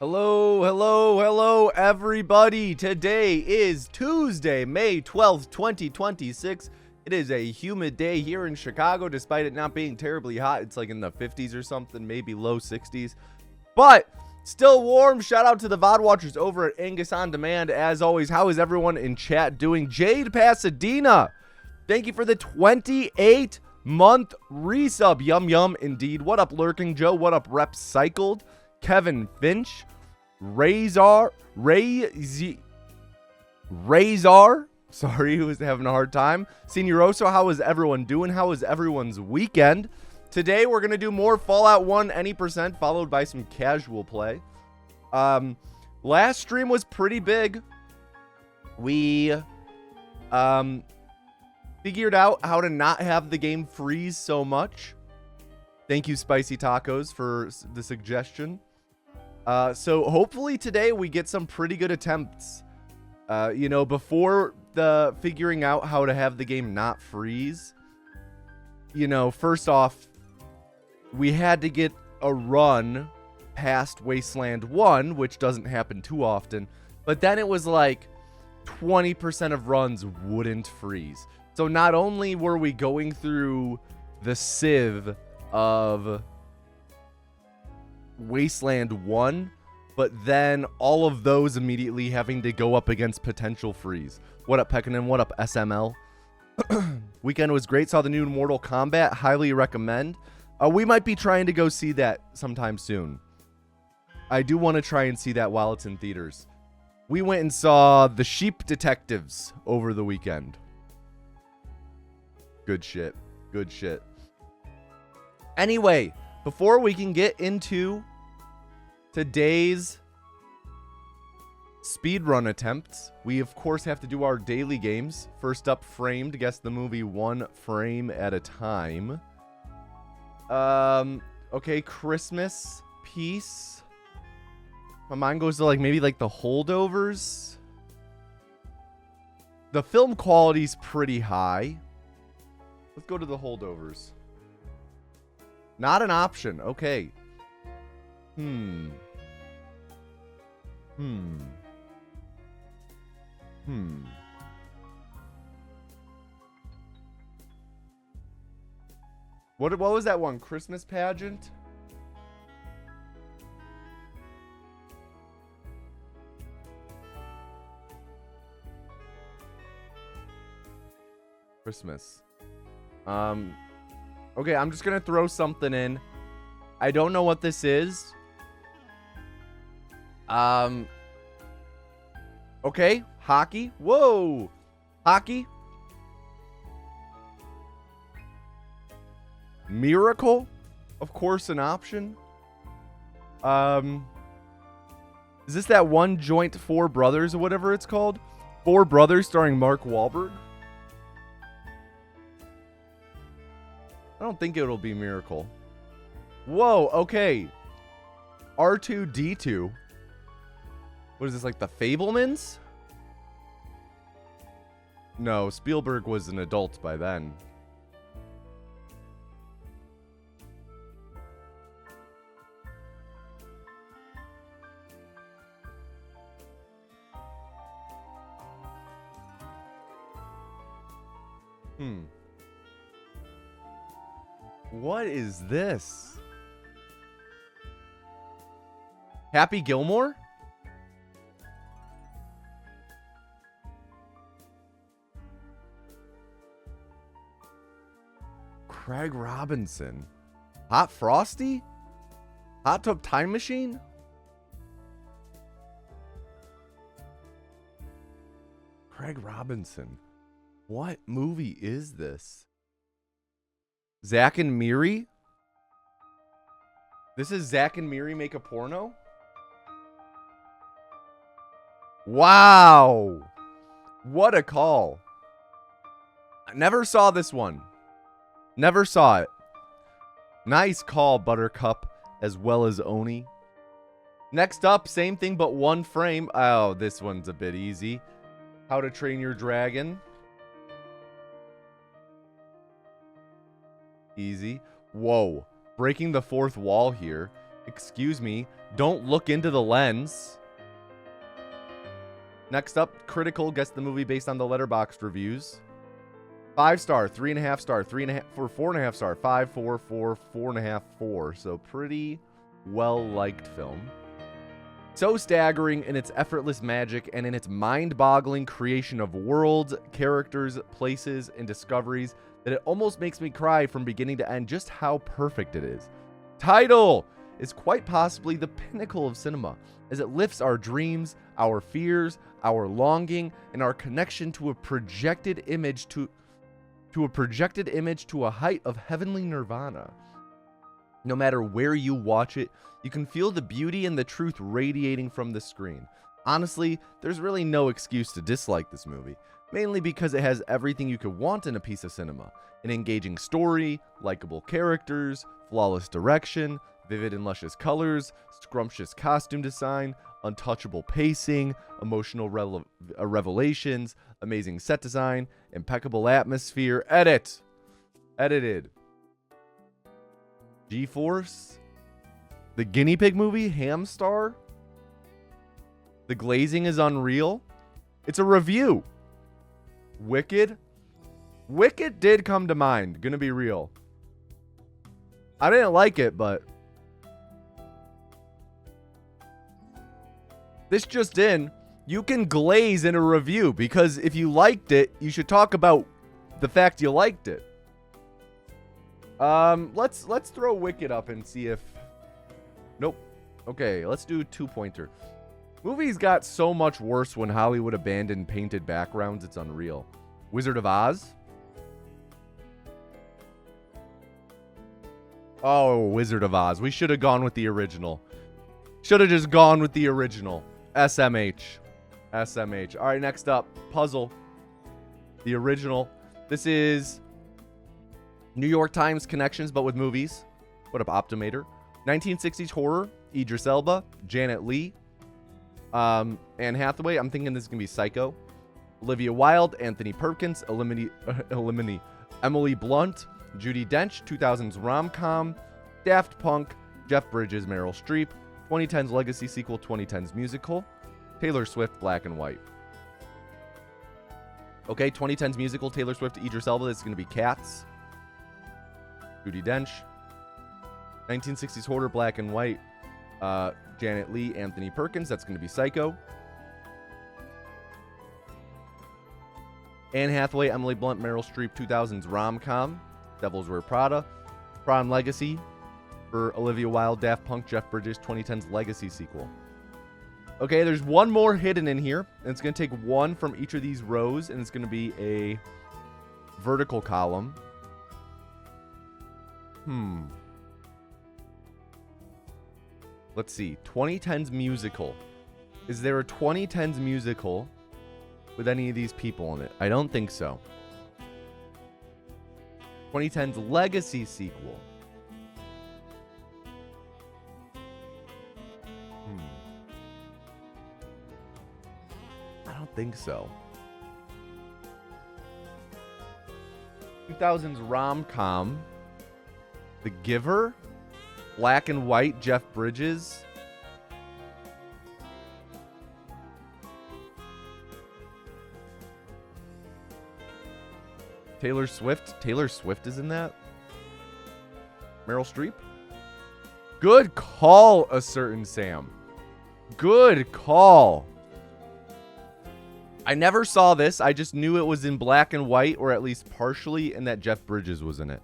Hello, hello, hello, everybody. Today is Tuesday, May 12th, 2026. It is a humid day here in Chicago, despite it not being terribly hot. It's like in the 50s or something, maybe low 60s. But still warm. Shout out to the VOD watchers over at Angus On Demand. As always, how is everyone in chat doing? Jade Pasadena, thank you for the 28-month resub. Yum, yum, indeed. What up, Lurking Joe? What up, Rep Cycled? Kevin Finch, Razor, sorry, who was having a hard time. Senoroso, how is everyone doing? How is everyone's weekend? Today, we're going to do more Fallout 1 any percent, followed by some casual play. Last stream was pretty big. We, figured out how to not have the game freeze so much. Thank you, Spicy Tacos, for the suggestion. So hopefully today we get some pretty good attempts. Before the figuring out how to have the game not freeze, first off, we had to get a run past Wasteland 1, which doesn't happen too often. But then it was like 20% of runs wouldn't freeze. So not only were we going through the sieve of Wasteland 1, but then all of those immediately having to go up against potential freeze. What up, Pekkanen? What up, SML? Weekend was great. Saw the new Mortal Kombat. Highly recommend. We might be trying to go see that sometime soon. I do want to try and see that while it's in theaters. We went and saw The Sheep Detectives over the weekend. Good shit. Good shit. Anyway, before we can get into today's speedrun attempts, we of course have to do our daily games. First up, Framed. Guess the movie one frame at a time. Okay, Christmas Peace. My mind goes to maybe the Holdovers. The film quality's pretty high. Let's go to the Holdovers. Not an option. Okay. What was that one? Christmas pageant? Christmas. Okay, I'm just gonna throw something in. I don't know what this is. Okay, hockey. Whoa, hockey. Miracle, of course, an option. Is this that one joint Four Brothers or whatever it's called? Four Brothers starring Mark Wahlberg? I don't think it'll be Miracle. Whoa, okay. R2-D2. What is this, like the Fablemans? No, Spielberg was an adult by then. What is this? Happy Gilmore? Craig Robinson. Hot Frosty? Hot Tub Time Machine? Craig Robinson. What movie is this? Zack and Miri? This is Zack and Miri Make a Porno? Wow. What a call. I never saw this one. Never saw it. Nice call, Buttercup, as well as Oni. Next up, same thing but one frame. Oh, this one's a bit easy. How to Train Your Dragon. Easy. Whoa. Breaking the fourth wall here. Excuse me. Don't look into the lens. Next up, critical. Guess the movie based on the Letterboxd reviews. 5 star, 3.5 star, 3.5 for 4.5 star, 5, 4, 4, 4.5, 4. So pretty well-liked film. So staggering in its effortless magic and in its mind-boggling creation of worlds, characters, places, and discoveries that it almost makes me cry from beginning to end just how perfect it is. Title is quite possibly the pinnacle of cinema, as it lifts our dreams, our fears, our longing, and our connection to a projected image to a height of heavenly nirvana. No matter where you watch it, you can feel the beauty and the truth radiating from the screen. Honestly, there's really no excuse to dislike this movie, mainly because it has everything you could want in a piece of cinema: an engaging story, likable characters, flawless direction, vivid and luscious colors, scrumptious costume design, untouchable pacing, emotional revelations, amazing set design, impeccable atmosphere. Edited. G-Force. The Guinea Pig movie, Hamstar. The glazing is unreal. It's a review. Wicked. Wicked did come to mind, gonna be real. I didn't like it, but this just in, you can glaze in a review, because if you liked it, you should talk about the fact you liked it. Let's throw Wicked up and see if... Nope. Okay, let's do 2-pointer. Movies got so much worse when Hollywood abandoned painted backgrounds, it's unreal. Wizard of Oz? Oh, Wizard of Oz. We should have gone with the original. Should have just gone with the original. SMH. SMH. All right, next up, Puzzle. The original. This is New York Times connections, but with movies. What up, Optimator? 1960s horror. Idris Elba, Janet Leigh, Anne Hathaway. I'm thinking this is gonna be Psycho. Olivia Wilde, Anthony Perkins, Emily Blunt, Judi Dench. 2000s rom-com. Daft Punk, Jeff Bridges, Meryl Streep. 2010's legacy sequel, 2010's musical. Taylor Swift, Black and White. Okay, 2010's musical, Taylor Swift, Idris Elba. This is going to be Cats. Judi Dench. 1960s horror, Black and White. Janet Leigh, Anthony Perkins. That's going to be Psycho. Anne Hathaway, Emily Blunt, Meryl Streep. 2000s rom-com. Devil's Wear Prada. Tron Legacy. For Olivia Wilde, Daft Punk, Jeff Bridges. 2010's legacy sequel. Okay, there's one more hidden in here, and it's going to take one from each of these rows, and it's going to be a vertical column. Let's see. 2010's musical. Is there a 2010's musical with any of these people in it? I don't think so. 2010's legacy sequel. I don't think so. 2000s rom-com. The Giver. Black and White, Jeff Bridges. Taylor Swift. Taylor Swift is in that. Meryl Streep. Good call, A Certain Sam. Good call. I never saw this. I just knew it was in black and white, or at least partially, and that Jeff Bridges was in it.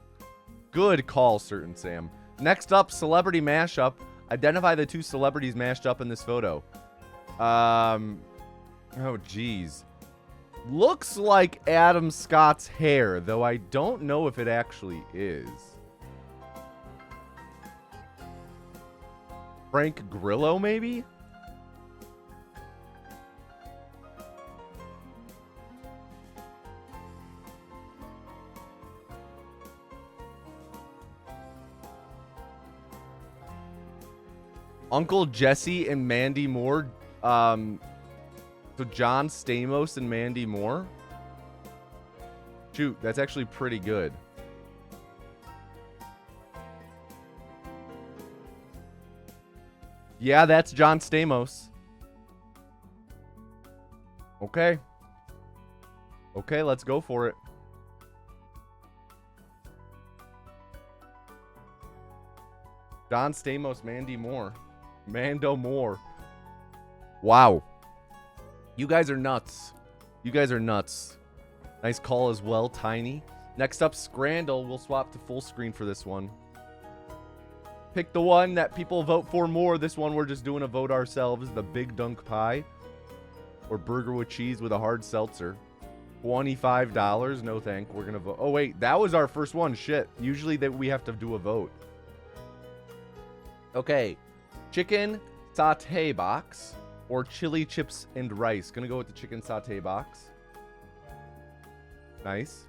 Good call, Certain Sam. Next up, celebrity mashup. Identify the two celebrities mashed up in this photo. Oh, geez. Looks like Adam Scott's hair, though I don't know if it actually is. Frank Grillo, maybe? Uncle Jesse and Mandy Moore. So John Stamos and Mandy Moore. Shoot, that's actually pretty good. Yeah, that's John Stamos. Okay. Okay, let's go for it. John Stamos, Mandy Moore. Mando Moore. Wow. You guys are nuts. You guys are nuts. Nice call as well, Tiny. Next up, Scrandle. We'll swap to full screen for this one. Pick the one that people vote for more. This one we're just doing a vote ourselves. The Big Dunk Pie. Or burger with cheese with a hard seltzer. $25. No thank. We're going to vote. Oh, wait. That was our first one. Shit. Usually we have to do a vote. Okay. Chicken satay box or chili chips and rice. Gonna go with the chicken satay box. Nice.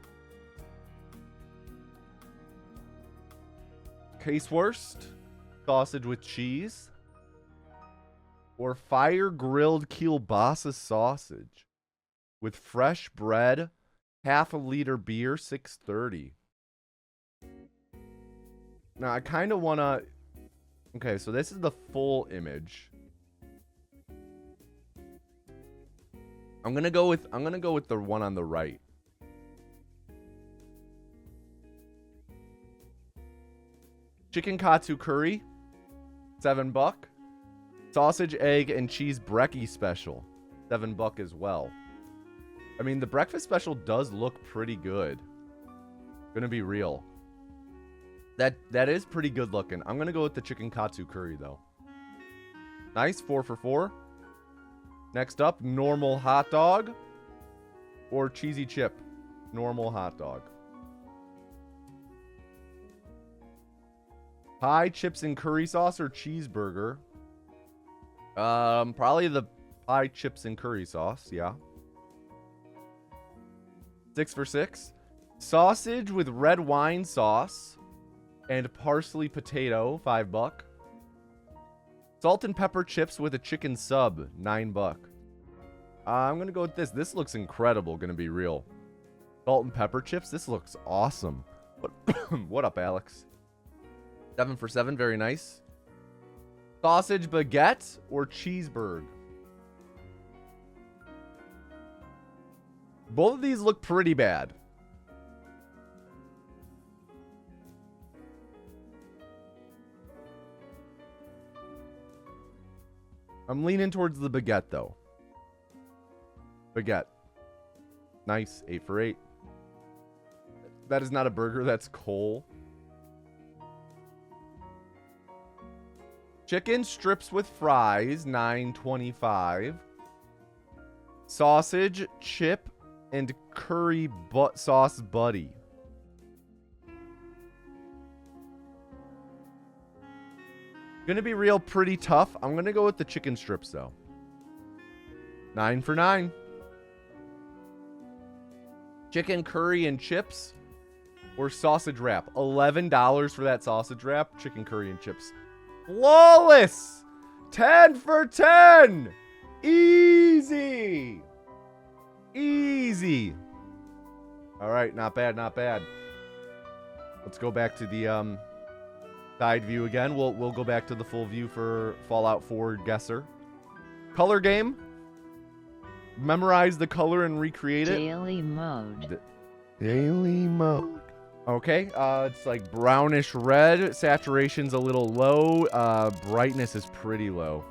Casewurst, sausage with cheese, or fire grilled kielbasa sausage with fresh bread, half a liter beer, $6.30. Now I kind of want to. Okay, so this is the full image. I'm gonna go with the one on the right. Chicken katsu curry, $7. Sausage, egg, and cheese brekkie special, $7 as well. I mean, the breakfast special does look pretty good. Gonna be real. That is pretty good looking. I'm gonna go with the chicken katsu curry though. Nice, 4 for 4. Next up, normal hot dog or cheesy chip. Normal hot dog. Pie, chips, and curry sauce or cheeseburger. Probably the pie, chips, and curry sauce. Yeah. 6 for 6. Sausage with red wine sauce and parsley potato, $5. Salt and pepper chips with a chicken sub, $9. I'm gonna go with this. This looks incredible. Gonna be real. Salt and pepper chips. This looks awesome. What up, Alex? 7 for 7. Very nice. Sausage baguette or cheeseburger. Both of these look pretty bad. I'm leaning towards the baguette, though. Baguette. Nice. 8 for 8. That is not a burger. That's coal. Chicken strips with fries, $9.25. Sausage, chip, and curry sauce buddy. Gonna be real pretty tough. I'm gonna go with the chicken strips though. 9 for 9. Chicken curry and chips or sausage wrap. $11 for that sausage wrap. Chicken curry and chips. Flawless. 10 for 10. Easy. Easy. All right, not bad, not bad. Let's go back to the side view again. We'll go back to the full view for Fallout 4 Guesser. Color game. Memorize the color and recreate it. Daily mode. Daily mode. Okay, it's like brownish red. Saturation's a little low. Brightness is pretty low.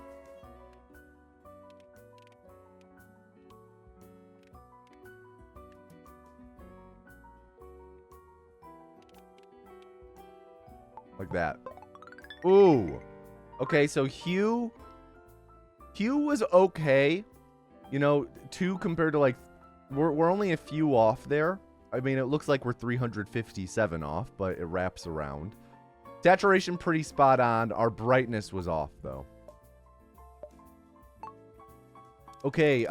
Like that. Ooh. Okay, so hue was okay. You know, 2 compared to like we're only a few off there. I mean, it looks like we're 357 off, but it wraps around. Saturation pretty spot on. Our brightness was off though. Okay,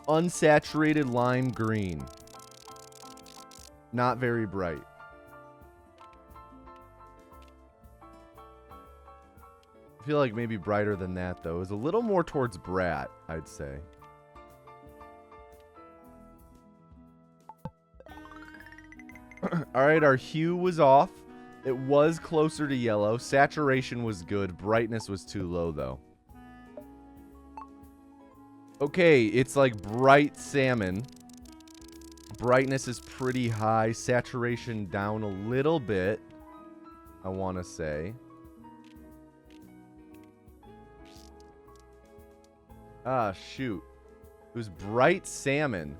unsaturated lime green. Not very bright. I feel like maybe brighter than that, though. It was a little more towards Brat, I'd say. All right, our hue was off. It was closer to yellow. Saturation was good. Brightness was too low, though. Okay, it's like bright salmon. Brightness is pretty high. Saturation down a little bit, I want to say. Ah, shoot. It was bright salmon.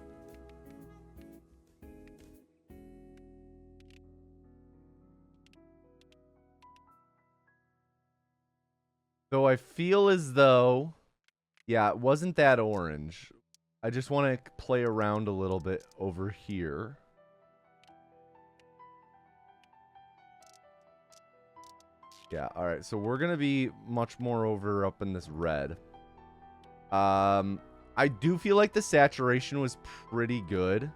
So I feel as though, yeah, it wasn't that orange. I just want to play around a little bit over here. Yeah, all right. So we're going to be much more over up in this red. I do feel like the saturation was pretty good.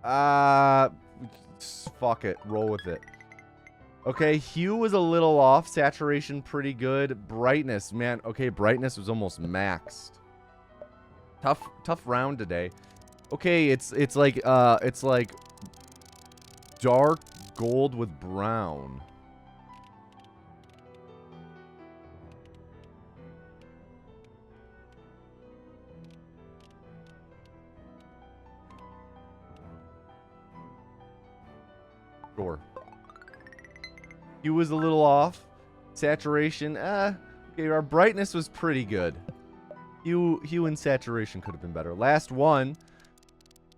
Fuck it. Roll with it. Okay, hue was a little off. Saturation pretty good. Brightness, man. Okay, brightness was almost maxed. Tough round today. Okay, it's like dark gold with brown. Sure. Hue was a little off. Saturation, okay, our brightness was pretty good. Hue and saturation could have been better. Last one.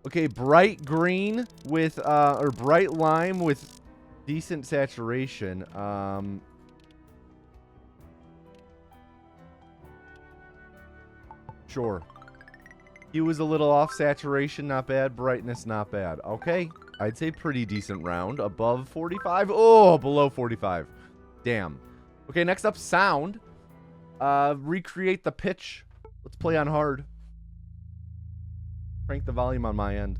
Okay, bright green with, or bright lime with decent saturation. Sure. Hue was a little off. Saturation, not bad. Brightness, not bad. Okay. I'd say pretty decent round. Above 45. Oh, below 45. Damn. Okay, next up, sound. Recreate the pitch. Let's play on hard. Crank the volume on my end.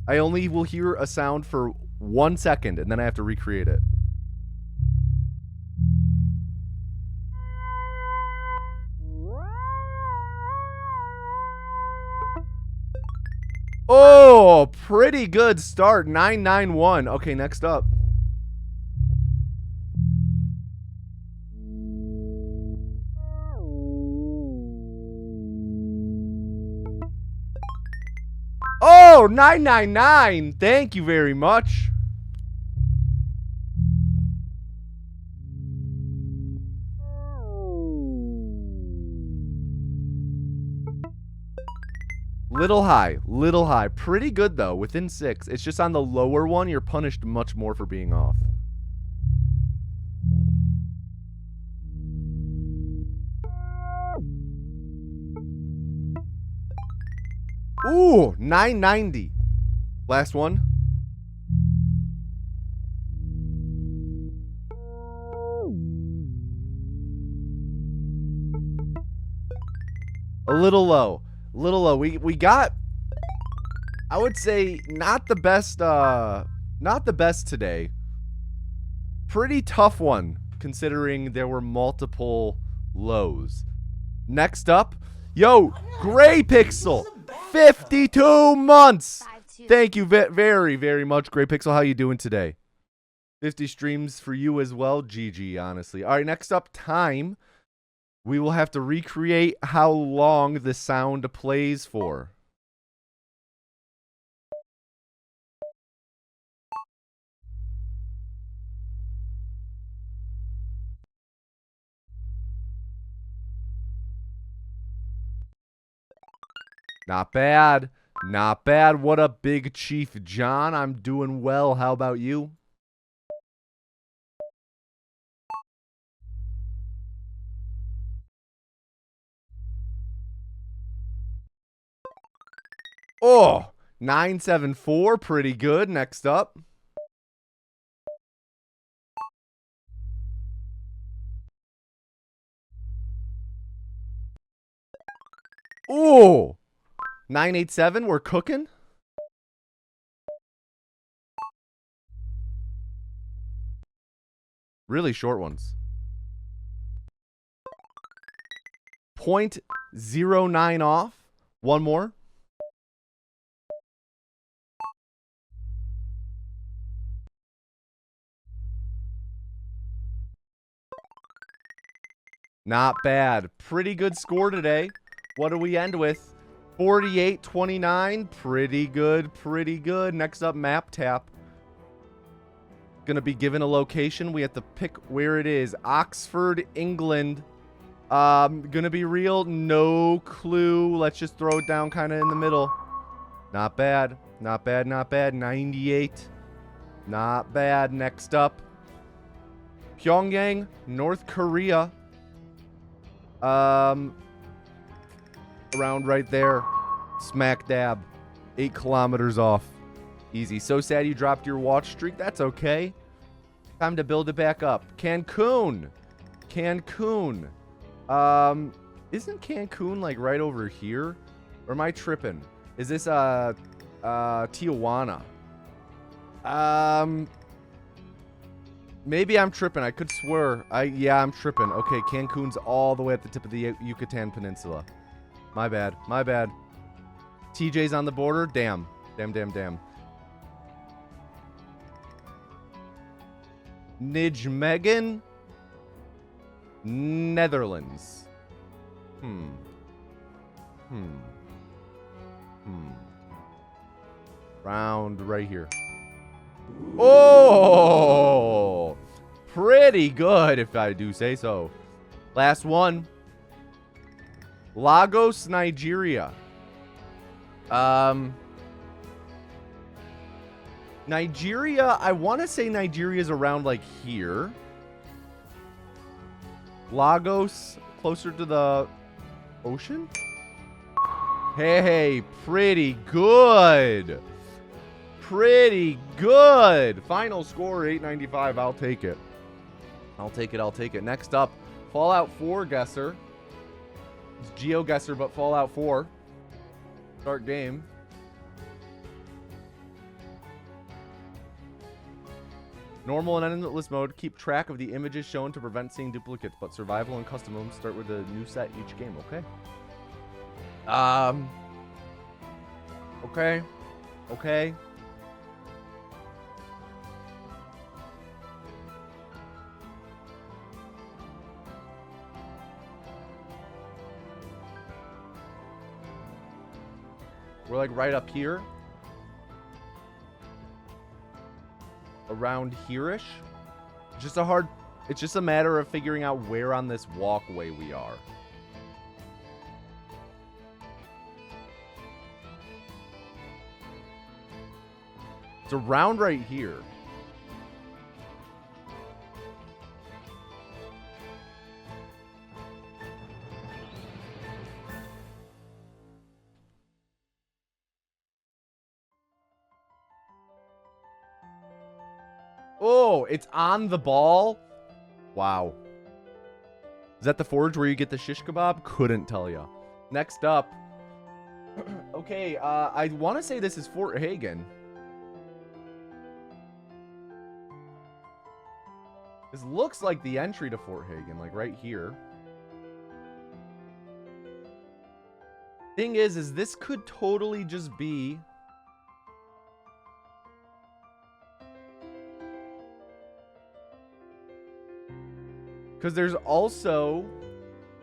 I only will hear a sound for 1 second, and then I have to recreate it. Oh, pretty good start. 991. Okay, next up. Oh, 999. Thank you very much. Little high. Pretty good, though, within 6. It's just on the lower one, you're punished much more for being off. Ooh, 990. Last one. A little low. We got, I would say, not the best today. Pretty tough one, considering there were multiple lows. Next up, yo, Gray Pixel, 52 months. Thank you very, very much, Gray Pixel. How you doing today? 50 streams for you as well. GG, honestly. All right, next up, time. We will have to recreate how long the sound plays for. Not bad. Not bad. What up, Big Chief John? I'm doing well. How about you? Oh, 974. Pretty good. Next up. Oh, 987. We're cooking. Really short ones. 0.09 off. One more. Not bad. Pretty good score today. What do we end with? 48-29. Pretty good, pretty good. Next up, map tap. Gonna be given a location. We have to pick where it is. Oxford, England. Gonna be real. No clue. Let's just throw it down kind of in the middle. Not bad. Not bad, not bad. 98. Not bad. Next up. Pyongyang, North Korea. Around right there. Smack dab. 8 kilometers off. Easy. So sad you dropped your watch streak. That's okay. Time to build it back up. Cancun. Cancun. Isn't Cancun like right over here? Or am I tripping? Is this Tijuana? Maybe I'm tripping. I could swear. Yeah, I'm tripping. Okay, Cancun's all the way at the tip of the Yucatan Peninsula. My bad. My bad. TJ's on the border. Damn. Damn, damn, damn. Nijmegen, Netherlands. Round right here. Oh, pretty good if I do say so. Last one. Lagos, Nigeria. Nigeria, I want to say Nigeria's around like here. Lagos, closer to the ocean? Hey, pretty good. Pretty good. Final score, 895. I'll take it. I'll take it. I'll take it. Next up, Fallout 4 guesser. It's GeoGuessr, but Fallout 4. Start game. Normal and endless mode. Keep track of the images shown to prevent seeing duplicates, but survival and custom modes start with a new set each game. Okay. Okay. Okay. We're like right up here. Around here-ish. It's just a matter of figuring out where on this walkway we are. It's around right here. Oh, it's on the ball? Wow. Is that the forge where you get the shish kebab? Couldn't tell you. Next up. Okay, I want to say this is Fort Hagen. This looks like the entry to Fort Hagen, like right here. Thing is this could totally just be... Because there's also...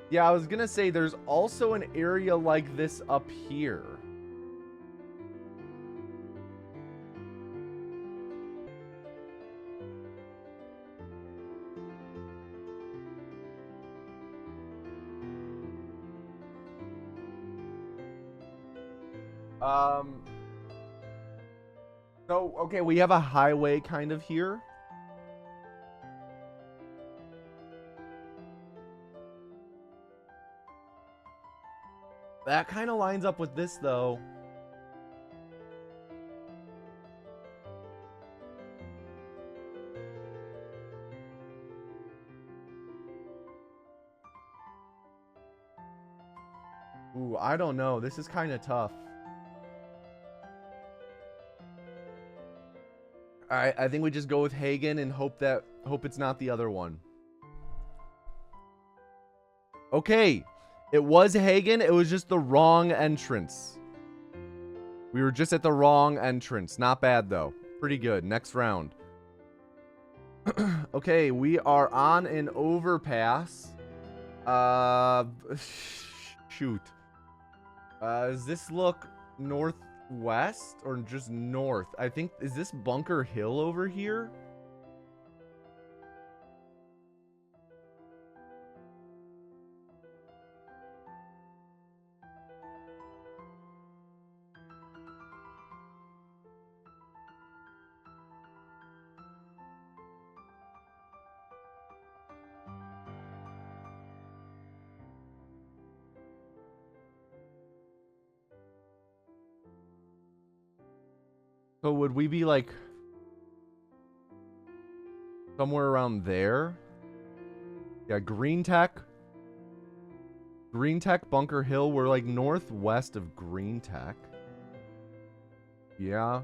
Yeah, I was going to say there's also an area like this up here. So, okay, we have a highway kind of here. That kind of lines up with this, though. Ooh, I don't know. This is kind of tough. Alright, I think we just go with Hagen and hope it's not the other one. Okay. It was Hagen. It was just the wrong entrance. We were just at the wrong entrance. Not bad, though. Pretty good. Next round. Okay, we are on an overpass. Uh, shoot. Does this look northwest or just north? I think, is this Bunker Hill over here? So would we be like somewhere around there? Yeah, Green Tech, Bunker Hill. We're like northwest of Green Tech. Yeah.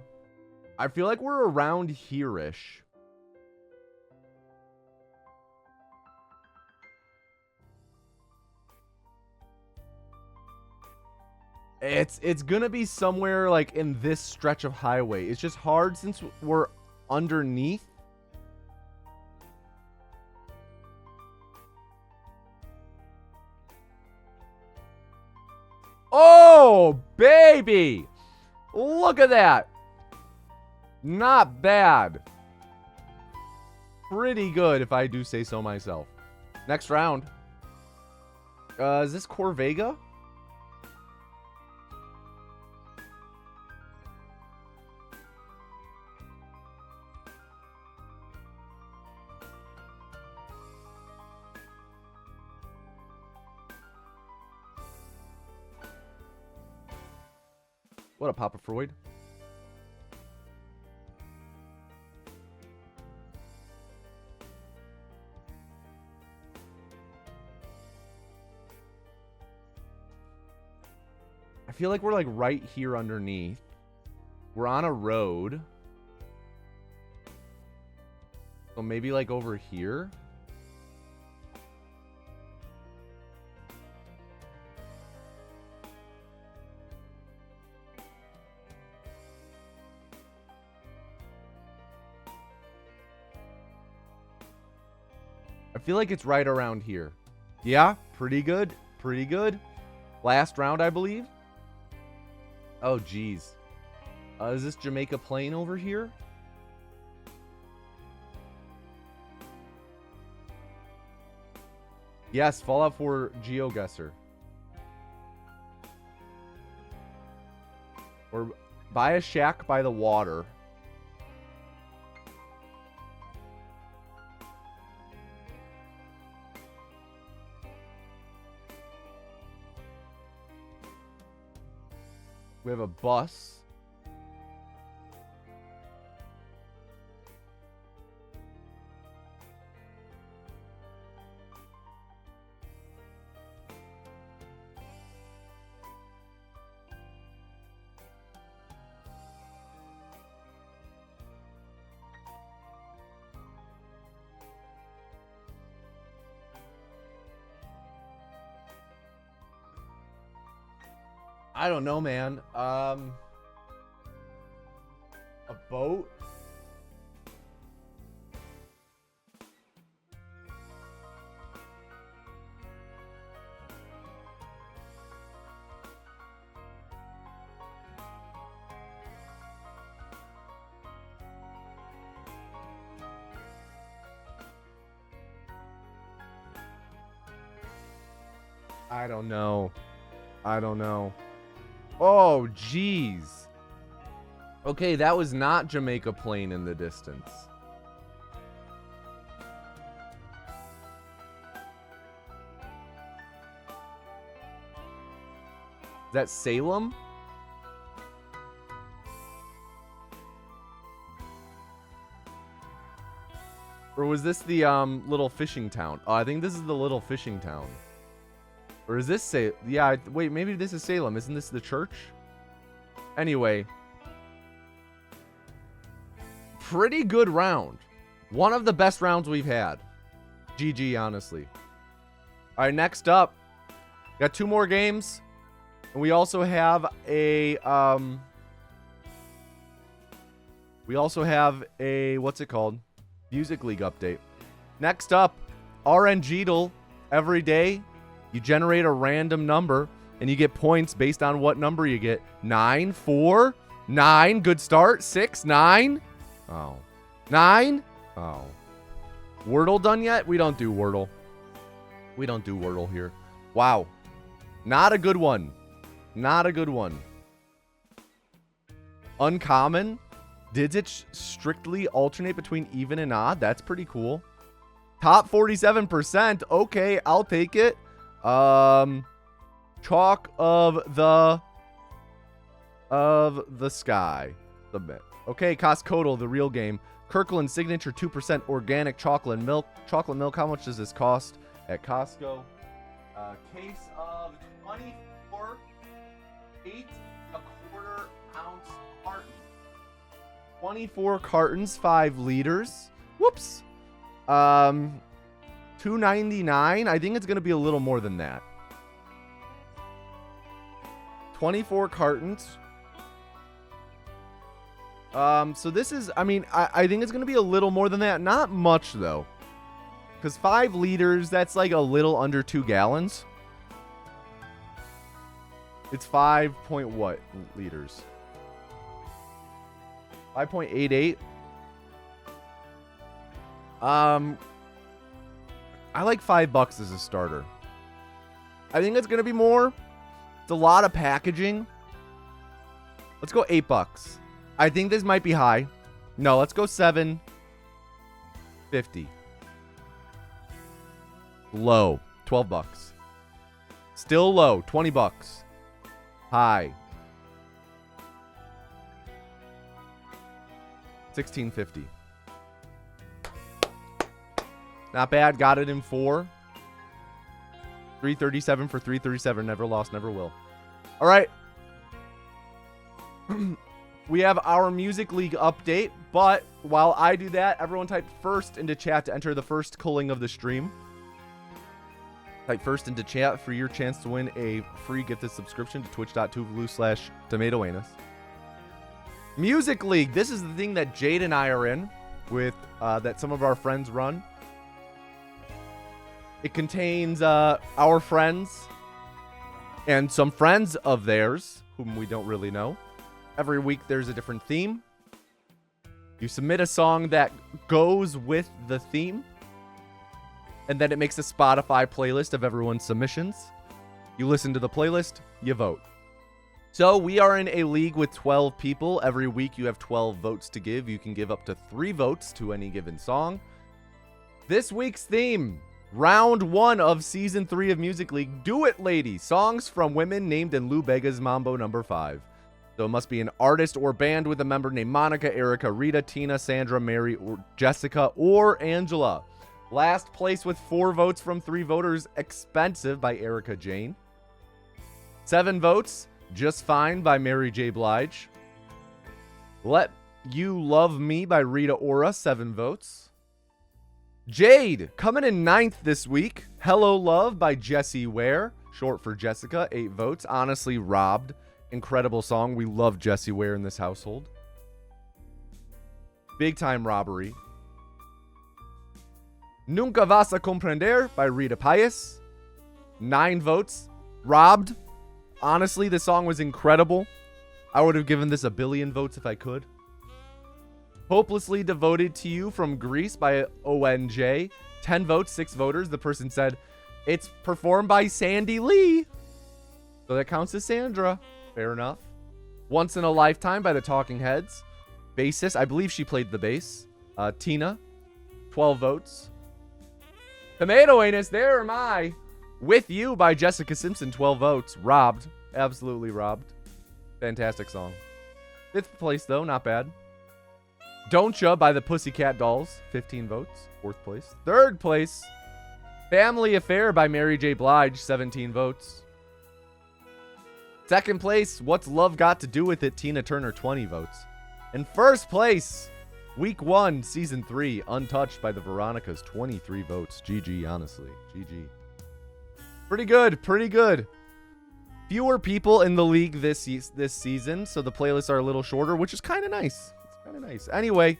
I feel like we're around here-ish. It's gonna be somewhere like in this stretch of highway. It's just hard since we're underneath. Oh, baby! Look at that. Not bad. Pretty good, if I do say so myself. Next round. Is this Corvega? What a Papa Freud. I feel like we're like right here underneath. We're on a road. So maybe like over here. I feel like it's right around here. Yeah, pretty good. Pretty good. Last round, I believe. Oh, geez. Is this Jamaica Plain over here? Yes, Fallout 4 GeoGuessr. Or buy a shack by the water. We have a bus. I don't know, man. A boat? I don't know. I don't know. Oh, jeez. Okay, that was not Jamaica Plain in the distance. Is that Salem? Or was this the little fishing town? Oh, I think this is the little fishing town. Or is this yeah, wait, maybe this is Salem. Isn't this the church? Anyway. Pretty good round. One of the best rounds we've had. GG, honestly. All right, next up. Got 2 more games. And we also have a what's it called? Music League update. Next up, RNGeedle every day. You generate a random number, and you get points based on what number you get. 9, 4, 9. Good start. 6, 9. Oh. 9. Oh. Wordle done yet? We don't do Wordle. We don't do Wordle here. Wow. Not a good one. Not a good one. Uncommon. Digits strictly alternate between even and odd. That's pretty cool. Top 47%. Okay, I'll take it. Chalk of the sky. Submit. Okay, Costco, the real game. Kirkland Signature 2% organic chocolate milk. Chocolate milk, how much does this cost at Costco? Case of 24 8.25 ounce carton. 24 cartons, 5 liters. Whoops. $2.99. I think it's going to be a little more than that. 24 cartons. So this is, I mean, I think it's going to be a little more than that. Not much, though. Because 5 liters, that's like a little under 2 gallons. It's 5 point what liters? 5.88. I like $5 as a starter. I think it's going to be more. It's a lot of packaging. Let's go $8. I think this might be high. No, let's go $7.50. Low. $12. Still low. $20. High. $16.50. Not bad. Got it in 4. 337 for 337. Never lost, never will. All right. We have our Music League update, but while I do that, everyone type first into chat to enter the first culling of the stream. Type first into chat for your chance to win a free gifted subscription to twitch.tv/tomatoanus. Music League. This is the thing that Jade and I are in with that some of our friends run. It contains our friends and some friends of theirs whom we don't really know. Every week there's a different theme. You submit a song that goes with the theme, and then it makes a Spotify playlist of everyone's submissions. You listen to the playlist, you vote. So we are in a league with 12 people. Every week you have 12 votes to give. You can give up to 3 votes to any given song. This week's theme, round 1 of season 3 of Music League. Do It Lady. Songs from women named in Lou Bega's Mambo number 5. So it must be an artist or band with a member named Monica, Erica, Rita, Tina, Sandra, Mary, or Jessica, or Angela. Last place with 4 votes from 3 voters, Expensive by Erica Jane. 7 votes, Just Fine by Mary J. Blige. Let You Love Me by Rita Ora, 7 votes. Jade, coming in 9th this week. Hello Love by Jessie Ware, short for Jessica, 8 votes. Honestly, robbed. Incredible song. We love Jessie Ware in this household. Big Time Robbery. Nunca Vas a Comprender by Rita Paez. 9 votes. Robbed. Honestly, this song was incredible. I would have given this a billion votes if I could. Hopelessly Devoted to You from Greece by ONJ. 10 votes, 6 voters. The person said, it's performed by Sandy Lee. So that counts as Sandra. Fair enough. Once in a Lifetime by the Talking Heads. Bassist, I believe she played the bass. Tina, 12 votes. Tomato Anus, there am I. With You by Jessica Simpson, 12 votes. Robbed. Absolutely robbed. Fantastic song. 5th place, though. Not bad. Don't Ya by the Pussycat Dolls, 15 votes. 4th place. 3rd place. Family Affair by Mary J. Blige, 17 votes. 2nd place, What's Love Got to Do With It? Tina Turner, 20 votes. In 1st place, Week 1, Season 3, Untouched by the Veronicas, 23 votes. GG, honestly. GG. Pretty good, pretty good. Fewer people in the league this season, so the playlists are a little shorter, which is kind of nice. It's kind of nice. Anyway,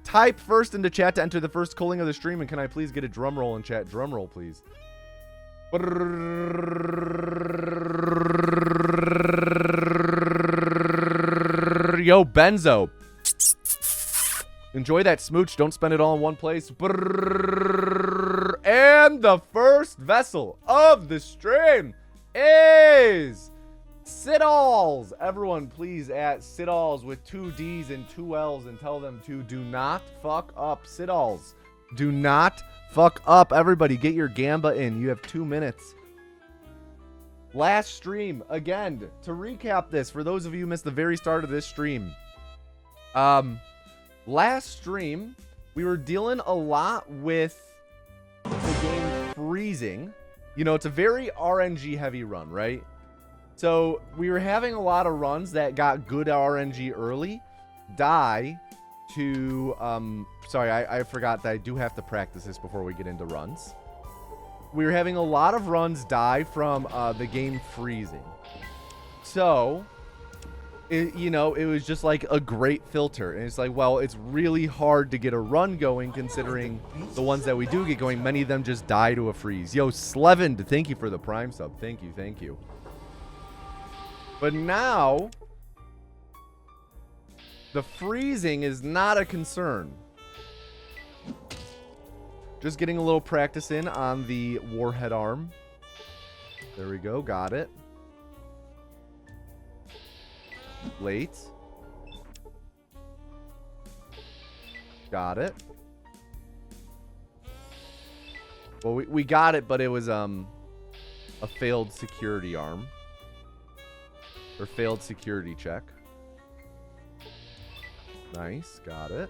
type first into chat to enter the first culling of the stream, and can I please get a drum roll in chat? Drum roll, please. Yo, Benzo. Enjoy that smooch. Don't spend it all in one place. And the first vessel of the stream is Siddalls. Everyone, please at Siddalls with 2 D's and 2 L's and tell them to do not fuck up. Siddalls, do not fuck up. Everybody, get your gamba in. You have 2 minutes. Last stream, again, to recap this, for those of you who missed the very start of this stream. Last stream, we were dealing a lot with the game freezing. You know, it's a very RNG heavy run, right? So we were having a lot of runs that got good RNG early, die to, sorry, I forgot that I do have to practice this before we get into runs. We were having a lot of runs die from the game freezing. So, you know, it was just like a great filter. And it's like, well, it's really hard to get a run going considering the ones that we do get going, many of them just die to a freeze. Yo, Slevin, thank you for the Prime sub. Thank you, thank you. But now, the freezing is not a concern. Just getting a little practice in on the warhead arm. There we go, got it. Late. Got it. Well, we got it, but it was a failed security arm. Or failed security check. Nice, got it.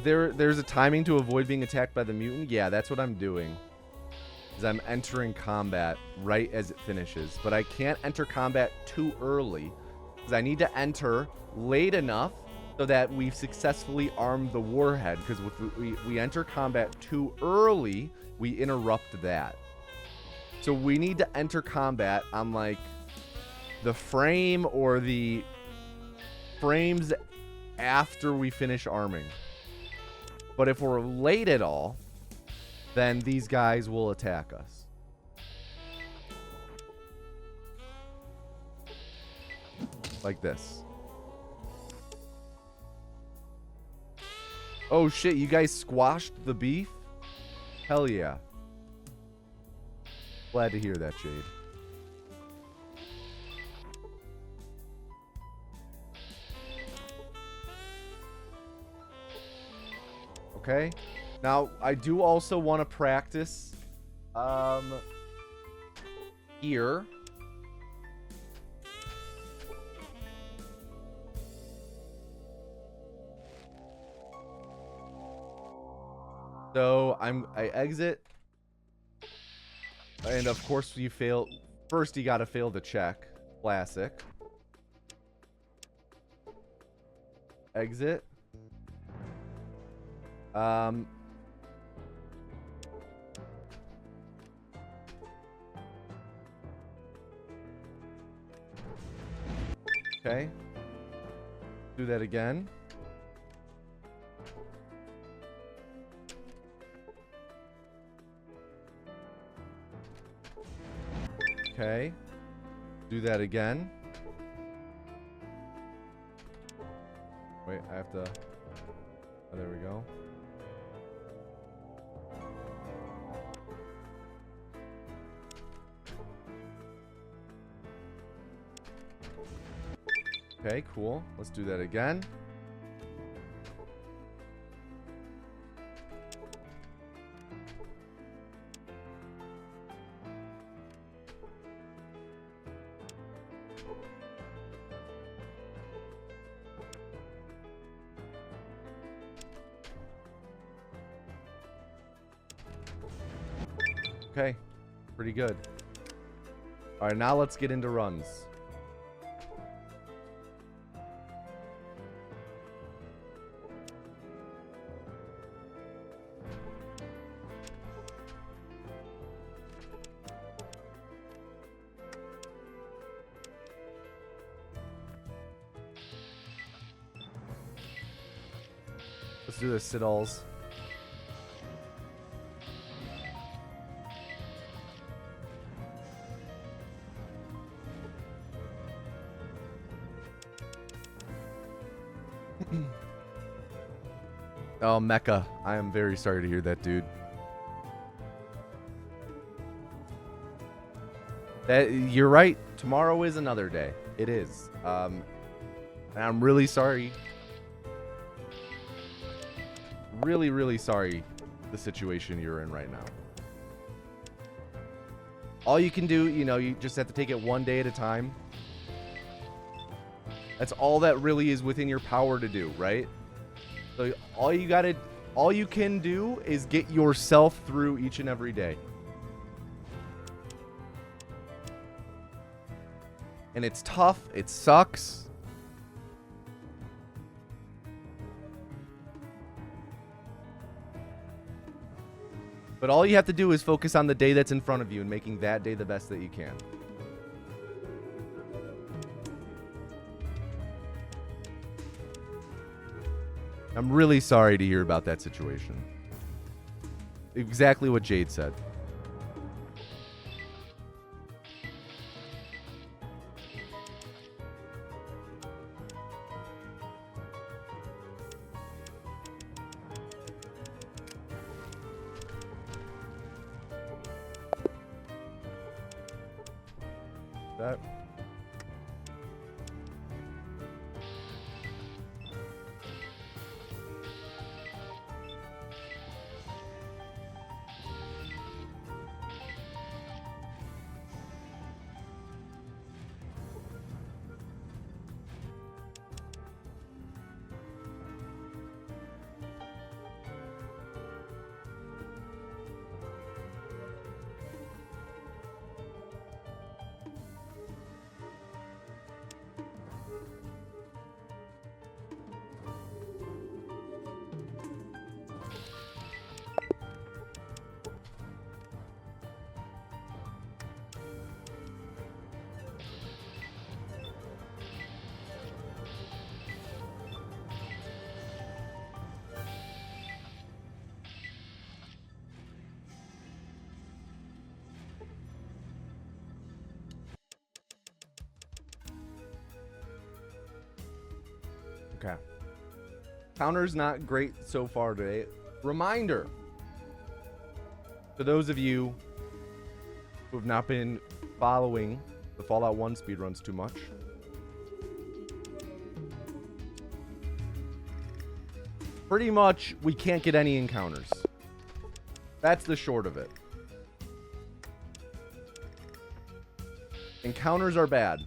There's a timing to avoid being attacked by the mutant? Yeah, that's what I'm doing. Is I'm entering combat right as it finishes. But I can't enter combat too early. Because I need to enter late enough so that we've successfully armed the warhead. Because if we enter combat too early, we interrupt that. So we need to enter combat on like the frame or the frames after we finish arming. But if we're late at all, then these guys will attack us. Like this. Oh shit, you guys squashed the beef? Hell yeah. Glad to hear that, Jade. Okay. Now, I do also want to practice here. So, I exit. And of course you fail. First you got to fail the check. Classic. Exit. Okay. Do that again. Okay. Do that again. Wait, I have to... Oh, there we go. Okay, cool. Let's do that again. Okay. Pretty good. All right, now let's get into runs. Let's do this, sit-alls. Oh, Mecca. I am very sorry to hear that, dude. You're right. Tomorrow is another day. It is. And I'm really sorry. Really, really sorry the situation you're in right now. All you can do, you know, you just have to take it one day at a time. That's all that really is within your power to do, right? So all you can do is get yourself through each and every day. And it's tough, it sucks. But all you have to do is focus on the day that's in front of you and making that day the best that you can. I'm really sorry to hear about that situation. Exactly what Jade said. That. Okay. Counter's not great so far today. Reminder to those of you who have not been following the Fallout 1 speedruns too much. Pretty much, we can't get any encounters. That's the short of it. Encounters are bad.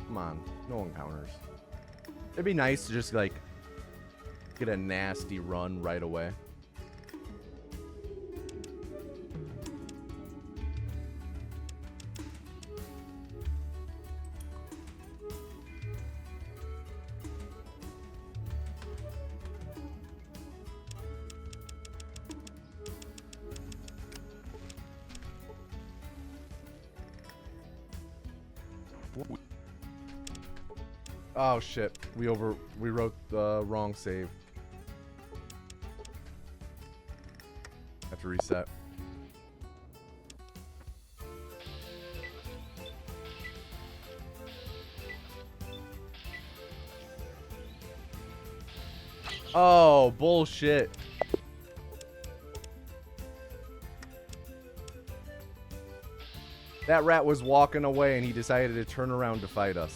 Come on, no encounters. It'd be nice to just like get a nasty run right away. Oh shit, we wrote the wrong save. Have to reset. Oh, bullshit. That rat was walking away and he decided to turn around to fight us.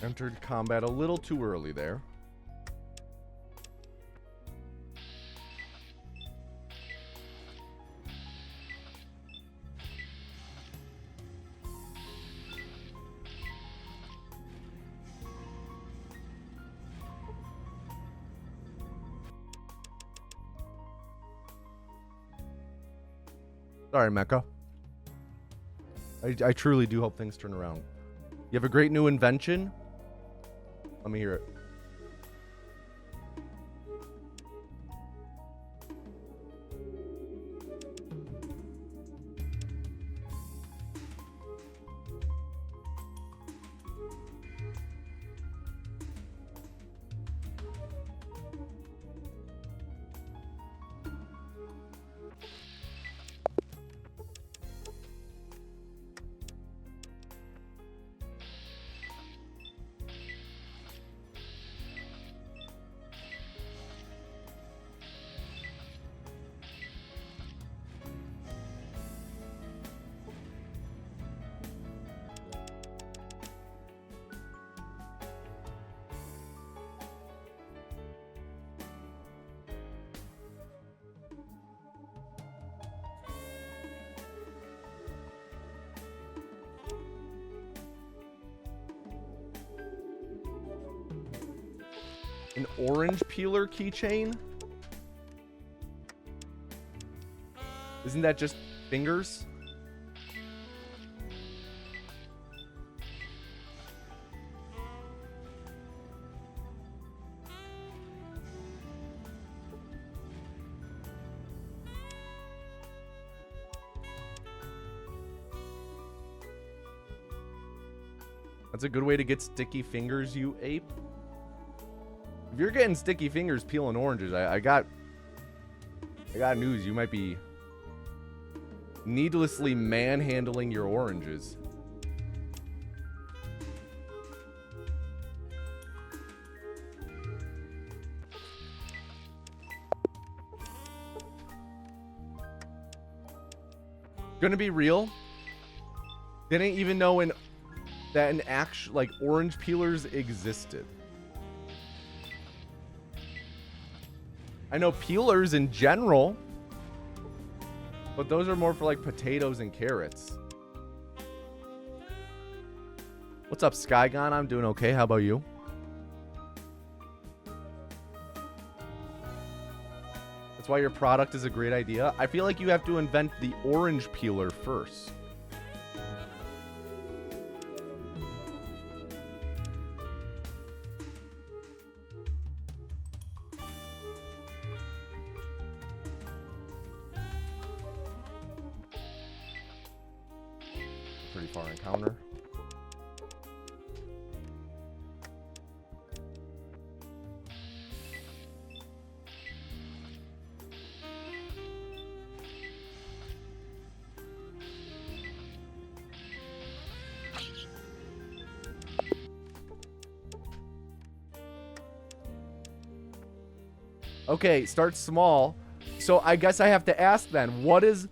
Entered combat a little too early there. Sorry, Mecca. I truly do hope things turn around. You have a great new invention? Let me hear it. An orange peeler keychain? Isn't that just fingers? That's a good way to get sticky fingers, you ape. If you're getting sticky fingers peeling oranges, I got news. You might be needlessly manhandling your oranges. Gonna be real. Didn't even know that an actual like orange peelers existed. I know peelers in general, but those are more for like potatoes and carrots. What's up, Skygon? I'm doing okay. How about you? That's why your product is a great idea. I feel like you have to invent the orange peeler first. Pretty far encounter. Okay, start small. So I guess I have to ask then, what does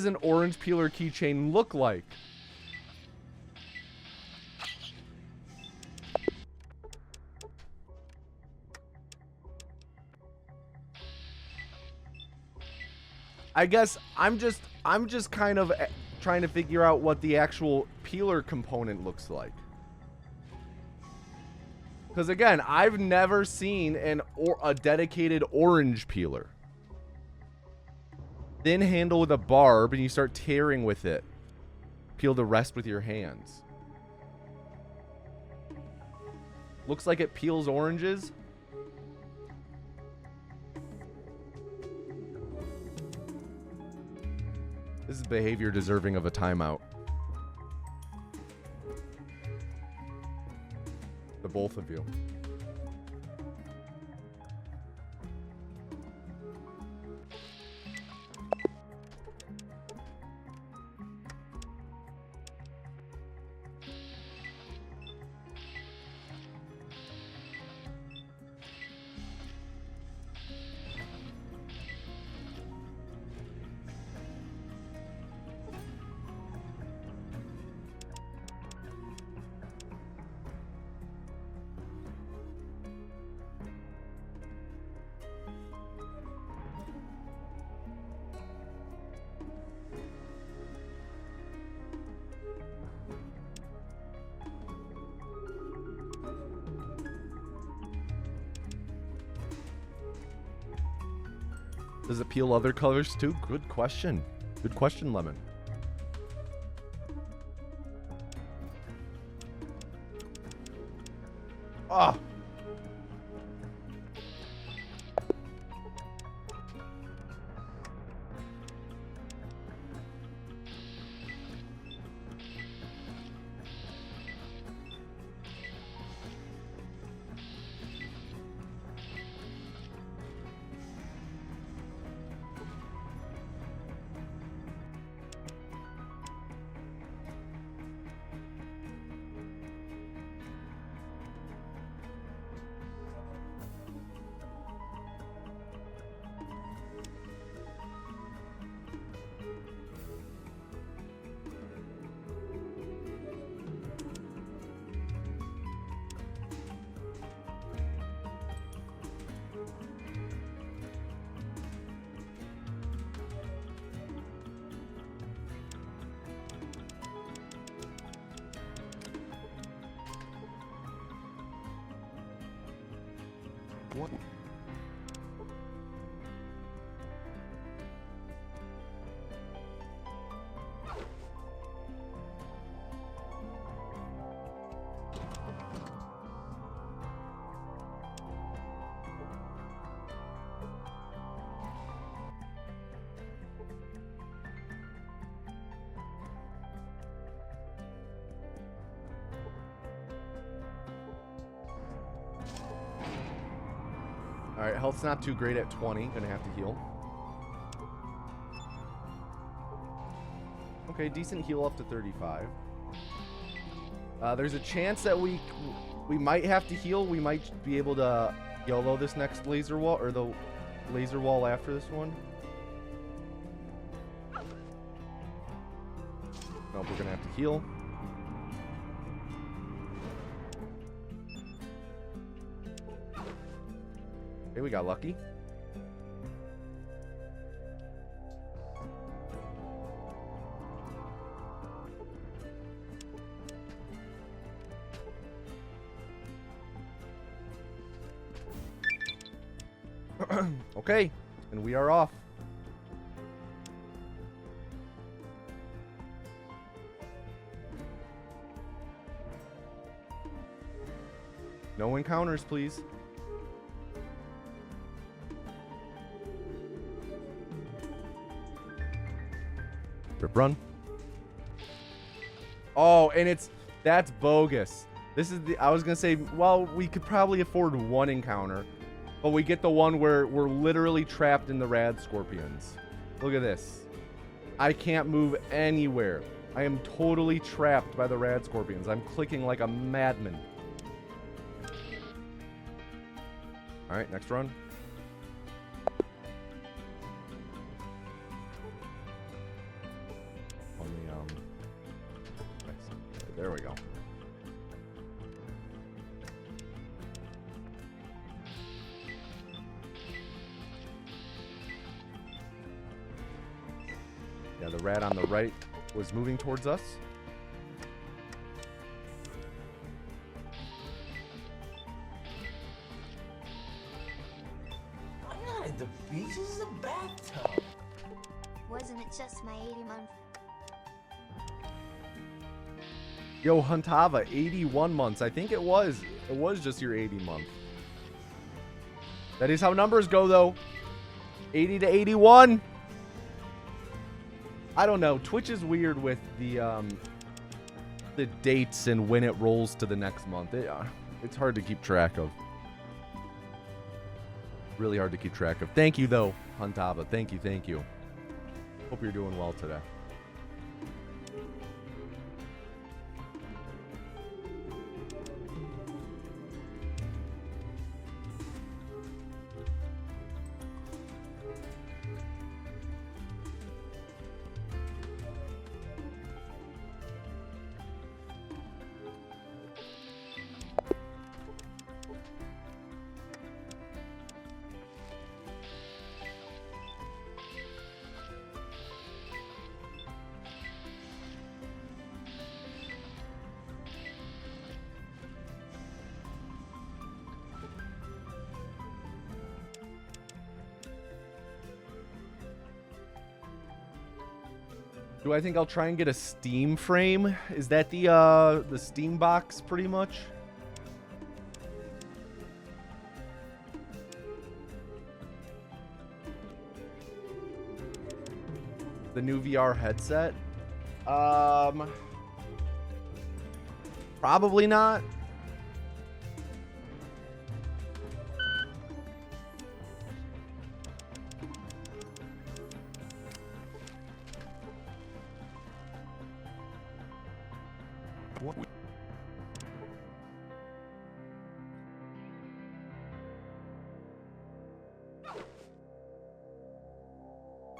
an orange peeler keychain look like? I guess I'm just kind of trying to figure out what the actual peeler component looks like. Because again, I've never seen a dedicated orange peeler. Thin handle with a barb, and you start tearing with it. Peel the rest with your hands. Looks like it peels oranges. This is behavior deserving of a timeout. The both of you. Does it peel other colors too? Good question. Good question, Lemon. Ah. What? Alright, health's not too great at 20. Gonna have to heal. Okay, decent heal up to 35. There's a chance that we might have to heal. We might be able to YOLO this next laser wall, or the laser wall after this one. Nope, we're gonna have to heal. Okay, we got lucky. Okay, and we are off. No encounters, please. Rip run. Oh, and that's bogus. This is I was gonna say, well, we could probably afford one encounter, but we get the one where we're literally trapped in the rad scorpions. Look at this. I can't move anywhere. I am totally trapped by the rad scorpions. I'm clicking like a madman. All right, next run. There we go. Yeah, the rat on the right was moving towards us. Peaches is a bathtub. Wasn't it just my 80-month? Yo, Huntava, 81 months. I think it was. It was just your 80 month. That is how numbers go, though. 80 to 81. I don't know. Twitch is weird with the dates and when it rolls to the next month. It's hard to keep track of. Really hard to keep track of. Thank you, though, Huntava. Thank you, thank you. Hope you're doing well today. Do I think I'll try and get a Steam frame? Is that the Steam box pretty much? The new VR headset? Probably not.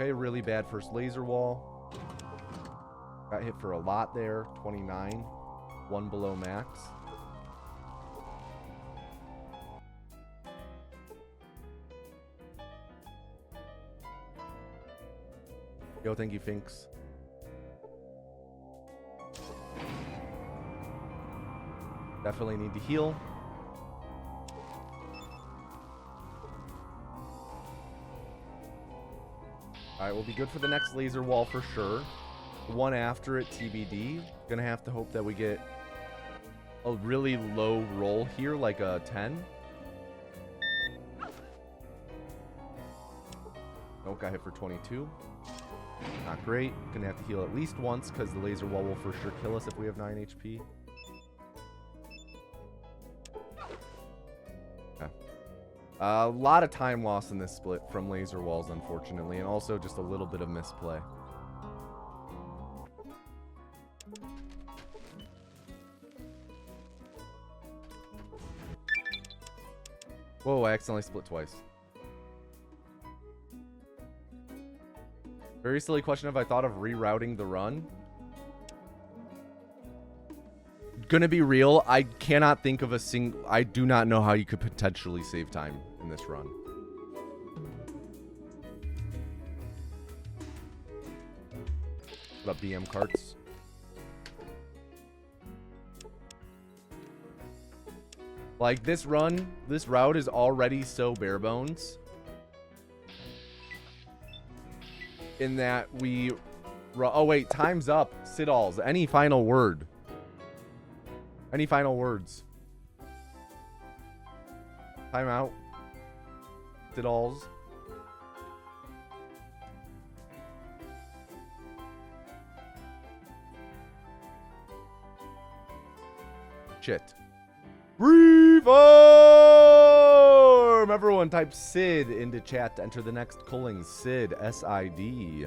Okay, really bad first laser wall. Got hit for a lot there. 29. One below max. Yo, thank you, Finks. Definitely need to heal. Alright, we'll be good for the next laser wall for sure. The one after it, TBD. Gonna have to hope that we get a really low roll here, like a 10. Nope, got hit for 22. Not great. Gonna have to heal at least once because the laser wall will for sure kill us if we have 9 HP. Okay. A lot of time lost in this split from laser walls, unfortunately, and also just a little bit of misplay. Whoa, I accidentally split twice. Very silly question if I thought of rerouting the run. Gonna be real, I cannot think of a single... I do not know how you could potentially save time in this run. What up, BM carts? Like, this run, this route is already so bare bones. In that we... Oh, wait, time's up. Sidalls, any final word? Any final words? Time out. Sidalls. Shit. Reform! Everyone type Sid into chat to enter the next culling. Sid, S-I-D.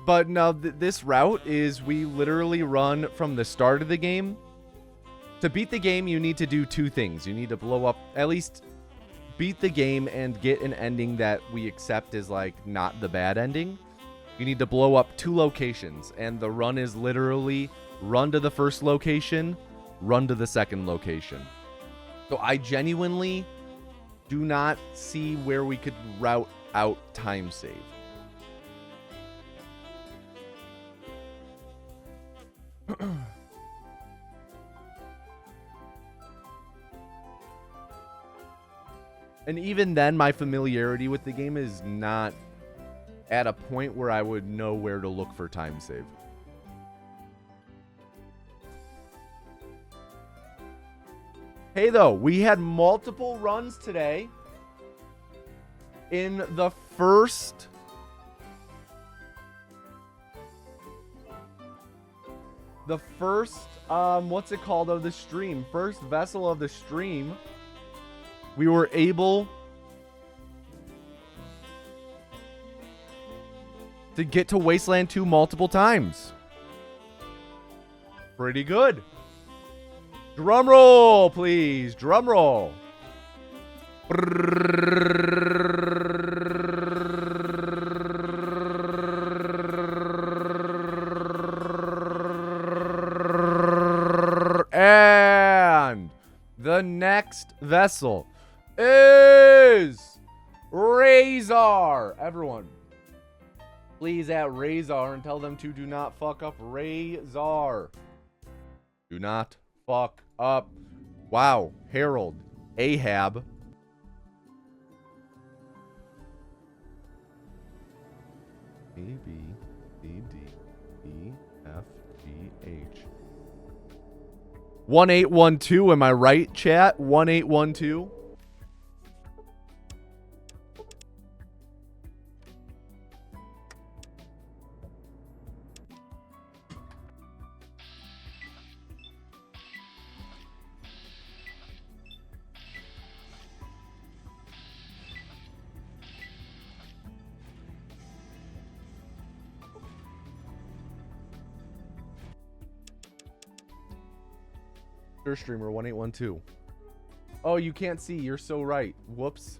But no, this route is we literally run from the start of the game. To beat the game, you need to do two things. You need to blow up, at least beat the game and get an ending that we accept as like not the bad ending. You need to blow up 2 locations, and the run is literally run to the first location, run to the second location. So I genuinely do not see where we could route out time save. And even then, my familiarity with the game is not at a point where I would know where to look for time save. Hey, though, we had multiple runs today in the first... what's it called, of the stream? First vessel of the stream. We were able to get to Wasteland 2 multiple times. Pretty good. Drum roll, please. Drum roll. And the next vessel is Razor. Everyone, please at Razor and tell them to do not fuck up Razor. Do not fuck up. Wow. Harold. Ahab. A, B, C, D, E, F, G, H. 1812, am I right, chat? 1812. Streamer 1812. Oh, you can't see. You're so right. Whoops.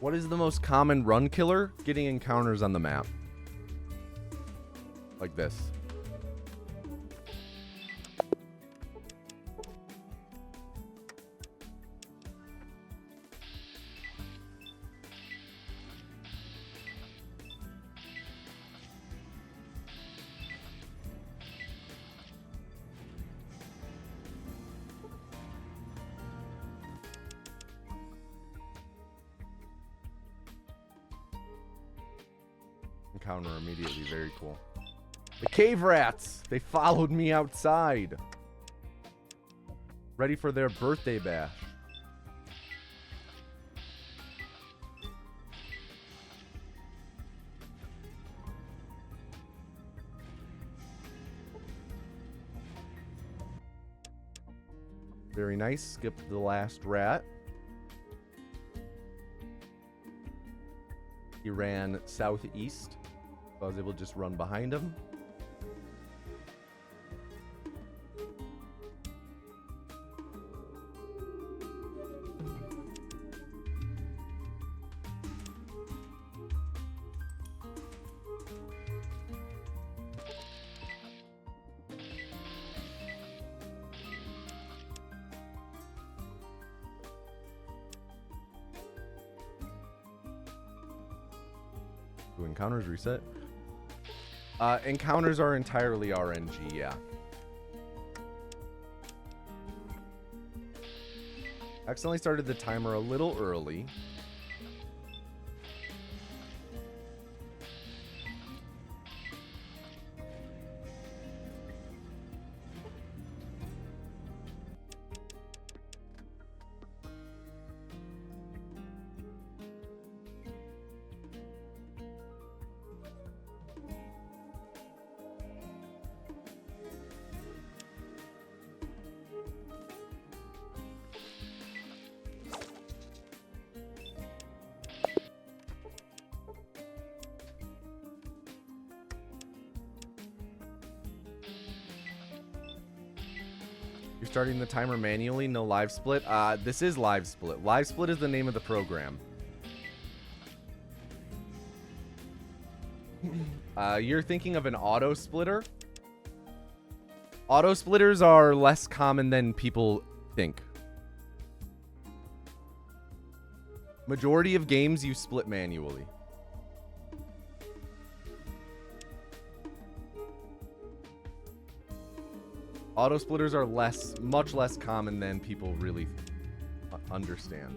What is the most common run killer? Getting encounters on the map. Like this. Encounter immediately. Very cool. The cave rats. They followed me outside. Ready for their birthday bash. Very nice. Skipped the last rat. He ran southeast. So I was able to just run behind him. Do encounters reset? Encounters are entirely RNG, yeah. Accidentally started the timer a little early. You're starting the timer manually, no live split. This is live split. Live split is the name of the program. You're thinking of an auto splitter? Auto splitters are less common than people think. Majority of games you split manually. Auto splitters are much less common than people really understand.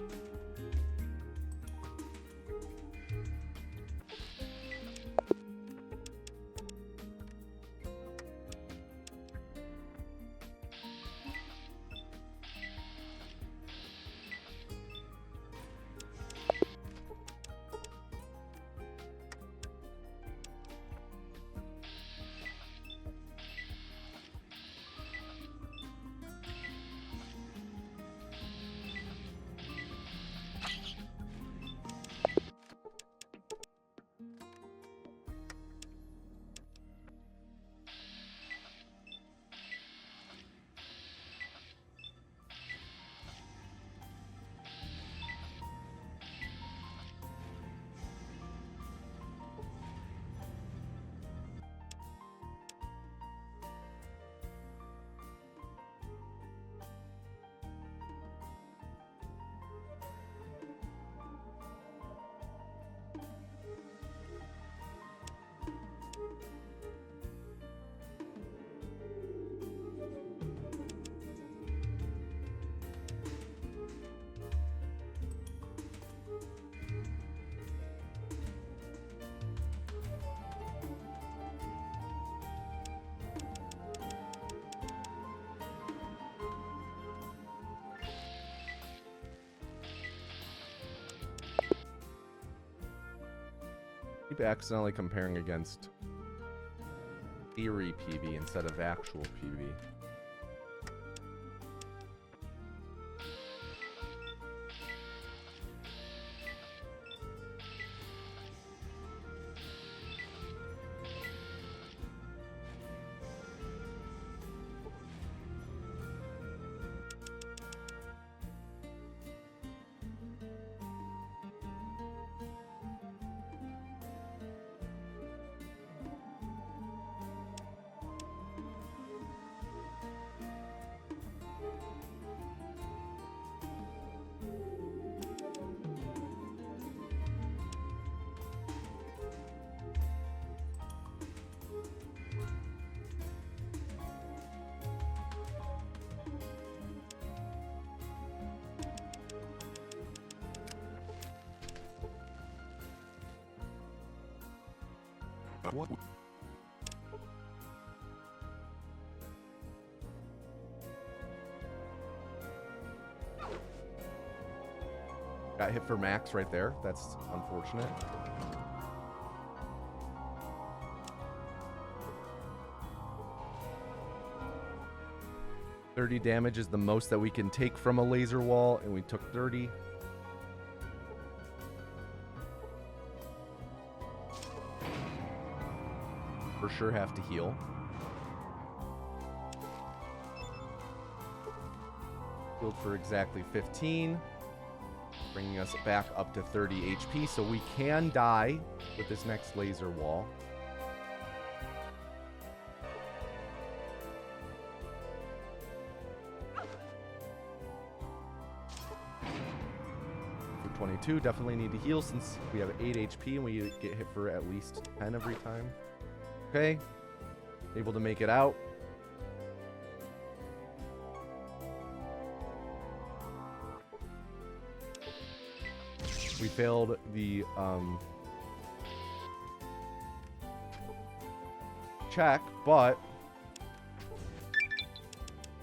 Keep accidentally comparing against theory PB instead of actual PB. What? Got hit for max right there. That's unfortunate. $30 damage is the most that we can take from a laser wall, and we took 30. For sure have to heal. Healed for exactly 15. Bringing us back up to 30 HP, so we can die with this next laser wall. For 22. too. Definitely need to heal since we have 8 HP and we get hit for at least 10 every time. Okay. Able to make it out. We failed the check, but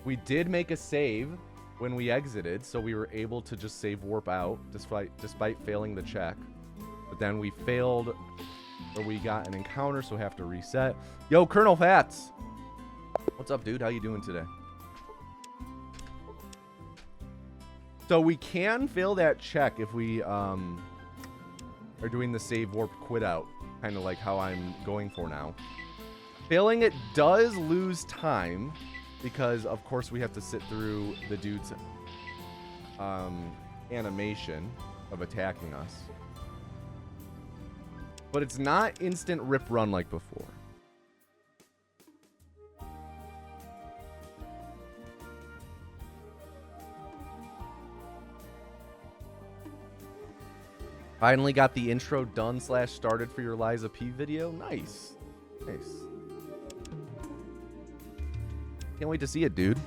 we did make a save when we exited, so we were able to just save warp out despite failing the check. But then we failed, or we got an encounter, so we have to reset. Yo, Colonel Fats, what's up, dude? How you doing today? So we can fail that check if we are doing the save warp quit out, kind of like how I'm going for now. Failing it does lose time because, of course, we have to sit through the dude's animation of attacking us. But it's not instant rip run like before. Finally got the intro done / started for your Liza P video. Nice. Nice. Can't wait to see it, dude.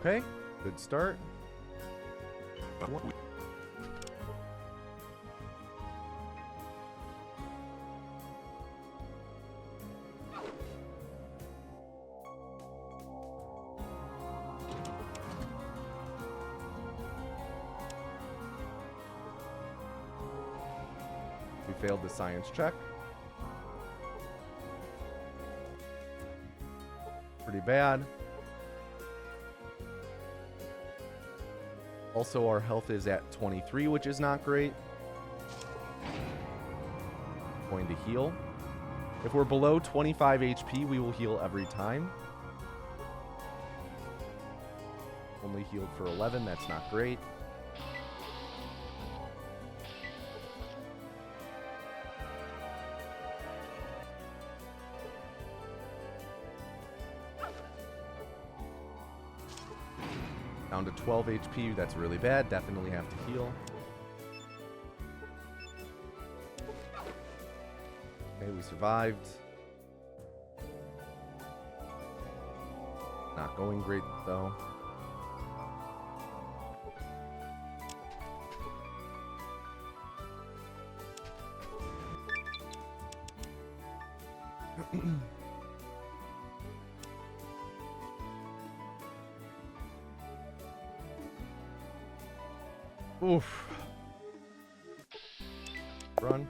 Okay, good start. We failed the science check. Pretty bad. Also, our health is at 23, which is not great. Going to heal. If we're below 25 HP, we will heal every time. Only healed for 11. That's not great. Down to 12 HP. That's really bad. Definitely have to heal. Okay, we survived. Not going great, though. Oof. Run.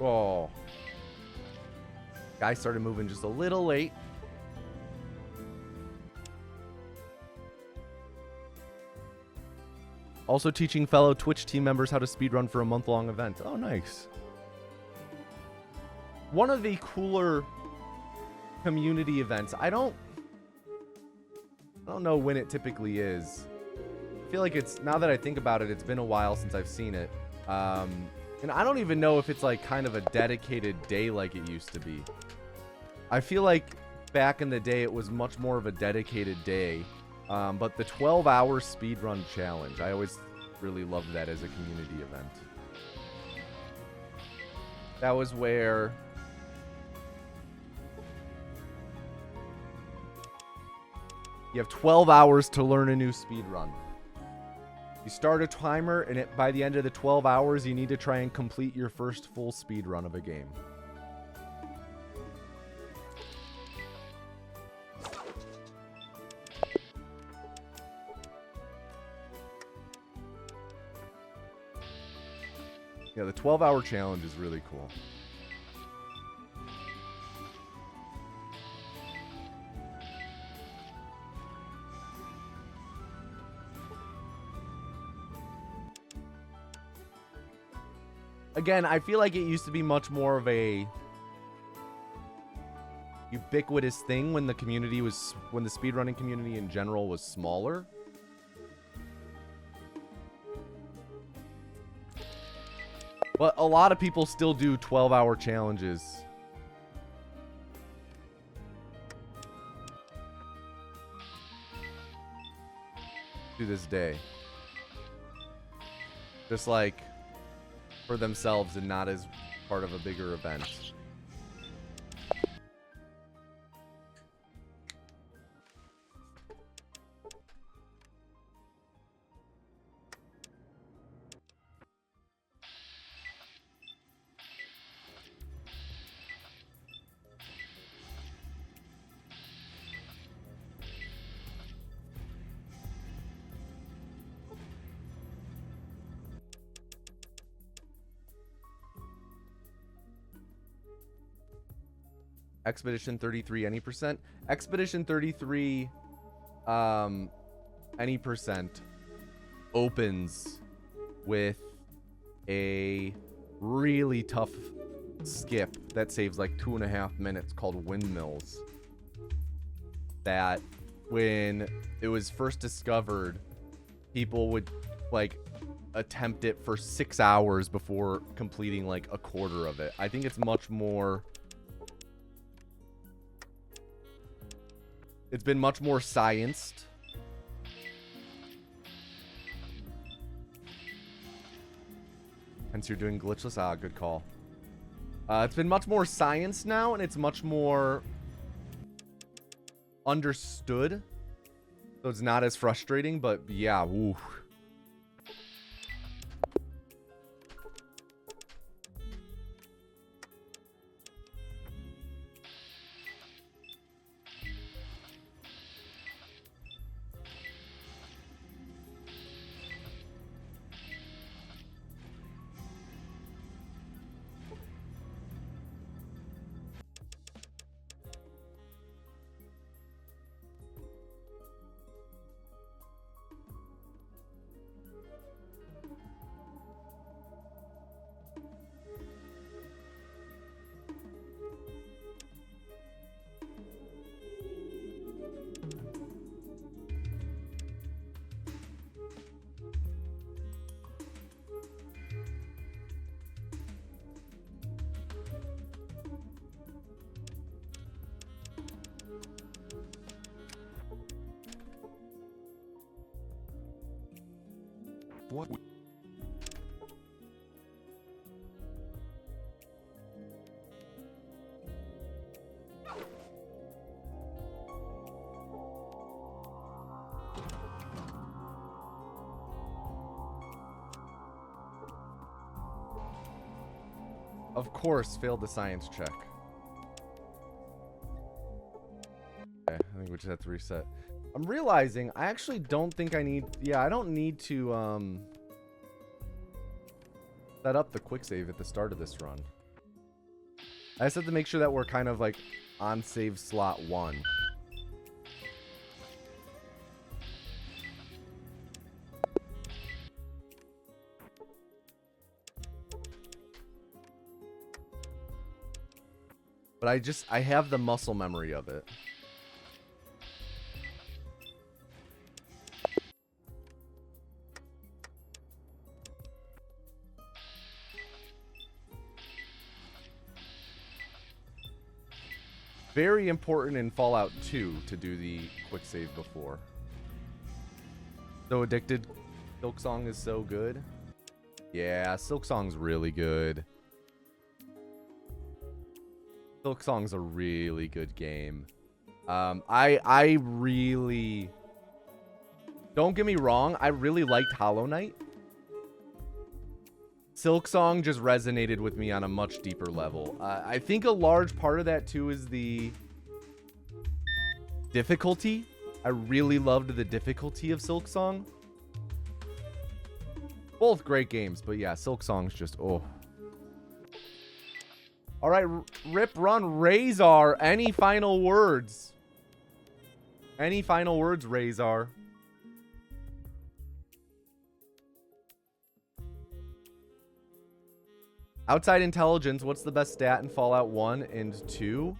Oh. Guy started moving just a little late. Also teaching fellow Twitch team members how to speedrun for a month-long event. Oh, nice. One of the cooler community events. I don't know when it typically is. I feel like it's, now that I think about it, it's been a while since I've seen it. And I don't even know if it's like kind of a dedicated day like it used to be. I feel like back in the day it was much more of a dedicated day. But the 12-hour speedrun challenge, I always really loved that as a community event. That was where you have 12 hours to learn a new speedrun. You start a timer, and by the end of the 12 hours, you need to try and complete your first full speedrun of a game. Yeah, the 12-hour challenge is really cool. Again, I feel like it used to be much more of a ubiquitous thing when the speedrunning community in general was smaller. But a lot of people still do 12-hour challenges. To this day. Just like for themselves and not as part of a bigger event. Expedition 33 any percent. Expedition 33 any percent opens with a really tough skip that saves like 2.5 minutes called Windmills. That when it was first discovered, people would like attempt it for 6 hours before completing like a quarter of it. I think it's much more. It's been much more scienced. Hence you're doing glitchless. Ah, good call. It's been much more scienced now, and it's much more understood. So it's not as frustrating, but yeah, woo. What? Of course, failed the science check. Okay, I think we just have to reset. I'm realizing I actually don't think I need... Yeah, I don't need to set up the quick save at the start of this run. I just have to make sure that we're kind of like on save slot 1. But I have the muscle memory of it. Very important in Fallout 2 to do the quick save before. So Addicted. Silk Song is so good. Yeah, Silk Song's really good. Silk Song's a really good game. I really... Don't get me wrong, I really liked Hollow Knight. Silk Song just resonated with me on a much deeper level. I think a large part of that too is the difficulty. I really loved the difficulty of Silk Song. Both great games, but yeah, Silk Song's just, oh. All right, Rip Run Razor, any final words? Any final words, Razor? Outside intelligence, what's the best stat in Fallout 1 and 2?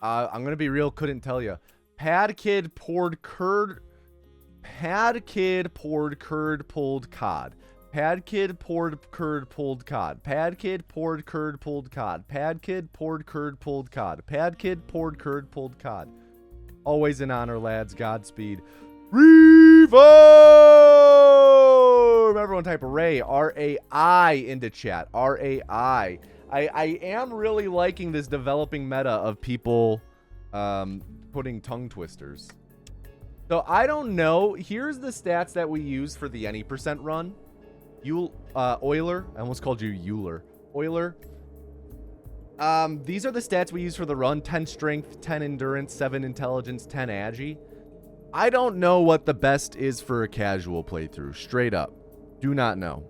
I'm gonna be real, couldn't tell you. Pad kid poured curd pulled cod. Pad kid poured curd pulled cod. Pad kid poured curd pulled cod. Pad kid poured curd pulled cod. Pad kid poured curd pulled cod. Always in honor, lads. Godspeed. Reform! Everyone type Ray, R-A-I into chat. R-A-I. I am really liking this developing meta of people putting tongue twisters. So I don't know. Here's the stats that we use for the any percent run. Euler. I almost called you Euler. Euler. These are the stats we use for the run. 10 strength, 10 endurance, 7 intelligence, 10 agi. I don't know what the best is for a casual playthrough. Straight up. Do not know.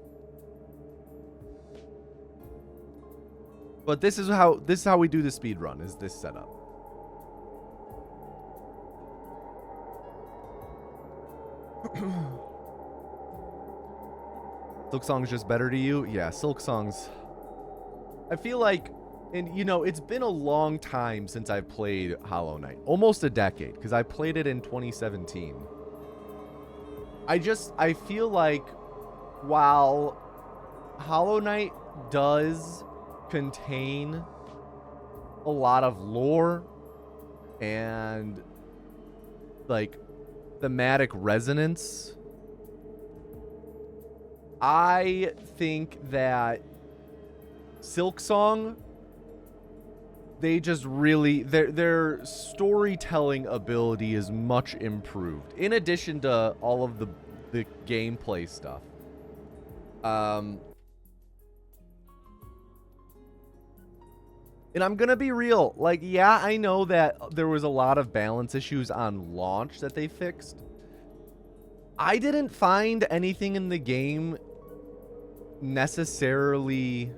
But this is how we do the speed run, is this setup. Silk Song's just better to you? Yeah, Silk Song's... I feel like, and you know, it's been a long time since I've played Hollow Knight. Almost a decade, because I played it in 2017. I feel like while Hollow Knight does contain a lot of lore and like thematic resonance, I think that Silk Song, they just really, their storytelling ability is much improved in addition to all of the gameplay stuff. And I'm gonna be real, like, yeah, I know that there was a lot of balance issues on launch that they fixed. I didn't find anything in the game necessarily...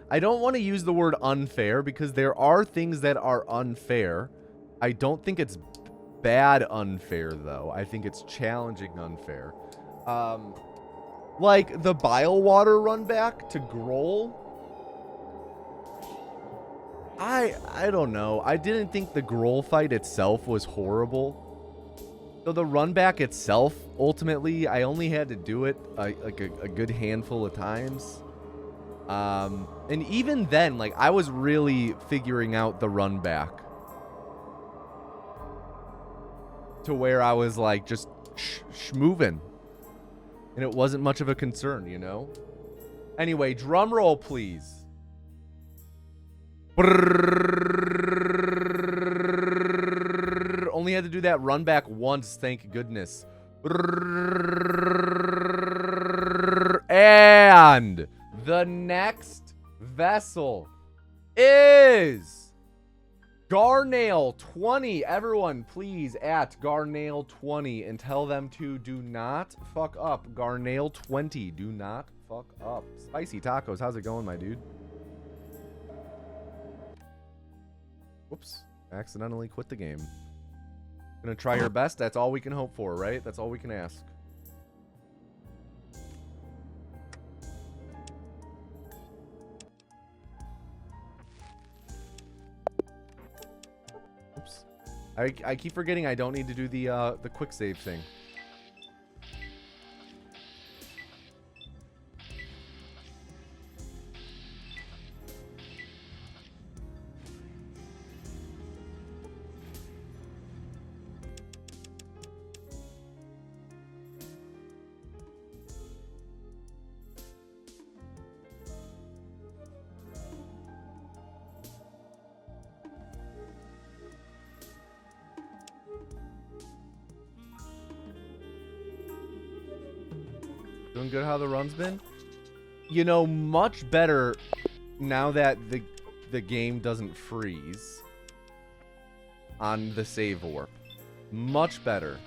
I don't want to use the word unfair because there are things that are unfair. I don't think it's bad unfair, though. I think it's challenging unfair. Like the Biowater run back to Grohl. I don't know. I didn't think the Grohl fight itself was horrible. So the run back itself, ultimately, I only had to do it like a good handful of times. And even then, like, I was really figuring out the run back to where I was like just moving. And it wasn't much of a concern, you know? Anyway, drum roll, please. Only had to do that run back once, thank goodness. And the next vessel is Garnail20. Everyone, please at Garnail20 and tell them to do not fuck up. Garnail20, do not fuck up. Spicy Tacos, how's it going, my dude? Whoops, accidentally quit the game. Gonna try your best. That's all we can hope for, right? That's all we can ask. Oops. I keep forgetting I don't need to do the quick save thing. Doing good how the run's been? You know, much better now that the game doesn't freeze on the save warp. Much better.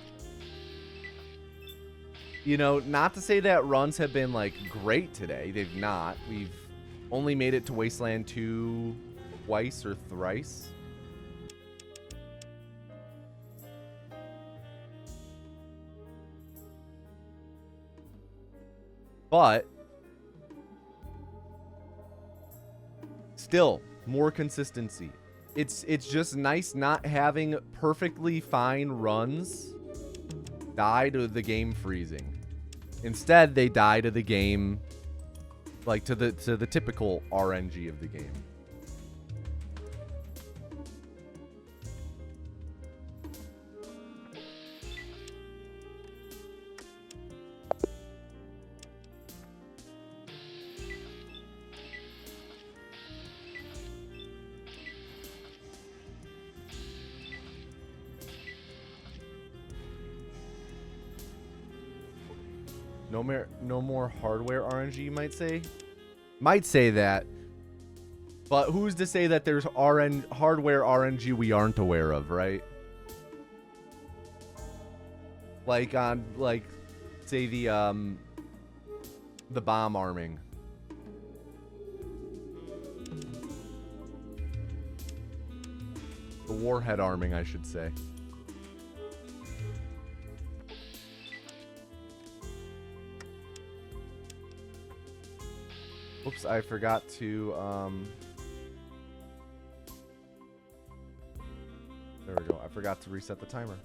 You know, not to say that runs have been, like, great today. They've not. We've only made it to Wasteland 2 twice or thrice. But still, more consistency. It's just nice not having perfectly fine runs die to the game freezing. Instead, they die to the game, like to the typical RNG of the game. No more hardware RNG, you might say. Might say that. But who's to say that there's hardware RNG we aren't aware of, right? Like on, like, say the bomb arming. The warhead arming, I should say. Oops, I forgot to, there we go. I forgot to reset the timer.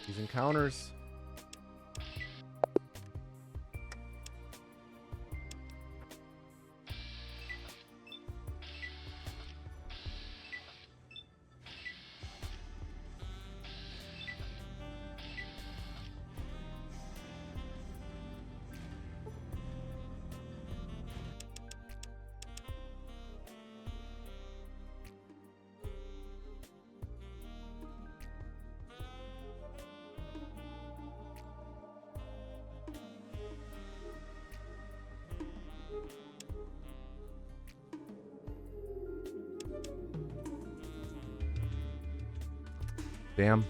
These encounters. Damn.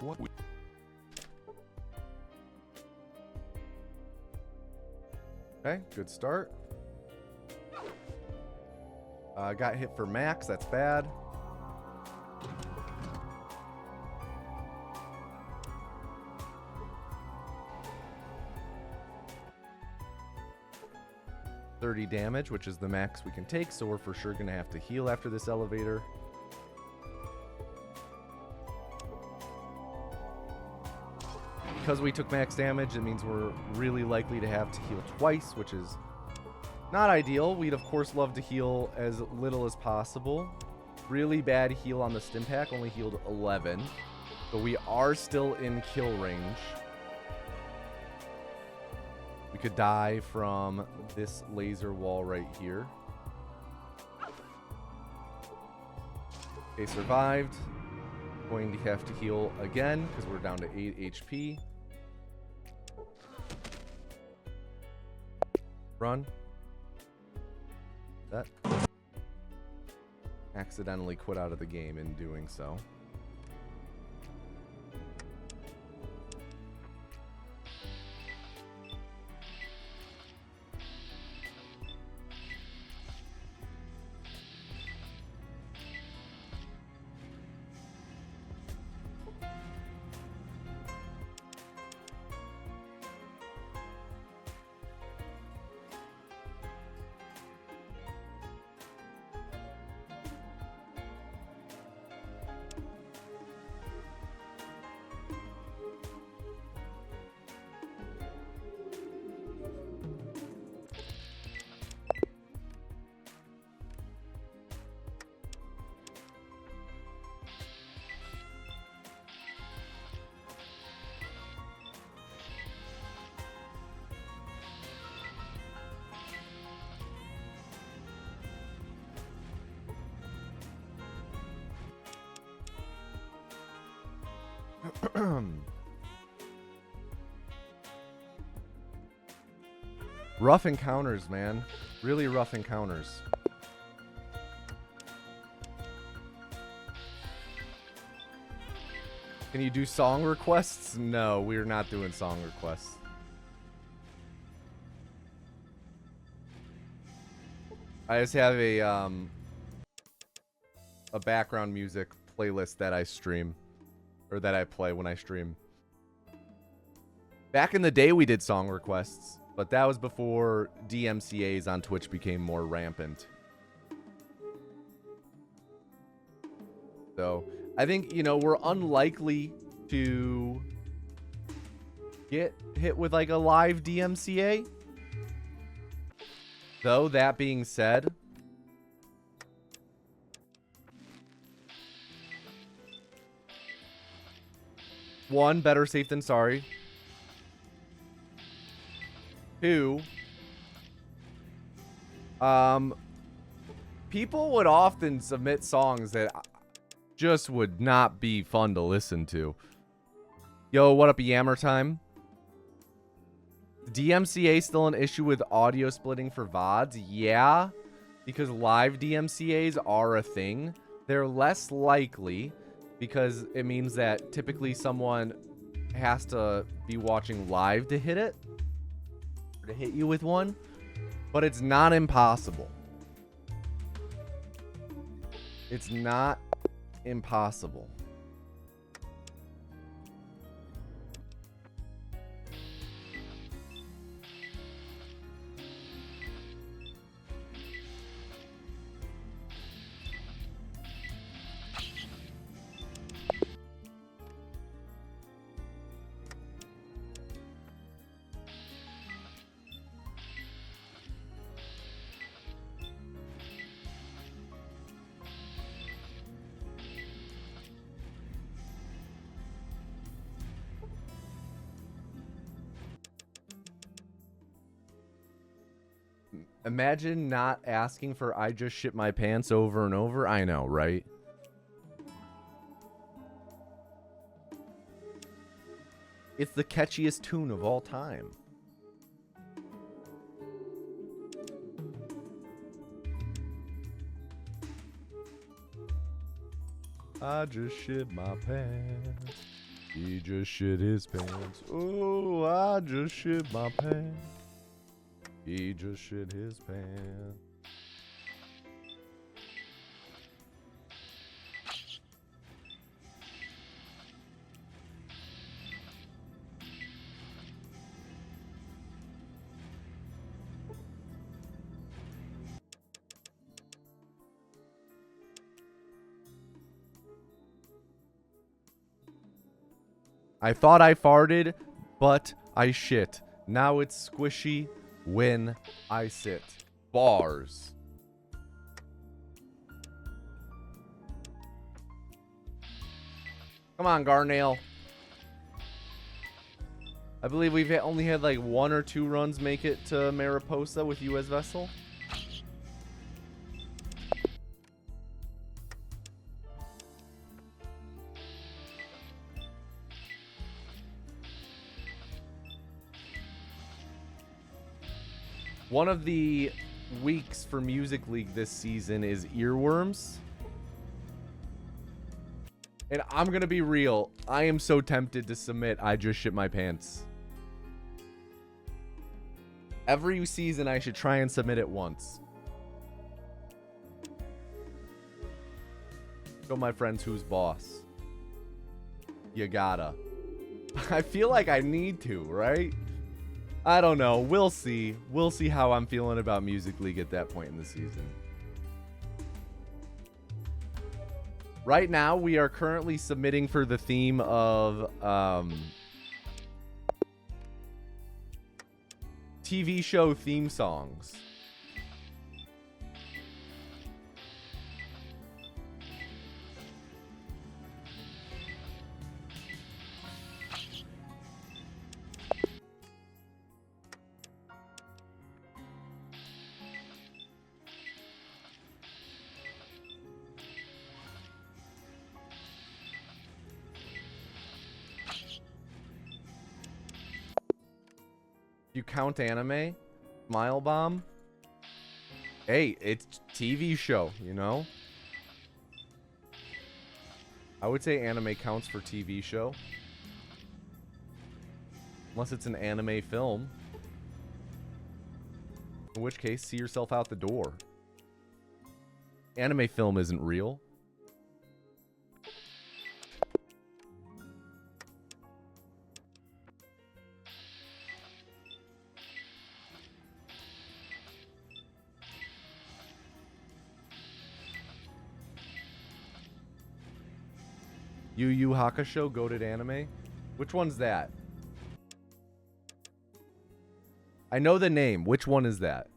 What? Okay, good start. Got hit for max, that's bad. $30 damage, which is the max we can take, so we're for sure gonna have to heal after this elevator. Because we took max damage, it means we're really likely to have to heal twice, which is not ideal. We'd of course love to heal as little as possible. Really bad heal on the stim pack, only healed 11. But we are still in kill range. We could die from this laser wall right here. Okay, survived. Going to have to heal again because we're down to 8 HP. Run. That. Accidentally quit out of the game in doing so. Rough encounters, man. Really rough encounters. Can you do song requests? No, we're not doing song requests. I just have a background music playlist that I stream. Or that I play when I stream. Back in the day, we did song requests. But that was before DMCAs on Twitch became more rampant. So, I think, you know, we're unlikely to get hit with like a live DMCA. Though, that being said, one, better safe than sorry. Two, people would often submit songs that just would not be fun to listen to. Yo, what up, Yammer time? DMCA still an issue with audio splitting for VODs? Yeah, because live DMCAs are a thing. They're less likely because it means that typically someone has to be watching live to hit it. To hit you with one, but it's not impossible. It's not impossible. Imagine not asking for "I just shit my pants" over and over. I know, right? It's the catchiest tune of all time. I just shit my pants. He just shit his pants. Oh, I just shit my pants. He just shit his pants. I thought I farted, but I shit. Now it's squishy when I sit. Bars. Come on, Garnail. I believe we've only had like 1 or 2 runs make it to Mariposa with you as vessel. One of the weeks for Music League this season is earworms. And I'm going to be real. I am so tempted to submit I just shit my pants. Every season I should try and submit it once. Show my friends who's boss. You gotta. I feel like I need to, right? I don't know. We'll see. We'll see how I'm feeling about Music League at that point in the season. Right now, we are currently submitting for the theme of TV show theme songs. You count anime? Smile Bomb? Hey, it's TV show, you know? I would say anime counts for TV show. Unless it's an anime film. In which case, see yourself out the door. Anime film isn't real. Yu Yu Hakusho, goated anime. Which one's that? I know the name. Which one is that?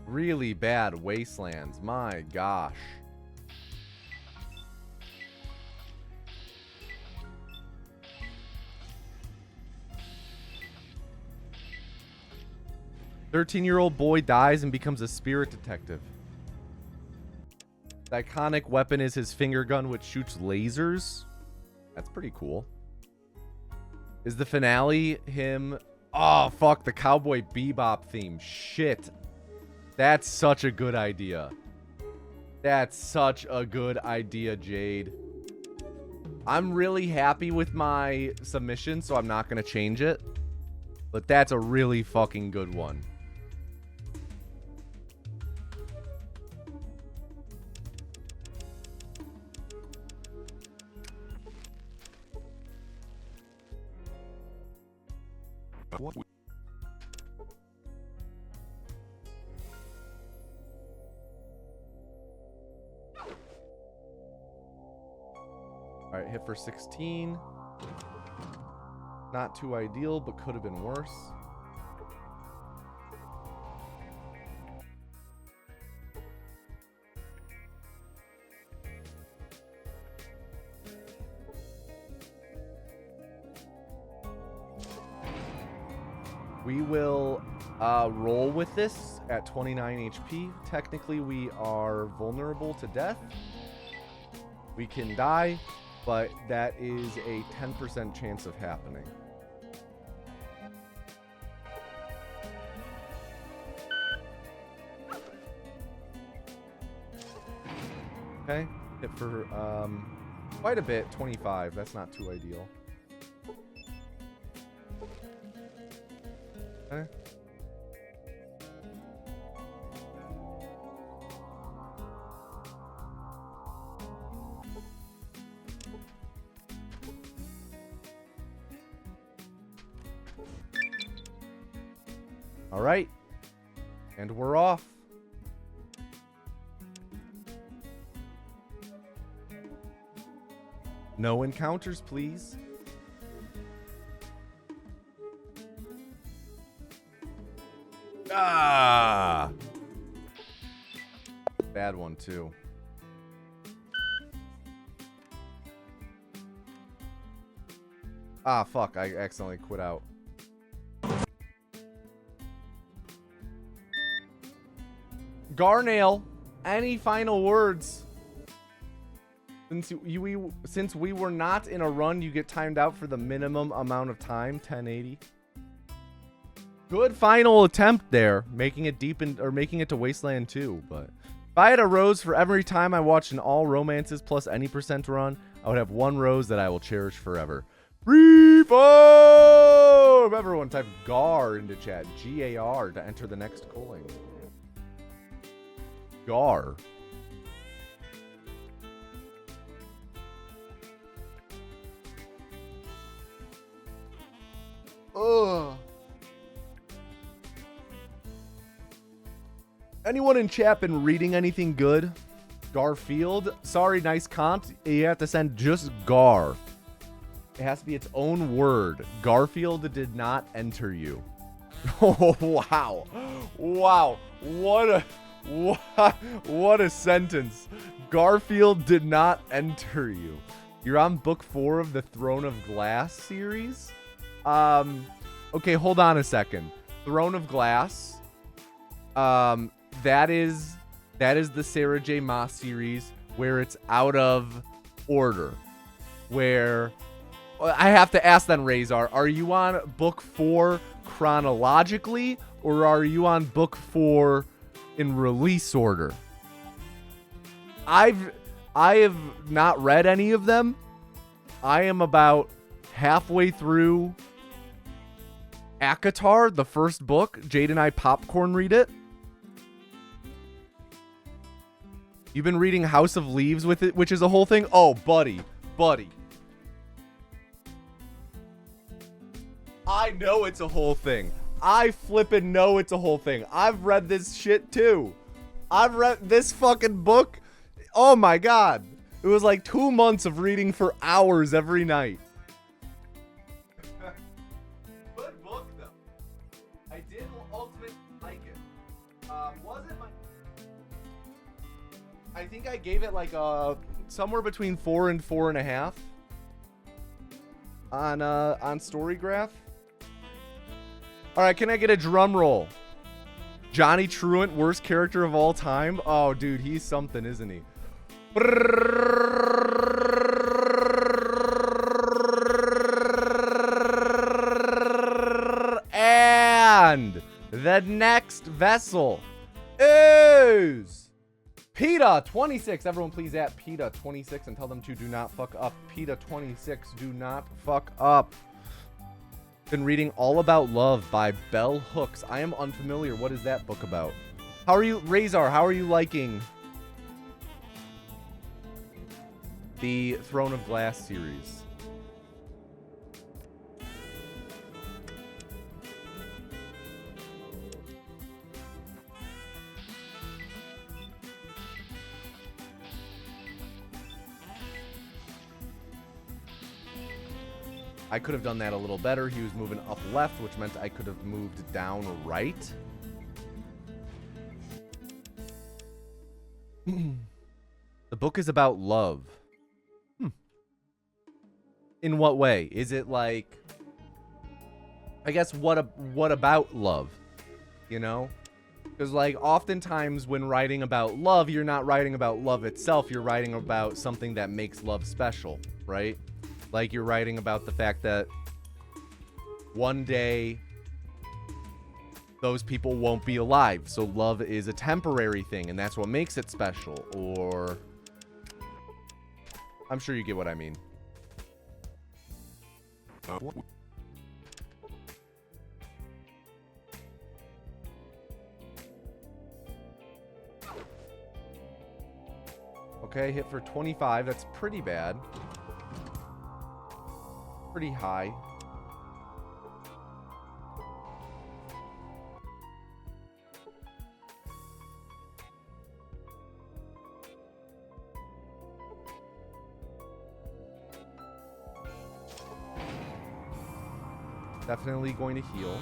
Really bad wastelands. My gosh. "13-year-old boy dies and becomes a spirit detective. The iconic weapon is his finger gun, which shoots lasers." That's pretty cool. Is the finale him? Oh, fuck, the Cowboy Bebop theme. Shit. That's such a good idea. That's such a good idea, Jade. I'm really happy with my submission, so I'm not going to change it. But that's a really fucking good one. All right, hit for 16. Not too ideal, but could have been worse. We will Roll with this at 29 HP. Technically, we are vulnerable to death. We can die, but that is a 10% chance of happening. Okay, hit for quite a bit, 25. That's not too ideal. Okay. All right, and we're off. No encounters, please. Ah! Bad one, too. Ah, fuck. I accidentally quit out. Garnail, any final words? Since we were not in a run, you get timed out for the minimum amount of time, 1080. Good final attempt there, making it deep in, or making it to Wasteland 2. But if I had a rose for every time I watched an all romances plus any percent run, I would have one rose that I will cherish forever. Reform! Everyone type GAR into chat, G-A-R, to enter the next calling. GAR. Ugh. Anyone in chat been reading anything good? Garfield? Sorry, nice content. You have to send just Gar. It has to be its own word. Garfield did not enter you. Oh, wow. Wow. What a sentence. Garfield did not enter you. You're on book 4 of the Throne of Glass series? Okay, hold on a second. Throne of Glass. That is the Sarah J. Maas series where it's out of order. Where I have to ask then, Razor, are you on book 4 chronologically, or are you on book 4 in release order? I have not read any of them. I am about halfway through ACOTAR, the first book. Jade and I popcorn read it. You've been reading House of Leaves with it, which is a whole thing? Oh, buddy. I know it's a whole thing. I flippin' know it's a whole thing. I've read this shit too. I've read this fucking book. Oh my god. It was like 2 months of reading for hours every night. Good book though. I did ultimately like it. Wasn't my... I think I gave it like somewhere between 4 and 4.5 on Storygraph. All right, can I get a drum roll? Johnny Truant, worst character of all time. Oh, dude, he's something, isn't he? And the next vessel is PETA26. Everyone please at PETA26 and tell them to do not fuck up. PETA26, do not fuck up. Been reading All About Love by Bell Hooks. I am unfamiliar. What is that book about? How are you, Razor? How are you liking the Throne of Glass series? I could have done that a little better. He was moving up left, which meant I could have moved down right. The book is about love. In what way? Is it like... I guess what about love? you know? Because, like, oftentimes when writing about love, you're not writing about love itself. You're writing about something that makes love special, right? Like, you're writing about the fact that one day those people won't be alive. So love is a temporary thing, and that's what makes it special. Or I'm sure you get what I mean. Okay, hit for 25. That's pretty bad. Pretty high. Definitely going to heal.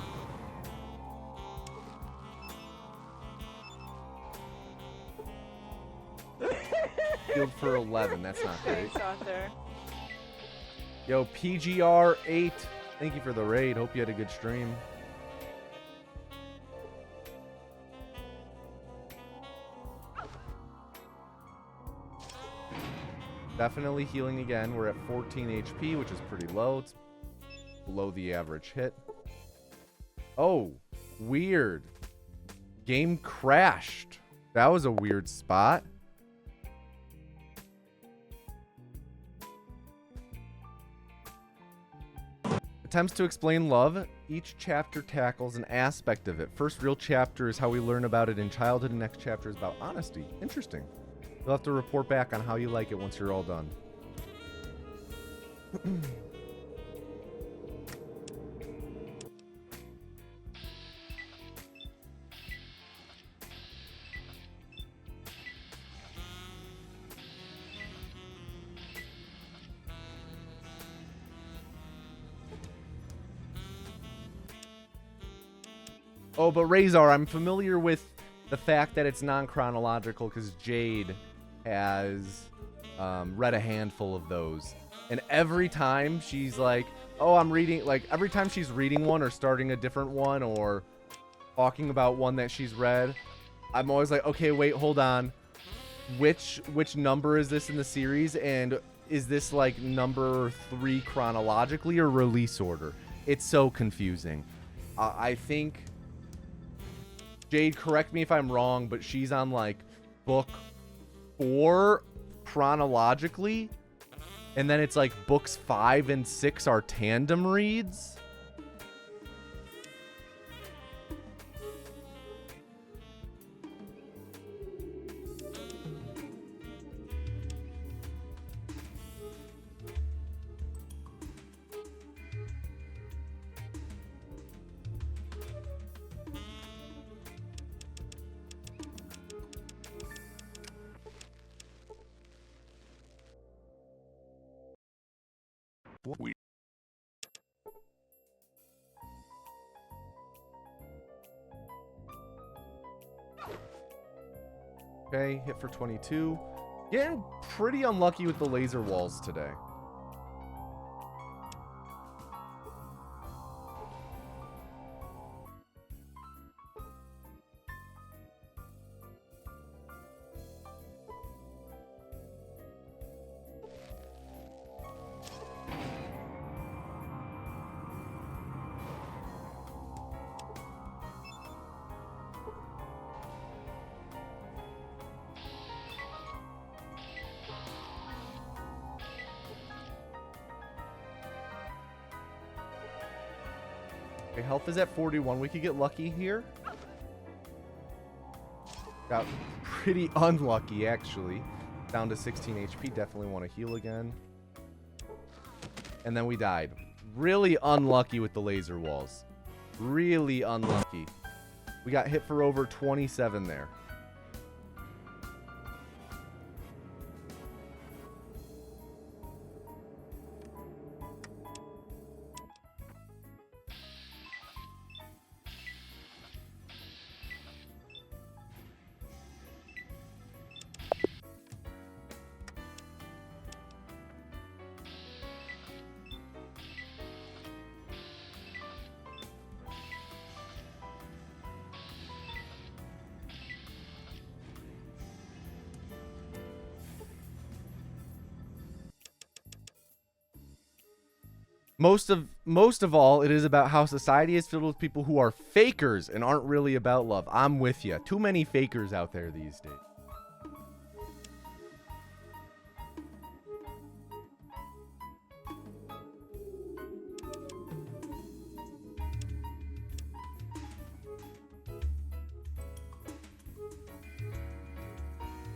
Healed for 11. That's not great. Yo, PGR8. Thank you for the raid. Hope you had a good stream. Definitely healing again. We're at 14 HP, which is pretty low. It's below the average hit. Oh, weird. Game crashed. That was a weird spot. Attempts to explain love. Each chapter tackles an aspect of it. First real chapter is how we learn about it in childhood, and next chapter is about honesty. Interesting. You'll have to report back on how you like it once you're all done. Oh, but Razor, I'm familiar with the fact that it's non-chronological because Jade has read a handful of those. And every time she's like, oh, I'm reading, like every time she's reading one or starting a different one or talking about one that she's read, I'm always like, okay, wait, hold on. Which number is this in the series? And is this like number 3 chronologically or release order? It's so confusing. I think... Jade, correct me if I'm wrong, but she's on like book 4 chronologically, and then it's like books 5 and 6 are tandem reads. Okay, hit for 22. Getting pretty unlucky with the laser walls today. Okay, health is at 41. We could get lucky here. Got pretty unlucky, actually. Down to 16 HP. Definitely want to heal again. And then we died. Really unlucky with the laser walls. Really unlucky. We got hit for over 27 there. Most of all, it is about how society is filled with people who are fakers and aren't really about love. I'm with you. Too many fakers out there these days.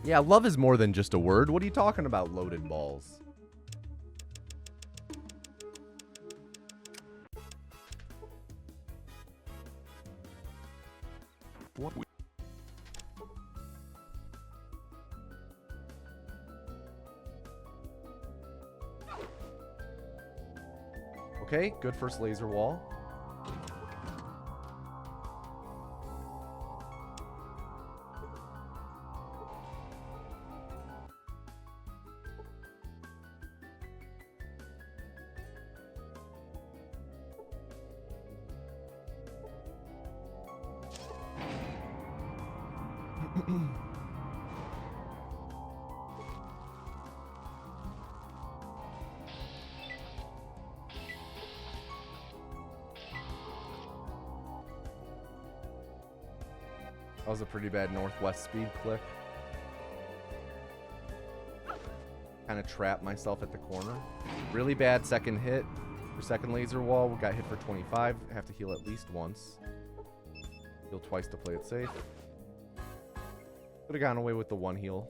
Yeah, love is more than just a word. What are you talking about, loaded balls? What we Okay, good first laser wall. That was a pretty bad northwest speed click. Kind of trapped myself at the corner. Really bad second hit for second laser wall. We got hit for 25. Have to heal at least once. Heal twice to play it safe. Could have gone away with the one heal.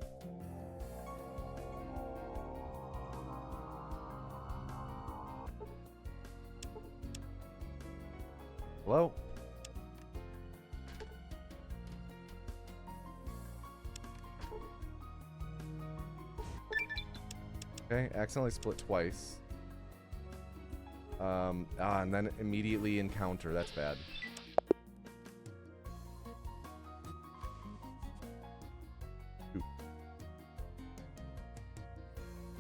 Hello? Okay, accidentally split twice. And then immediately encounter. That's bad. Ooh.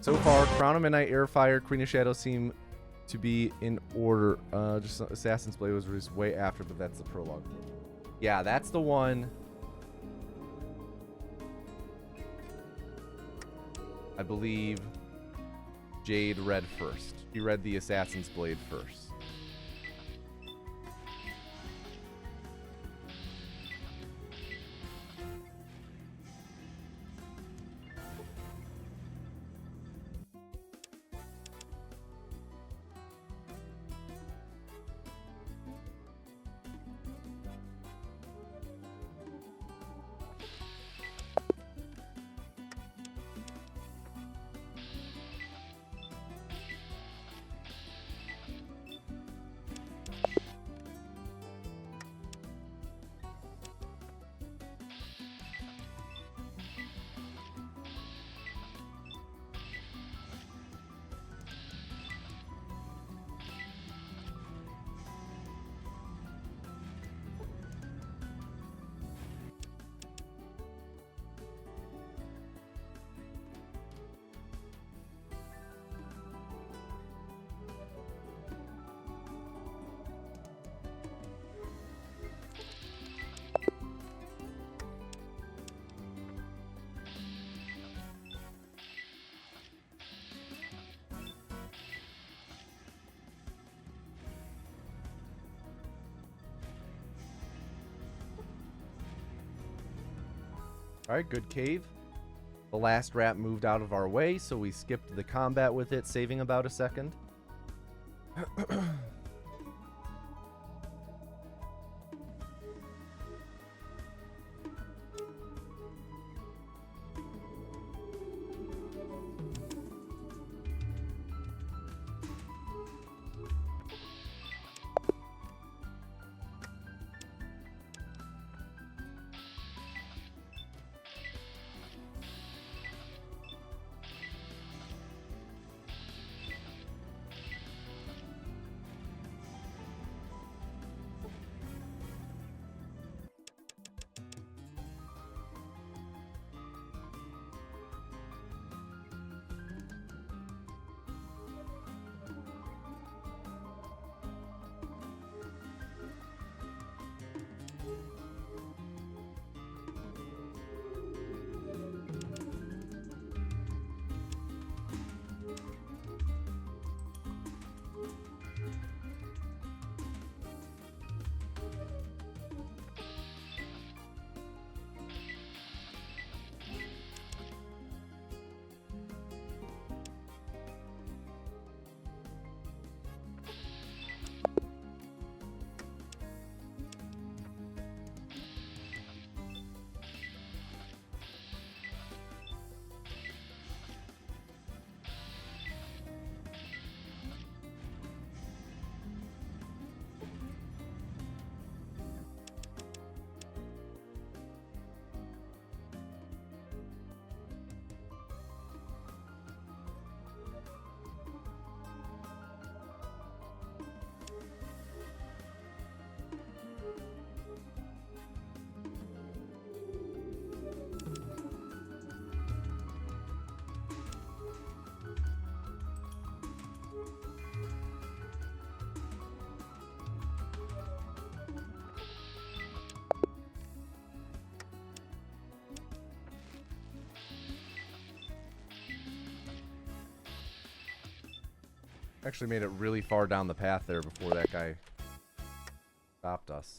So far, Crown of Midnight, Airfire, Queen of Shadows seem to be in order. Just Assassin's Blade was released way after, but that's the prologue. Yeah, that's the one. I believe Jade read first. She read the Assassin's Blade first. All right, good cave. The last rat moved out of our way, so we skipped the combat with it, saving about a second. Actually made it really far down the path there before that guy stopped us.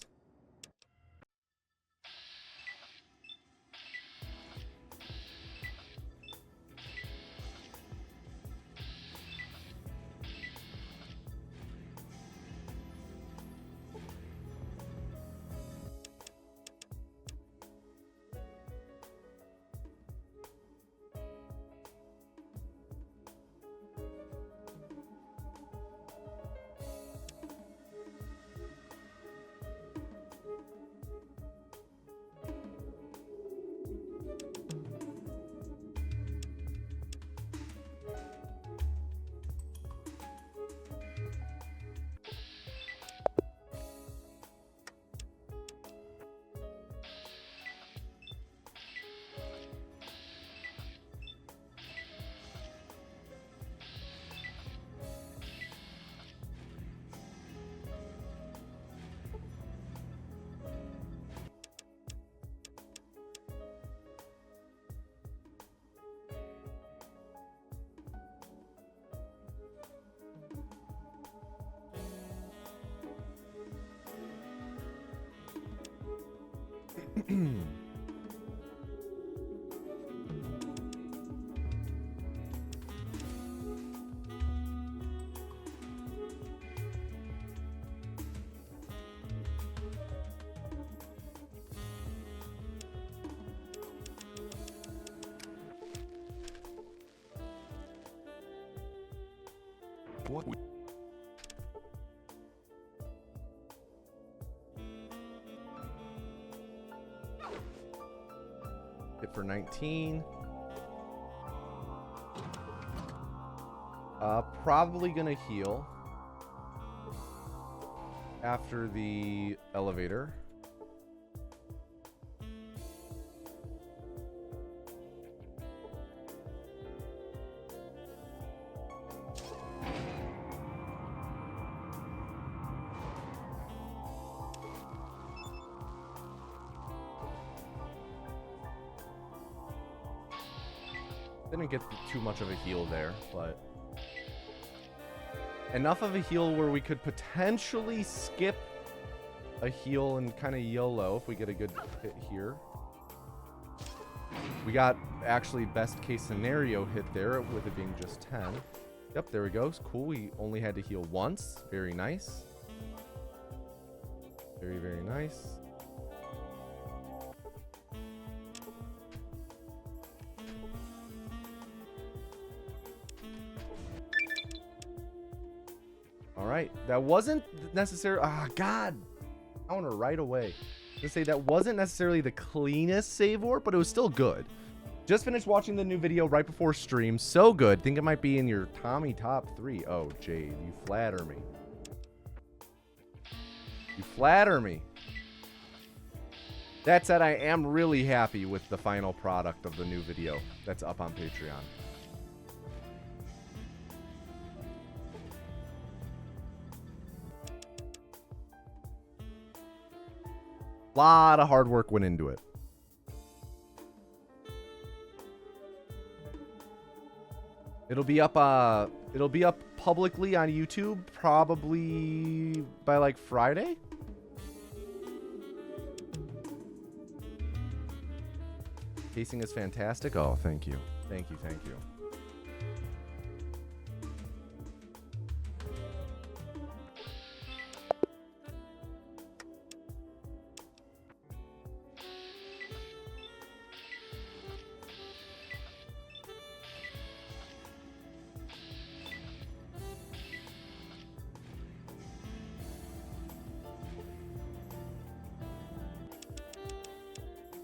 What? Hit for 19. Probably gonna heal after the elevator. Didn't get too much of a heal there, but enough of a heal where we could potentially skip a heal and kind of YOLO if we get a good hit here. We got actually best case scenario hit there with it being just 10. Yep, there we go. Cool. We only had to heal once. Very nice. Very, very nice. All right, that wasn't necessarily. Ah, God, counter right away. I was gonna say that wasn't necessarily the cleanest save warp, but it was still good. Just finished watching the new video right before stream. So good. Think it might be in your Tommy top 3. Oh, Jade, you flatter me. You flatter me. That said, I am really happy with the final product of the new video that's up on Patreon. Lot of hard work went into it. It'll be up publicly on YouTube probably by like Friday. Casing is fantastic. Oh, thank you. Thank you, thank you.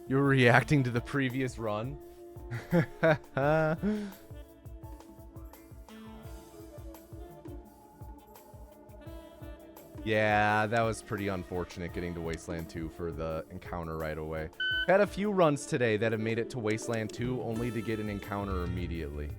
You were reacting to the previous run? Yeah, that was pretty unfortunate getting to Wasteland 2 for the encounter right away. Had a few runs today that have made it to Wasteland 2 only to get an encounter immediately.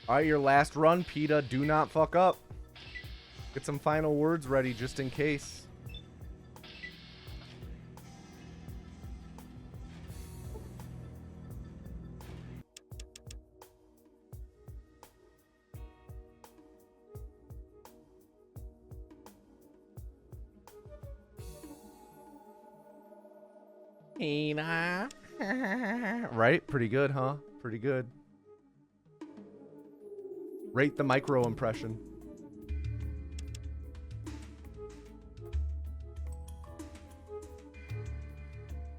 All right, your last run, PETA. Do not fuck up. Get some final words ready just in case. PETA. Right? Pretty good, huh? Pretty good. Rate the micro impression.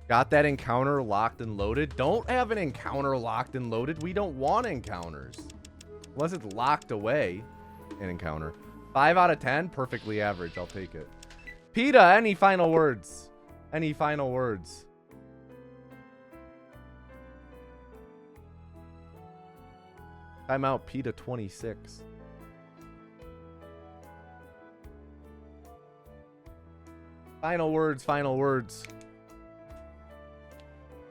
Got that encounter locked and loaded? Don't have an encounter locked and loaded. We don't want encounters. Unless it's locked away. An encounter. 5 out of 10? Perfectly average. I'll take it. PETA, any final words? Any final words? Timeout PETA 26. Final words, final words.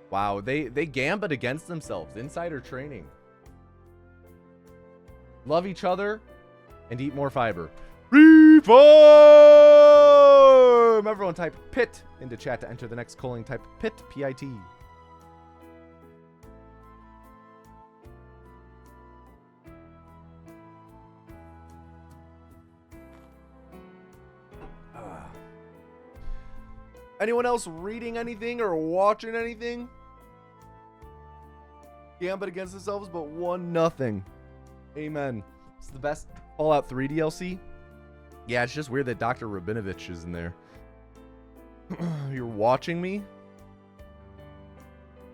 Wow, they gambit against themselves. Insider training. Love each other and eat more fiber. Reform! Everyone type PIT into chat to enter the next calling. Type PIT, P-I-T. Anyone else reading anything or watching anything? Gambit against themselves, but 1-0. Amen. It's the best Fallout 3 DLC. Yeah, it's just weird that Dr. Rabinovich is in there. You're watching me?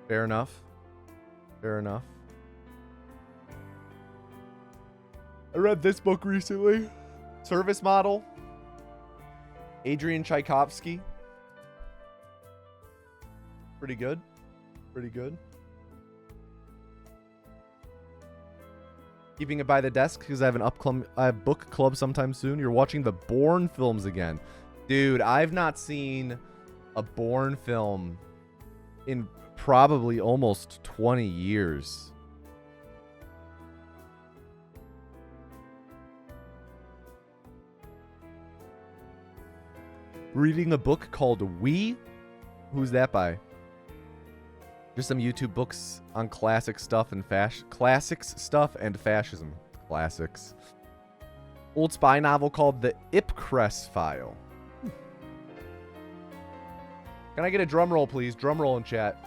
Fair enough. Fair enough. I read this book recently. Service Model. Adrian Tchaikovsky. Pretty good. Pretty good. Keeping it by the desk because I have a book club sometime soon. You're watching the Bourne films again. Dude, I've not seen a Bourne film in probably almost 20 years. Reading a book called We? Who's that by? Just some YouTube books on classic stuff and classics stuff and fascism. Classics. Old spy novel called The Ipcress File. Can I get a drum roll, please? Drum roll in chat.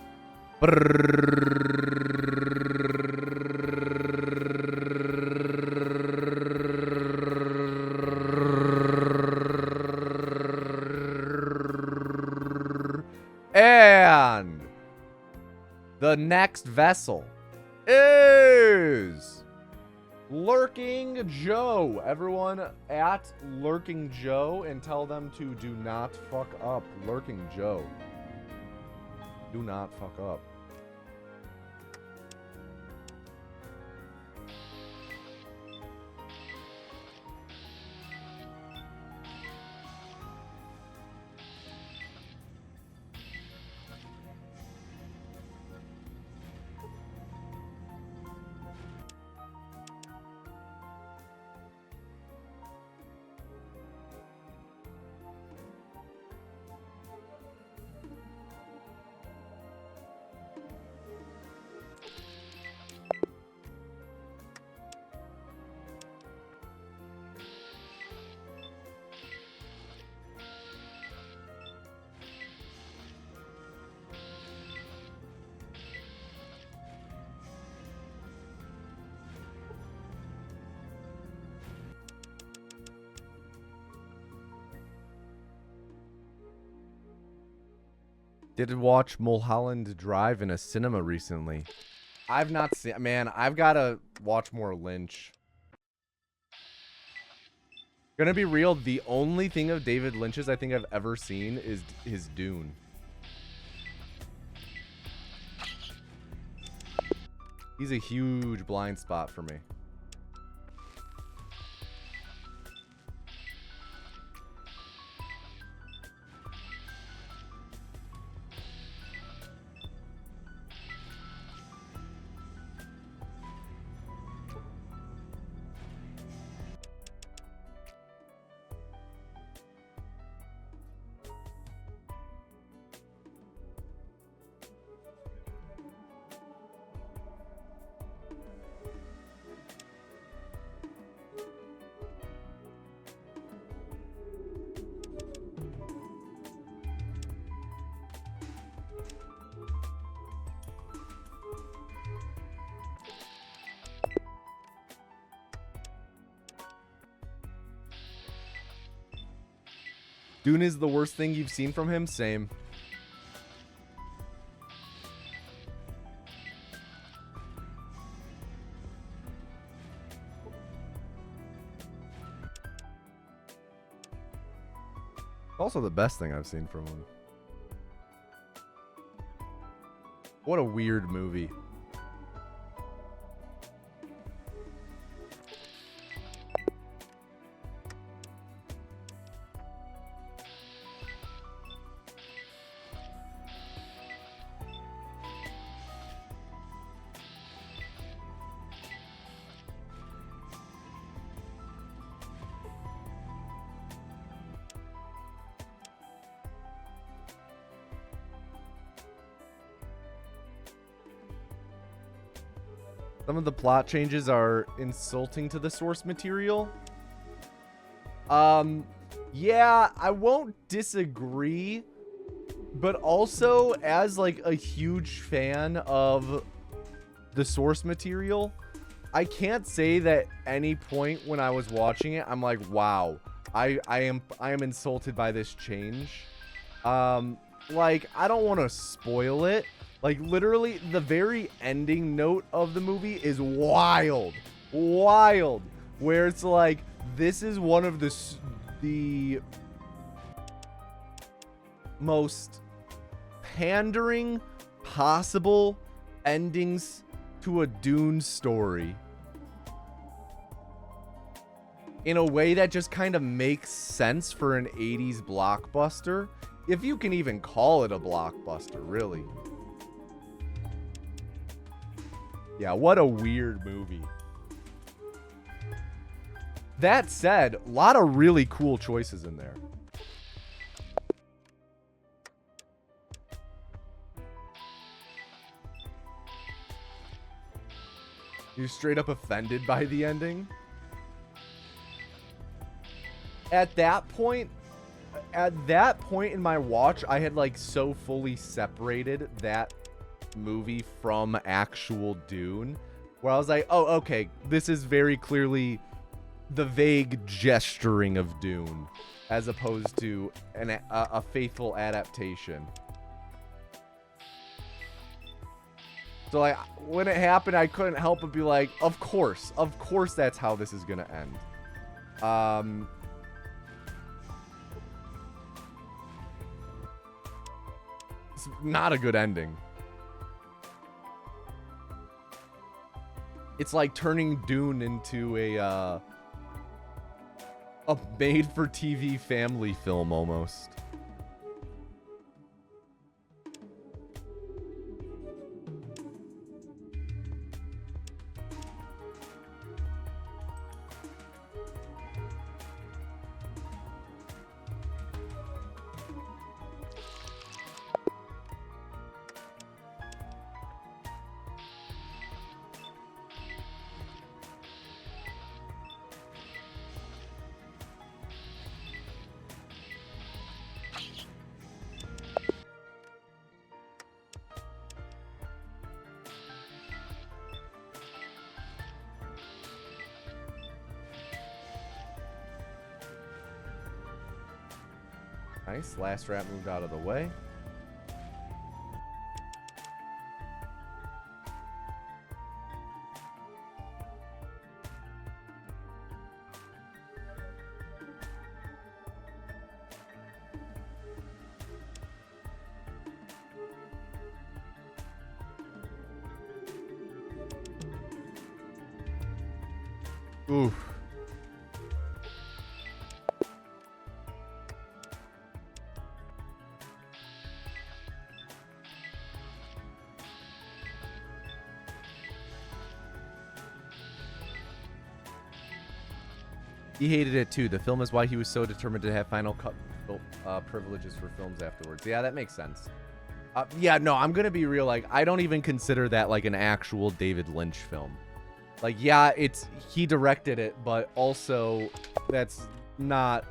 And the next vessel is Lurking Joe. Everyone at Lurking Joe and tell them to do not fuck up. Lurking Joe. Do not fuck up. Did watch Mulholland Drive in a cinema recently. I've not seen... Man, I've got to watch more Lynch. Gonna be real, the only thing of David Lynch's I think I've ever seen is his Dune. He's a huge blind spot for me. Dune is the worst thing you've seen from him? Same. Also the best thing I've seen from him. What a weird movie. Some of the plot changes are insulting to the source material. Yeah, I won't disagree, but also as like a huge fan of the source material, I can't say that any point when I was watching it, I'm like, wow, I am insulted by this change. Like, I don't want to spoil it. Like, literally, the very ending note of the movie is wild. Wild. Where it's like, this is one of the most pandering possible endings to a Dune story. In a way that just kind of makes sense for an 80s blockbuster. If you can even call it a blockbuster, really. Yeah, what a weird movie. That said, a lot of really cool choices in there. You're straight up offended by the ending? At that point in my watch, I had like so fully separated that movie from actual Dune, where I was like, oh, okay, this is very clearly the vague gesturing of Dune as opposed to a faithful adaptation. So like when it happened, I couldn't help but be like, of course that's how this is gonna end. It's not a good ending. It's like turning Dune into a made-for-TV family film almost. Nice. Last rat moved out of the way. Oof. He hated it too. The film is why he was so determined to have final cut privileges for films afterwards. Yeah, that makes sense. Yeah, no, I'm gonna be real. Like, I don't even consider that like an actual David Lynch film. Like, yeah, he directed it, but also that's not.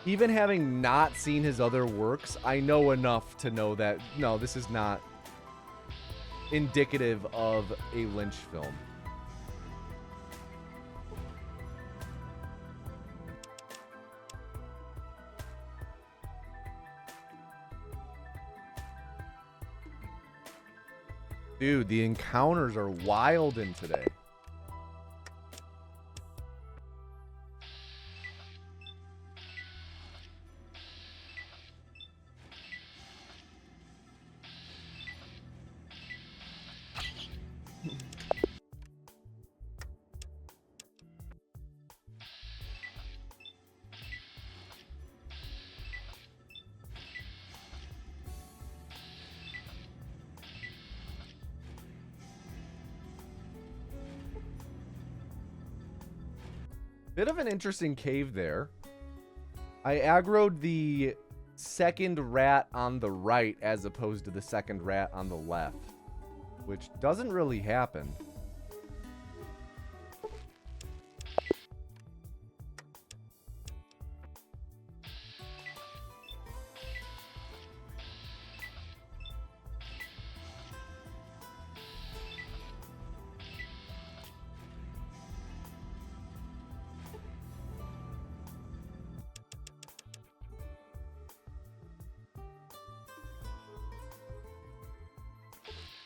Even having not seen his other works, I know enough to know that no, this is not indicative of a Lynch film. Dude, the encounters are wild in today. Bit of an interesting cave there. I aggroed the second rat on the right as opposed to the second rat on the left, which doesn't really happen.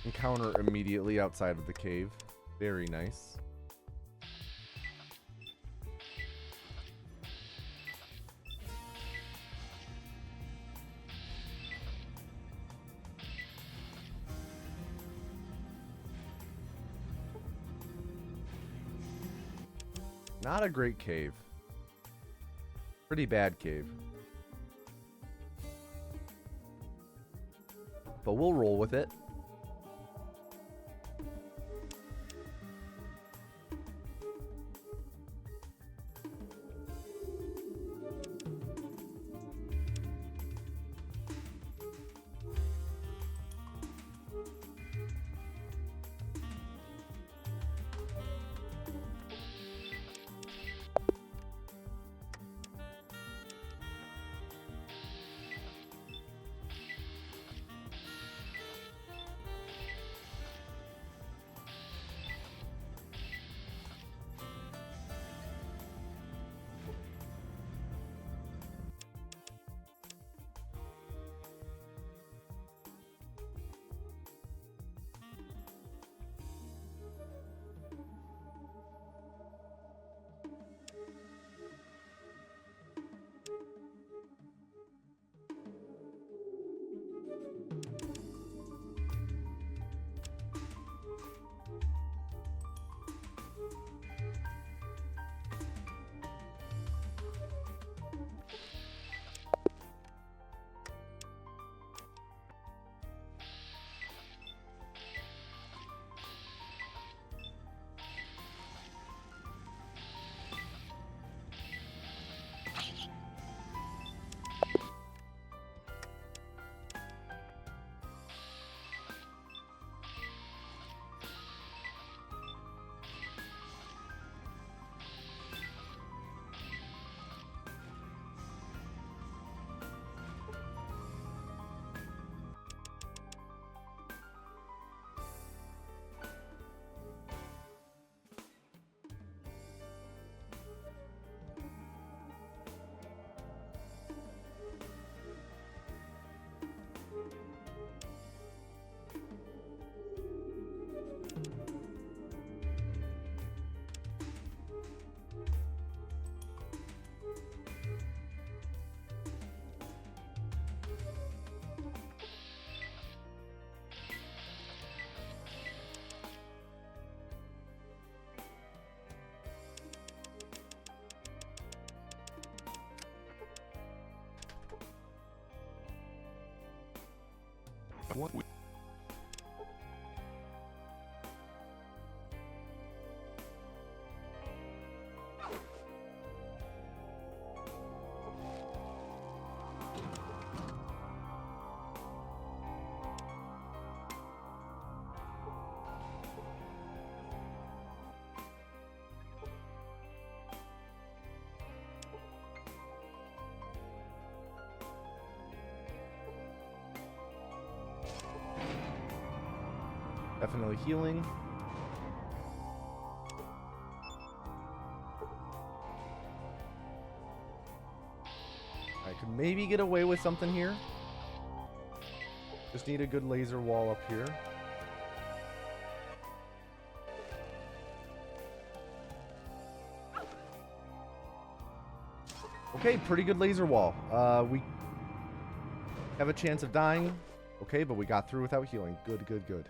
Encounter immediately outside of the cave. Very nice. Not a great cave. Pretty bad cave. But we'll roll with it. What? Definitely healing. I could maybe get away with something here. Just need a good laser wall up here. Okay, pretty good laser wall. We have a chance of dying. Okay, but we got through without healing. Good, good, good.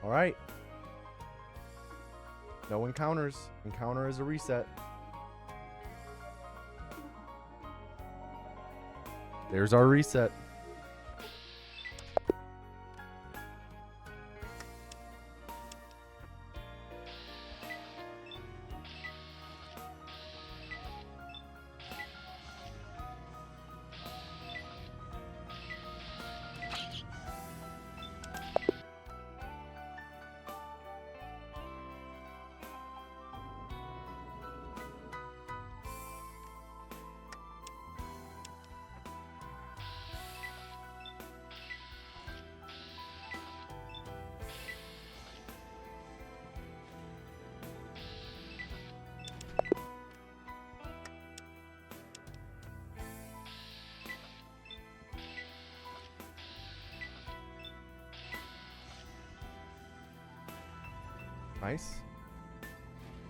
All right. No encounters. Encounter is a reset. There's our reset. Nice.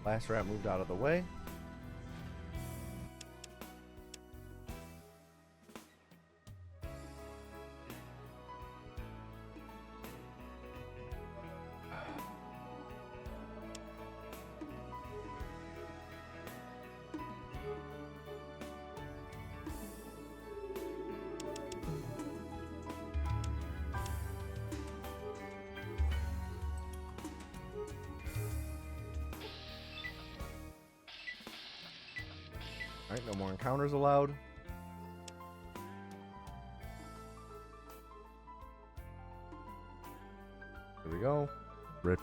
Last rat moved out of the way. All right, no more encounters allowed. There we go. Rip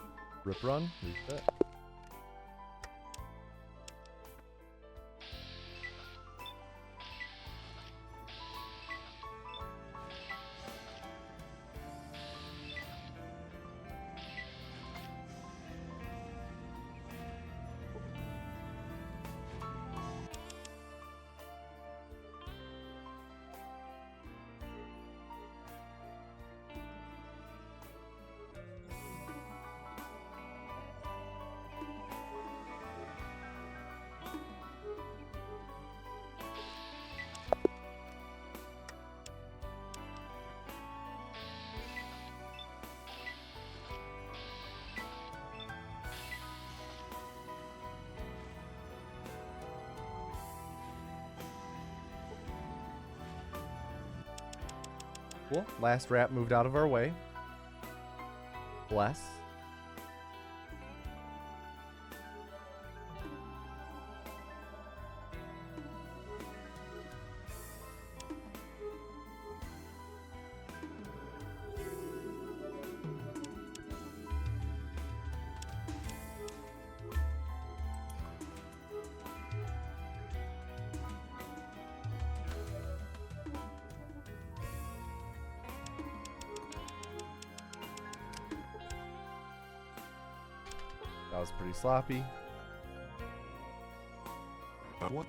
run. Reset. Cool. Last rat moved out of our way. Bless. That was pretty sloppy. What?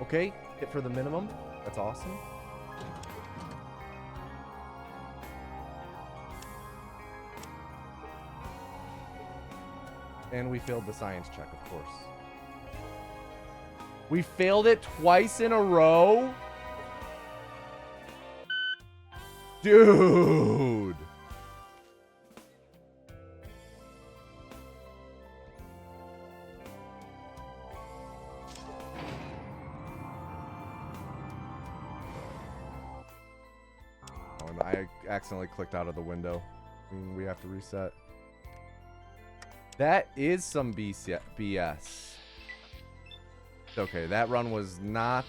Okay, hit for the minimum. That's awesome. And we failed the science check, of course. We failed it twice in a row? Dude. Oh, and I accidentally clicked out of the window. We have to reset. That is some BS. Okay, that run was not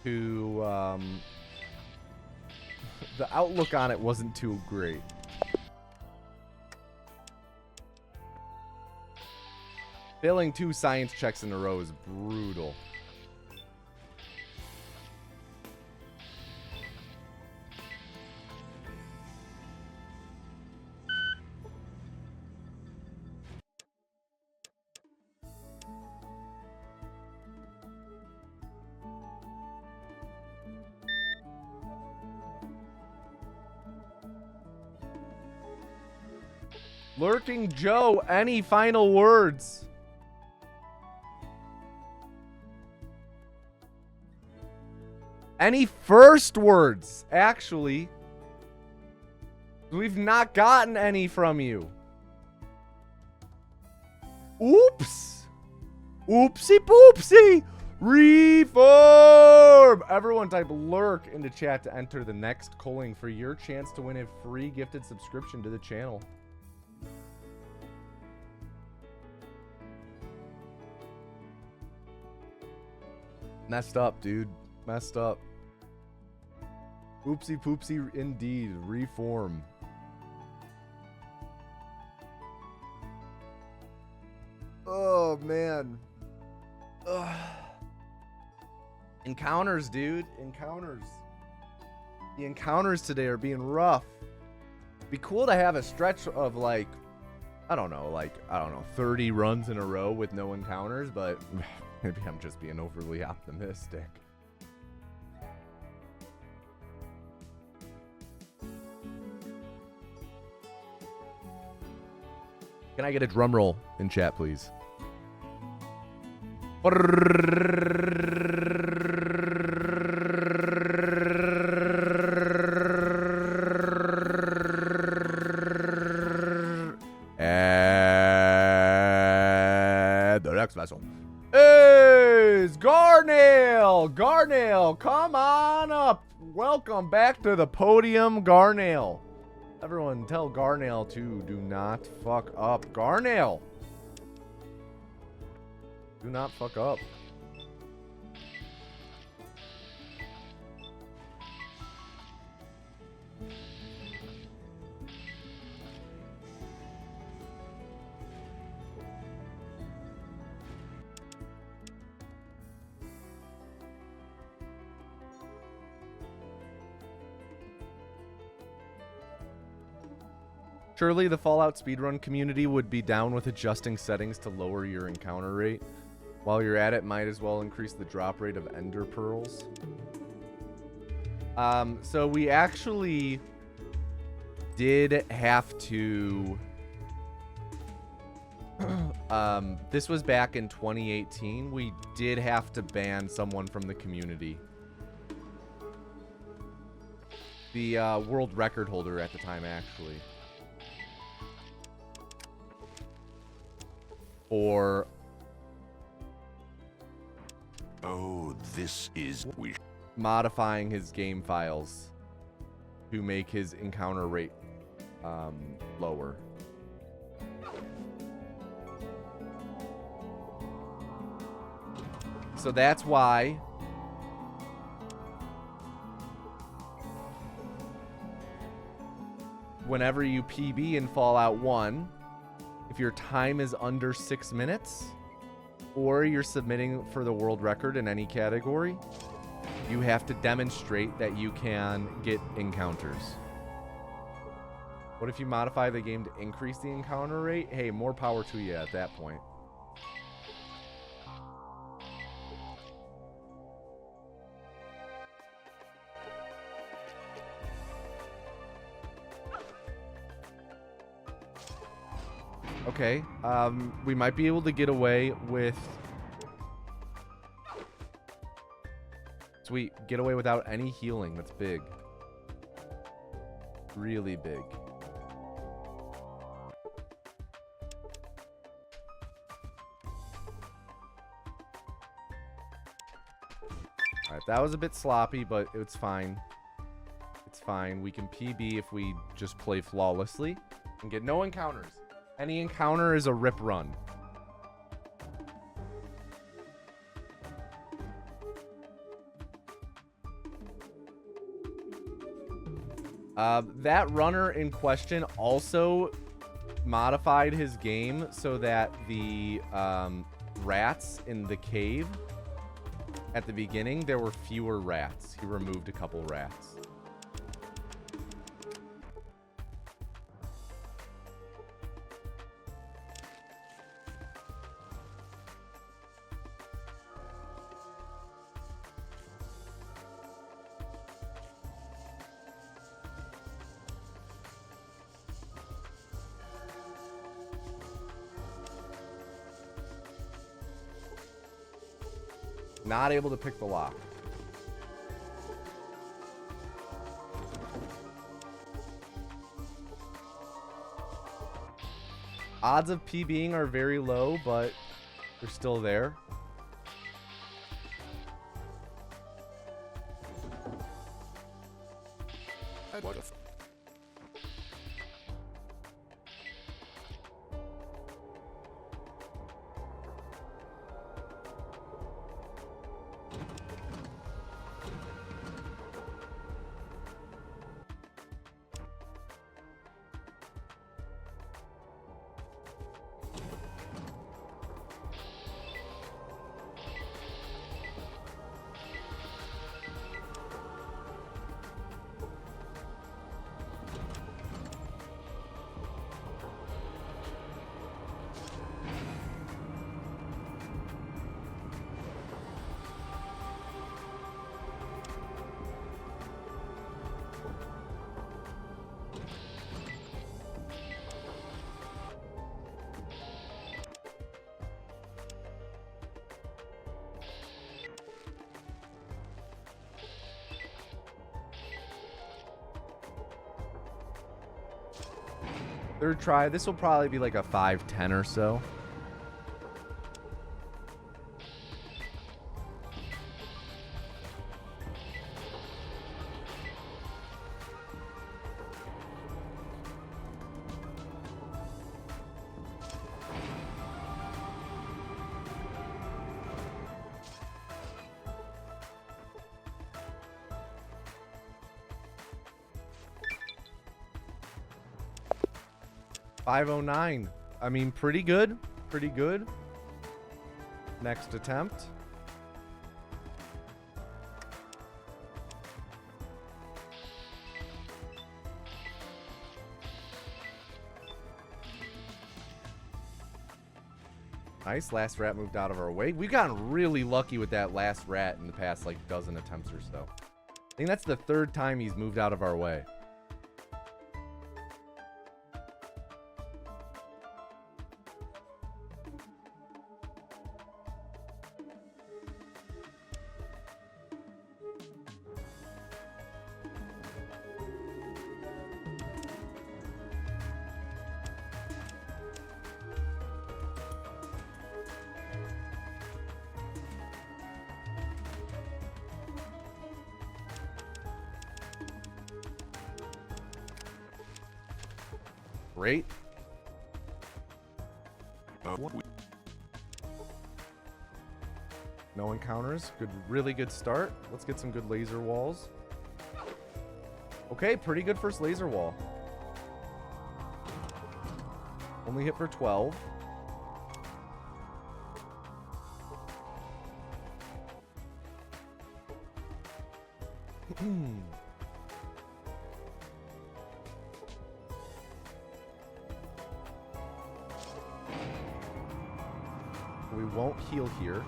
too... the outlook on it wasn't too great. Failing 2 science checks in a row is brutal. Lurking Joe, any final words? Any first words, actually? We've not gotten any from you. Oops. Oopsie poopsie. Reform. Everyone type lurk into chat to enter the next calling for your chance to win a free gifted subscription to the channel. Messed up, dude. Messed up. Oopsie poopsie indeed. Reform. Oh, man. Ugh. Encounters, dude. Encounters. The encounters today are being rough. Be cool to have a stretch of like, I don't know, 30 runs in a row with no encounters, but maybe I'm just being overly optimistic. Can I get a drum roll in chat, please? And the next vessel is Garnail. Garnail, come on up. Welcome back to the podium, Garnail. Everyone tell Garnail to do not fuck up. Garnail. Do not fuck up. Surely the Fallout speedrun community would be down with adjusting settings to lower your encounter rate. While you're at it, might as well increase the drop rate of ender pearls. So we actually did have to... this was back in 2018. We did have to ban someone from the community. The world record holder at the time, actually. For... Oh, this is... modifying his game files to make his encounter rate lower. So that's why whenever you PB in Fallout 1, if your time is under 6 minutes, or you're submitting for the world record in any category, you have to demonstrate that you can get encounters. What if you modify the game to increase the encounter rate? Hey, more power to you at that point. Okay, we might be able to get away with... Sweet, get away without any healing. That's big. Really big. Alright, that was a bit sloppy, but it's fine. It's fine. We can PB if we just play flawlessly and get no encounters. Any encounter is a rip run. That runner in question also modified his game so that the rats in the cave at the beginning, there were fewer rats. He removed a couple rats. Not able to pick the lock. Odds of PBing are very low, but they're still there. What if? Third try. This will probably be like a 5-10 or so. $509. I mean, pretty good. Pretty good. Next attempt. Nice. Last rat moved out of our way. We've gotten really lucky with that last rat in the past like dozen attempts or so. I think that's the third time he's moved out of our way. Great. No encounters. Good, really good start. Let's get some good laser walls. Okay, pretty good first laser wall. Only hit for 12. We won't heal here.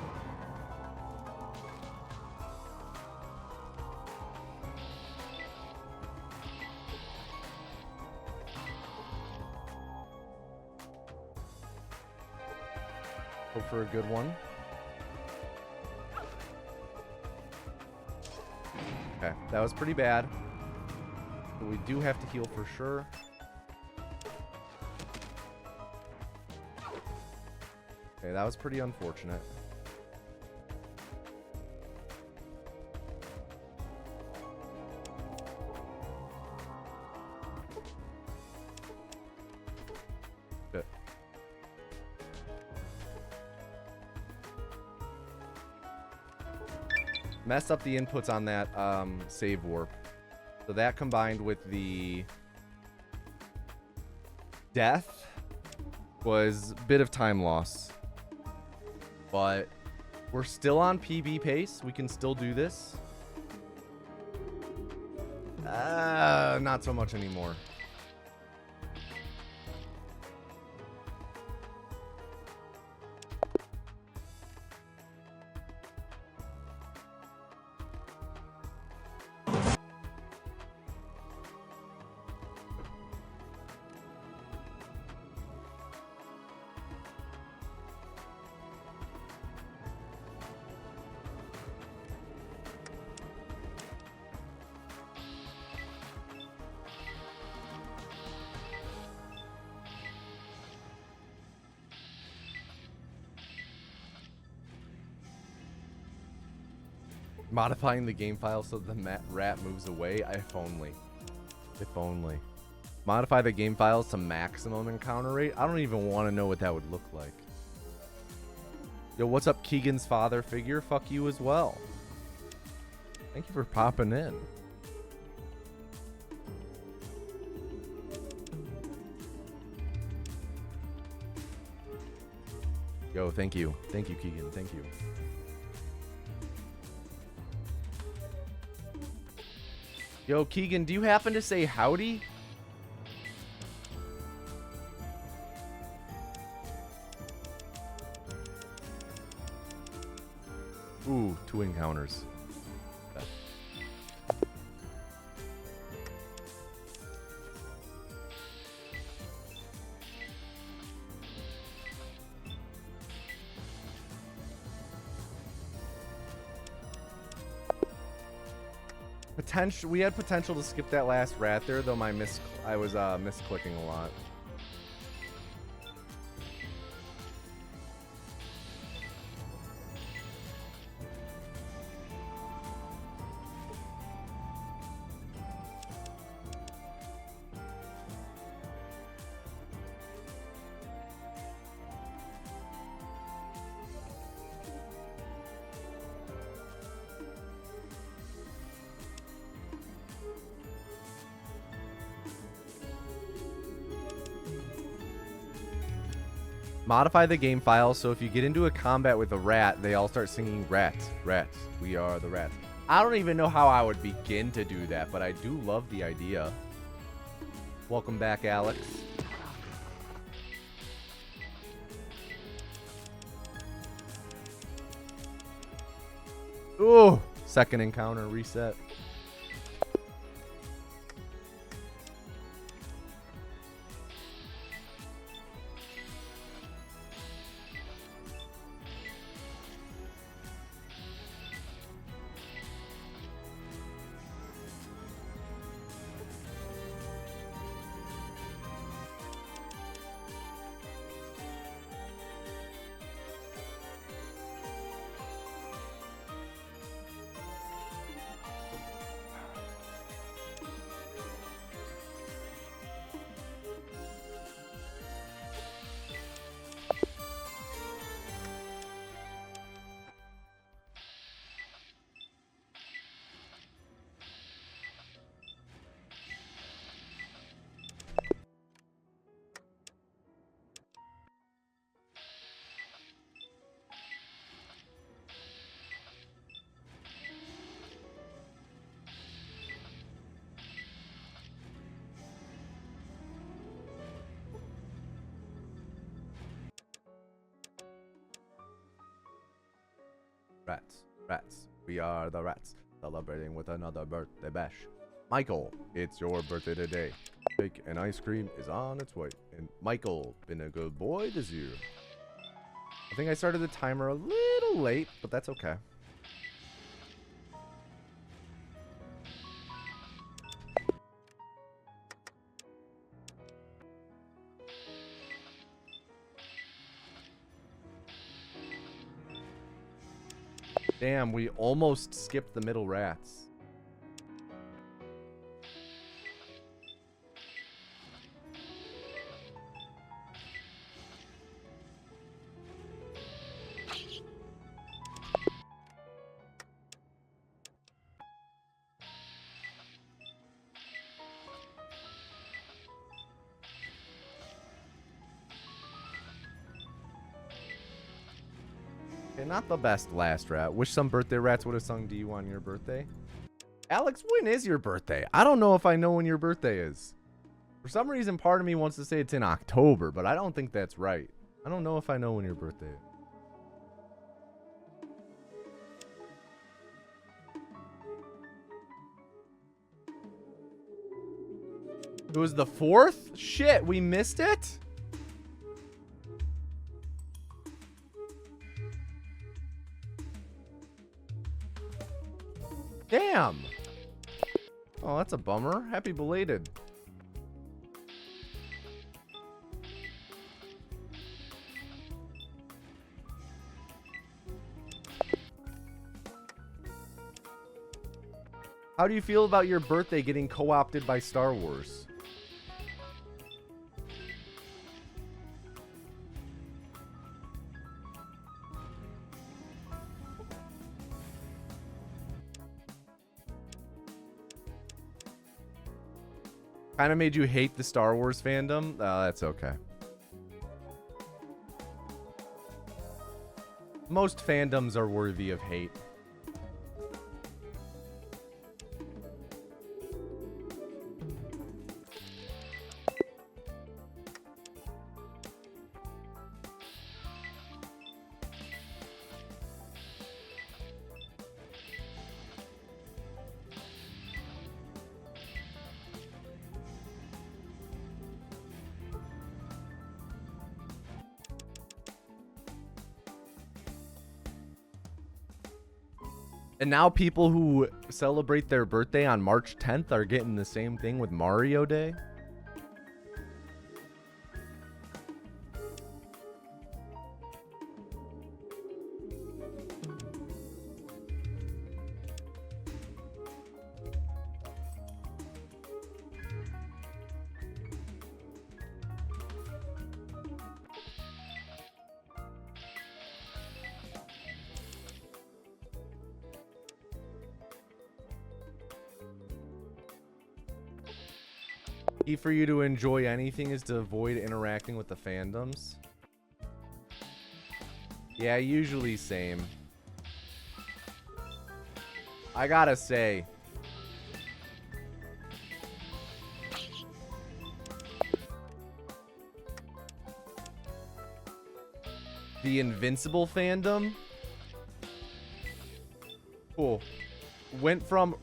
Hope for a good one. Okay, that was pretty bad. But we do have to heal for sure. Okay, that was pretty unfortunate. Good. Messed up the inputs on that save warp. So that combined with the death was a bit of time loss. But we're still on PB pace. We can still do this. Not so much anymore. Modifying the game file so the rat moves away. If only. If only. Modify the game files to maximum encounter rate. I don't even want to know what that would look like. Yo, what's up, Keegan's father figure? Fuck you as well. Thank you for popping in. Yo, thank you. Thank you, Keegan. Thank you. Yo, Keegan, do you happen to say howdy? Ooh, 2 encounters. We had potential to skip that last rat there, though I was misclicking a lot. Modify the game file so if you get into a combat with a rat, they all start singing rats, rats, we are the rats. I don't even know how I would begin to do that, but I do love the idea. Welcome back, Alex. Ooh, second encounter reset. Rats, rats, we are the rats, celebrating with another birthday bash. Michael, it's your birthday today. Cake and ice cream is on its way. And Michael, been a good boy this year. I think I started the timer a little late, but that's okay. Damn, we almost skipped the middle rats. Okay, not the best last rat. Wish some birthday rats would have sung "Do You" on your birthday. Alex, when is your birthday? I don't know if I know when your birthday is. For some reason, part of me wants to say it's in October, but I don't think that's right. I don't know if I know when your birthday is. It was the 4th? Shit, we missed it? Damn. Oh, that's a bummer. Happy belated. How do you feel about your birthday getting co-opted by Star Wars? Kind of made you hate the Star Wars fandom? That's okay. Most fandoms are worthy of hate. And now people who celebrate their birthday on March 10th are getting the same thing with Mario Day. Key for you to enjoy anything is to avoid interacting with the fandoms. Yeah, usually same. I gotta say, the Invincible fandom, cool, went from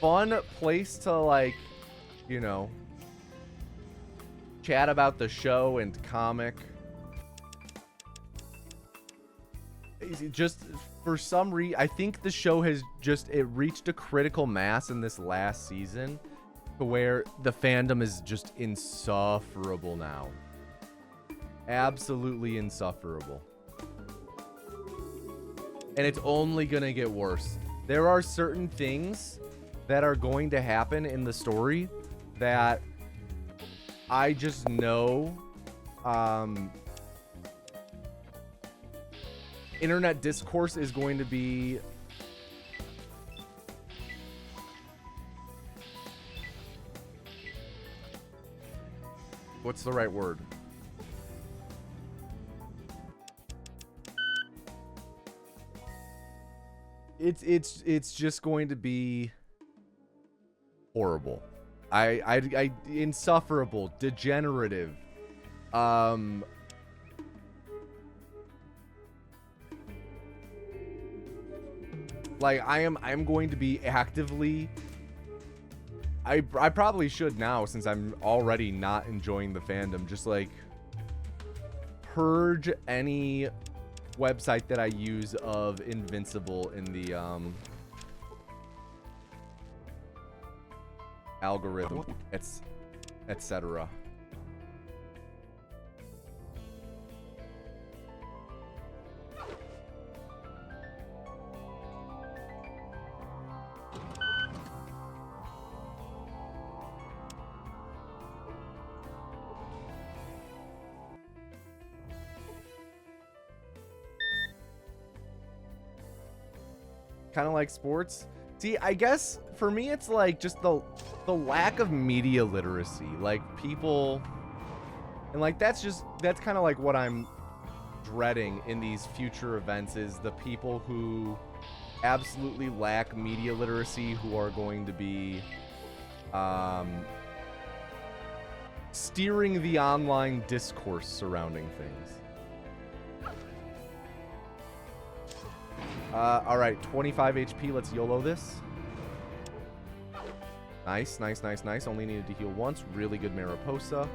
fun place to, like, you know, chat about the show and comic. Just for some reason, I think the show has just, it reached a critical mass in this last season to where the fandom is just insufferable now. Absolutely insufferable. And it's only gonna get worse. There are certain things that are going to happen in the story that I just know internet discourse is going to be what's the right word? It's just going to be horrible. I insufferable, degenerative. Like I'm going to be actively, I probably should now, since I'm already not enjoying the fandom, just like purge any website that I use of Invincible in the algorithm, etc. Kind of like sports. See, I guess for me it's like just the lack of media literacy. Like people, and like that's kind of like what I'm dreading in these future events, is the people who absolutely lack media literacy, who are going to be steering the online discourse surrounding things. All right, 25 HP. Let's YOLO this. Nice, nice, nice, nice. Only needed to heal once. Really good Mariposa.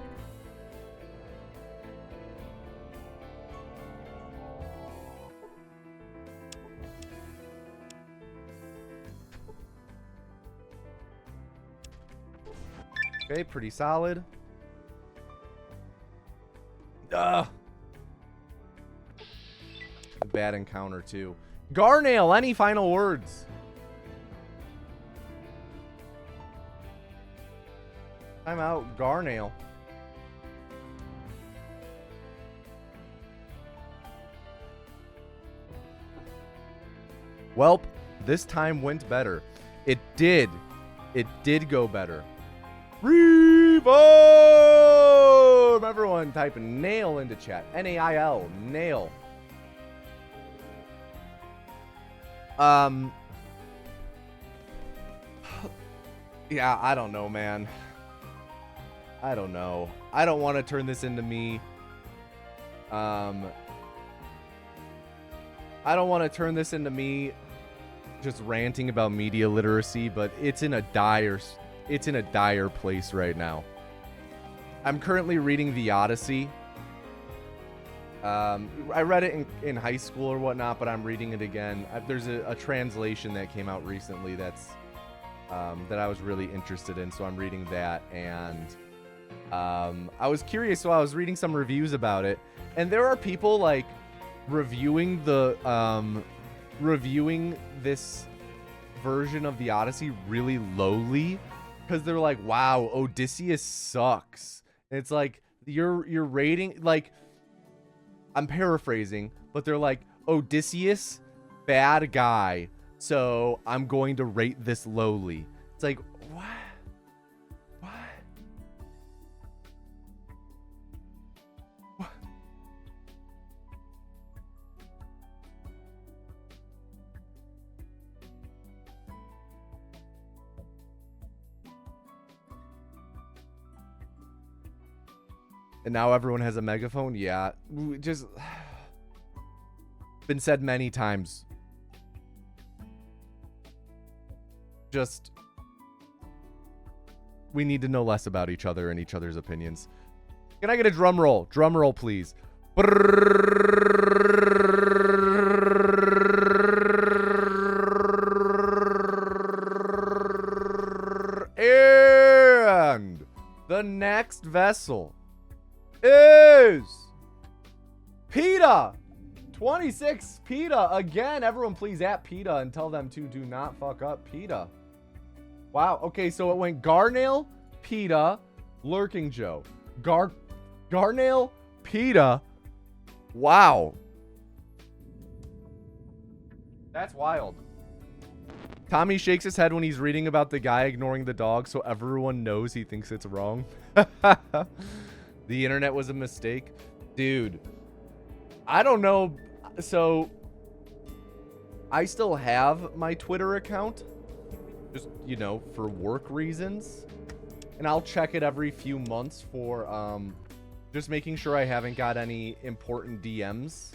Okay, pretty solid. Bad encounter too. Garnail, any final words? I'm out, Garnail. Welp, this time went better. It did. It did go better. Reform! Everyone type nail into chat. N-A-I-L. Nail. Yeah, I don't know, man. I don't know. I don't want to turn this into me. I don't want to turn this into me just ranting about media literacy, but it's in a dire place right now. I'm currently reading The Odyssey. I read it in high school or whatnot, but I'm reading it again. There's a translation that came out recently that's that I was really interested in, so I'm reading that. And I was curious, so I was reading some reviews about it, and there are people like reviewing this version of The Odyssey really lowly, because they're like, wow, Odysseus sucks. And it's like you're rating, like, I'm paraphrasing, but they're like, Odysseus, bad guy, so I'm going to rate this lowly. It's like, what? And now everyone has a megaphone? Yeah. Just been said many times. Just we need to know less about each other and each other's opinions. Can I get a drum roll? Drum roll, please. And the next vessel is PETA 26. PETA again. Everyone please at PETA and tell them to do not fuck up PETA. Wow. Okay, so it went Garnail, PETA, Lurking Joe. Garnail, PETA. Wow. That's wild. Tommy shakes his head when he's reading about the guy ignoring the dog, so everyone knows he thinks it's wrong. The internet was a mistake. Dude, I don't know. So I still have my Twitter account, just, you know, for work reasons. And I'll check it every few months for just making sure I haven't got any important DMs.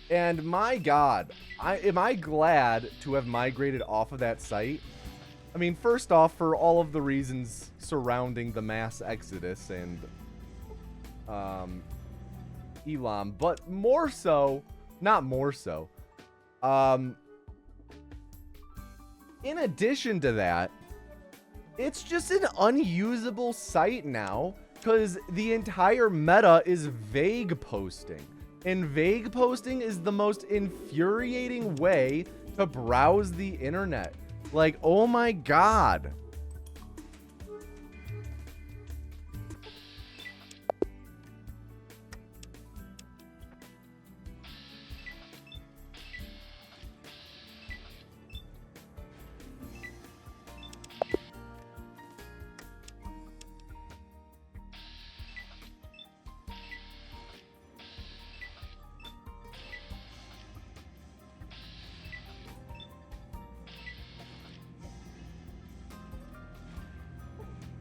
And my God, am I glad to have migrated off of that site? I mean, first off, for all of the reasons surrounding the mass exodus and Elam, but more so, not more so. In addition to that, it's just an unusable site now because the entire meta is vague posting. And vague posting is the most infuriating way to browse the internet. Like, oh my God.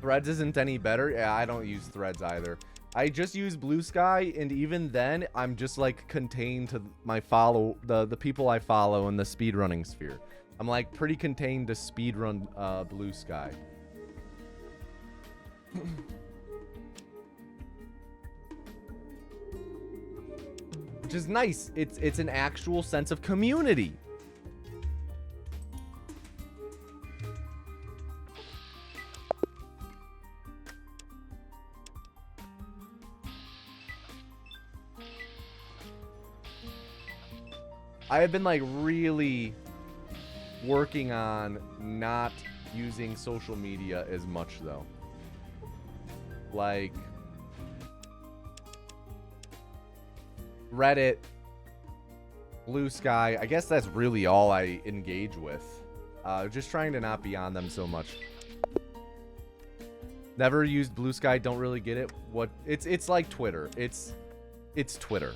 Threads isn't any better. Yeah, I don't use Threads either. I just use Blue Sky, and even then, I'm just like contained to my the people I follow in the speedrunning sphere. I'm like pretty contained to speedrun Blue Sky. Which is nice. It's an actual sense of community. I have been like really working on not using social media as much, though. Like Reddit, Blue Sky. I guess that's really all I engage with. Just trying to not be on them so much. Never used Blue Sky. Don't really get it. What it's like Twitter. It's Twitter.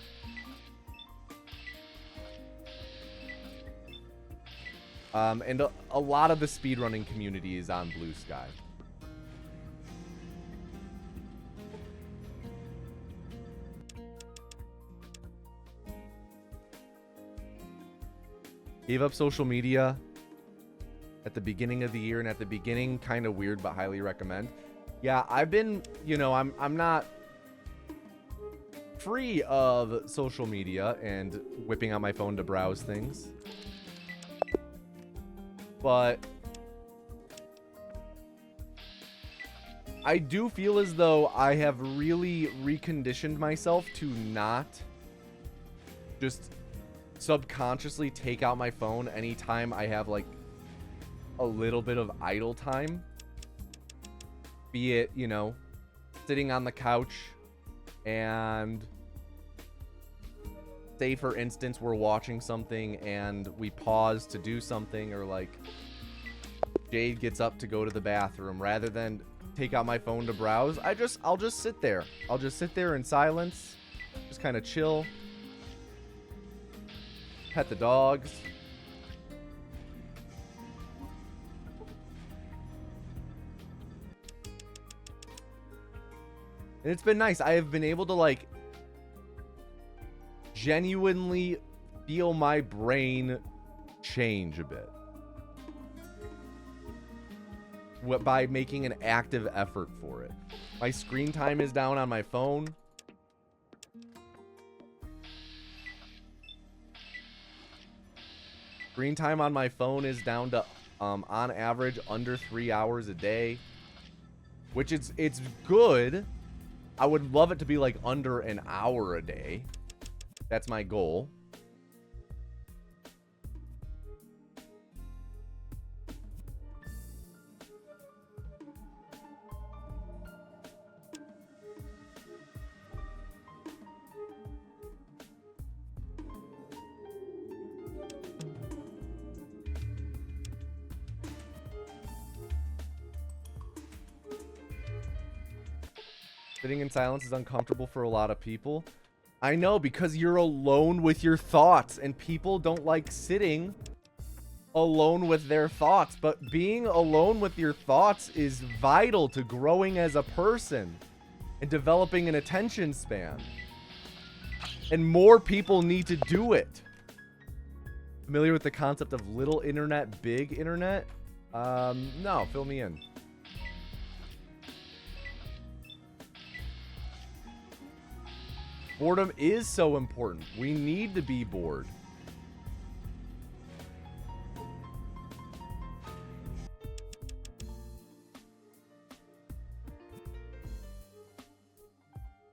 And a lot of the speedrunning community is on Blue Sky. Gave up social media at the beginning of the year, and at the beginning, kind of weird, but highly recommend. Yeah, I've been, I'm not free of social media and whipping out my phone to browse things. But I do feel as though I have really reconditioned myself to not just subconsciously take out my phone anytime I have like a little bit of idle time. Be it, sitting on the couch and say, for instance, we're watching something and we pause to do something, or like Jade gets up to go to the bathroom. Rather than take out my phone to browse, I'll just sit there. I'll just sit there in silence, just kind of chill, pet the dogs. And it's been nice. I have been able to like genuinely feel my brain change a bit by making an active effort for it. My screen time is down on my phone. Screen time on my phone is down to on average under 3 hours a day, which it's good. I would love it to be like under an hour a day. That's my goal. Sitting in silence is uncomfortable for a lot of people. I know, because you're alone with your thoughts, and people don't like sitting alone with their thoughts. But being alone with your thoughts is vital to growing as a person and developing an attention span. And more people need to do it. Familiar with the concept of little internet, big internet? No, fill me in. Boredom is so important. We need to be bored.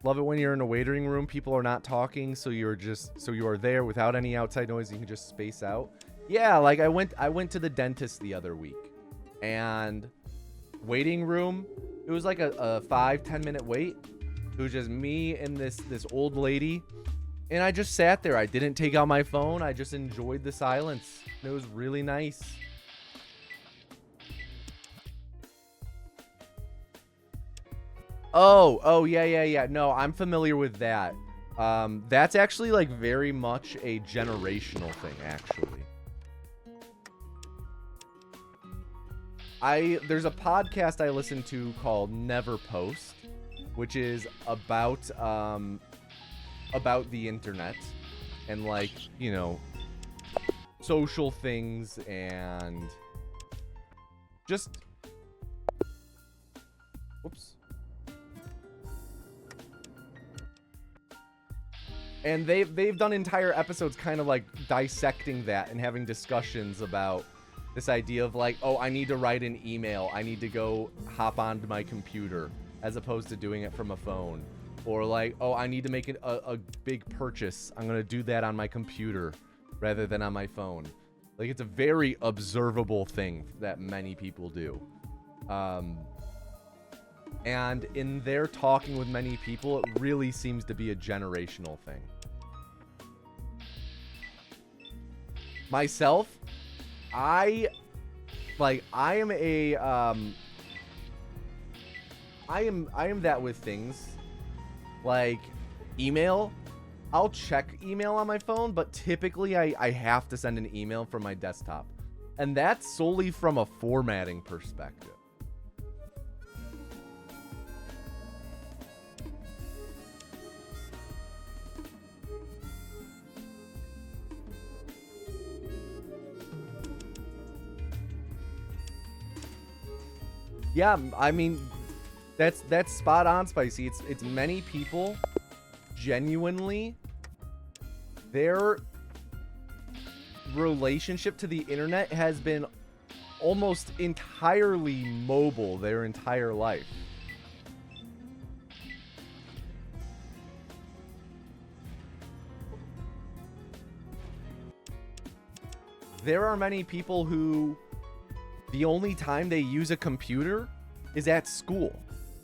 Love it when you're in a waiting room, people are not talking, so you are there without any outside noise. You can just space out. Yeah, like I went to the dentist the other week, and waiting room, it was like a 5-10 minute wait. It was just me and this old lady, and I just sat there. I didn't take out my phone. I just enjoyed the silence. It was really nice. Oh, yeah. No, I'm familiar with that. That's actually like very much a generational thing, actually. There's a podcast I listen to called Never Post, which is about the internet and like, social things and just whoops. And they've done entire episodes kind of like dissecting that and having discussions about this idea of like, oh, I need to write an email. I need to go hop onto my computer, as opposed to doing it from a phone. Or like, oh, I need to make a big purchase. I'm going to do that on my computer rather than on my phone. Like, it's a very observable thing that many people do. And in their talking with many people, it really seems to be a generational thing. Myself, I am that with things like email. I'll check email on my phone, but typically I have to send an email from my desktop. And that's solely from a formatting perspective. Yeah, I mean, that's spot on, Spicy. It's many people genuinely, their relationship to the internet has been almost entirely mobile their entire life. There are many people who the only time they use a computer is at school,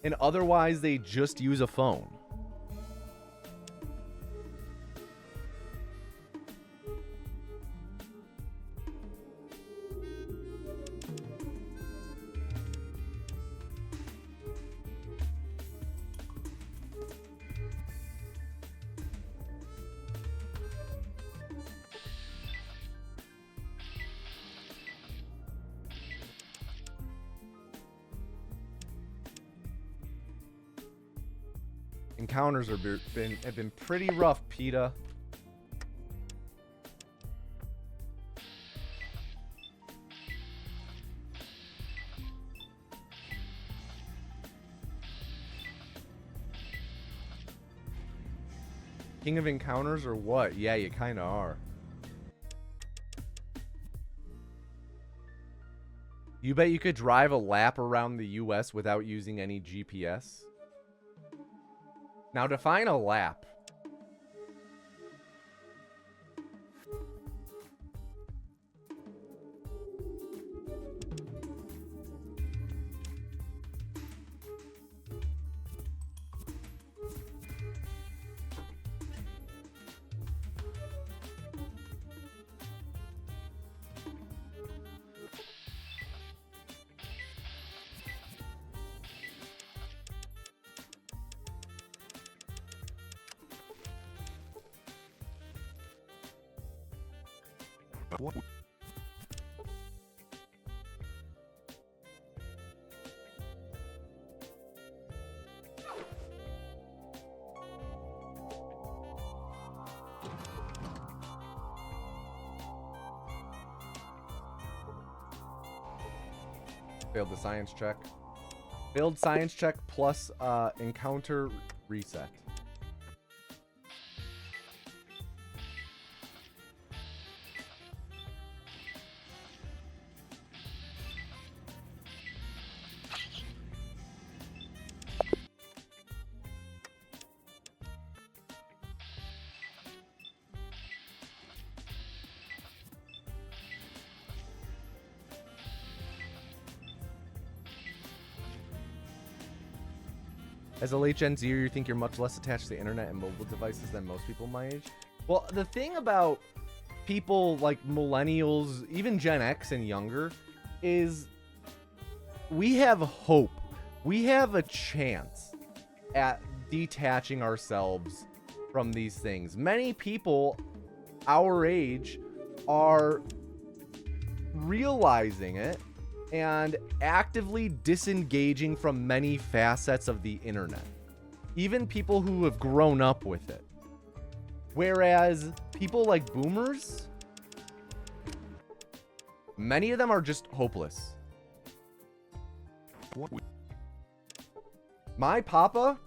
and otherwise they just use a phone. Encounters have been pretty rough, PETA. King of encounters or what? Yeah, you kind of are. You bet you could drive a lap around the US without using any GPS? Now define a lap. What? Failed the science check. Failed science check plus encounter reset. As a late Gen Zer, you think you're much less attached to the internet and mobile devices than most people my age? Well, the thing about people like millennials, even Gen X and younger, is we have hope. We have a chance at detaching ourselves from these things. Many people our age are realizing it and actively disengaging from many facets of the internet. Even people who have grown up with it. Whereas people like boomers, many of them are just hopeless. What? My papa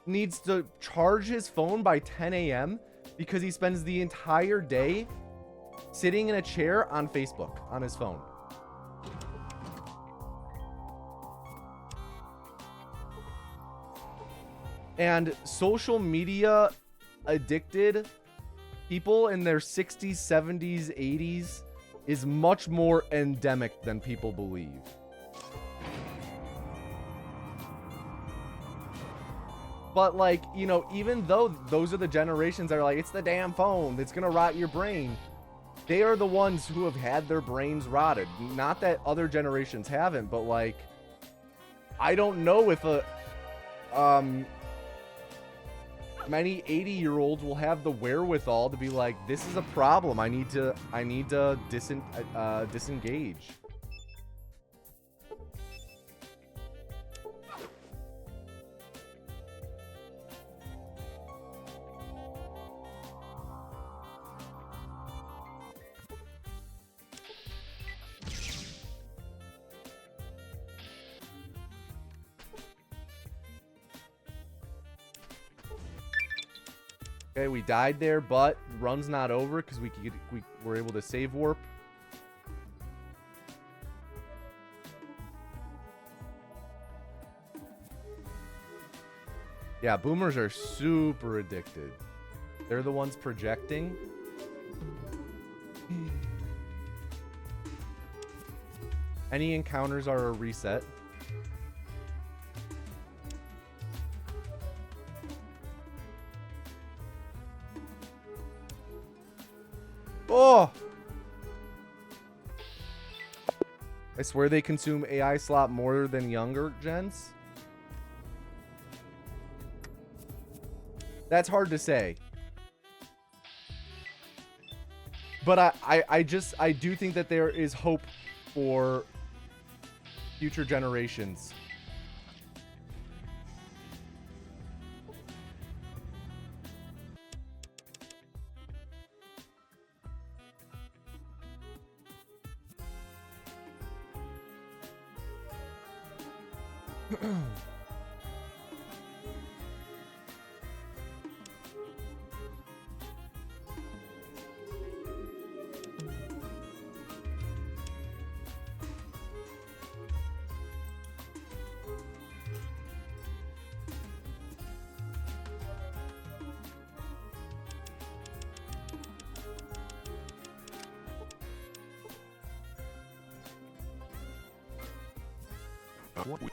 needs to charge his phone by 10 a.m. because he spends the entire day sitting in a chair on Facebook on his phone. And social media addicted people in their 60s, 70s, 80s is much more endemic than people believe. But, like, you know, even though those are the generations that are like, it's the damn phone that's gonna rot your brain, they are the ones who have had their brains rotted. Not that other generations haven't, but, like, I don't know if many 80-year-olds will have the wherewithal to be like, this is a problem. I need to disengage. Okay, we died there, but run's not over because we were able to save warp. Yeah, boomers are super addicted. They're the ones projecting. Any encounters are a reset. Oh! I swear they consume AI slot more than younger gens. That's hard to say. But I do think that there is hope for future generations. What we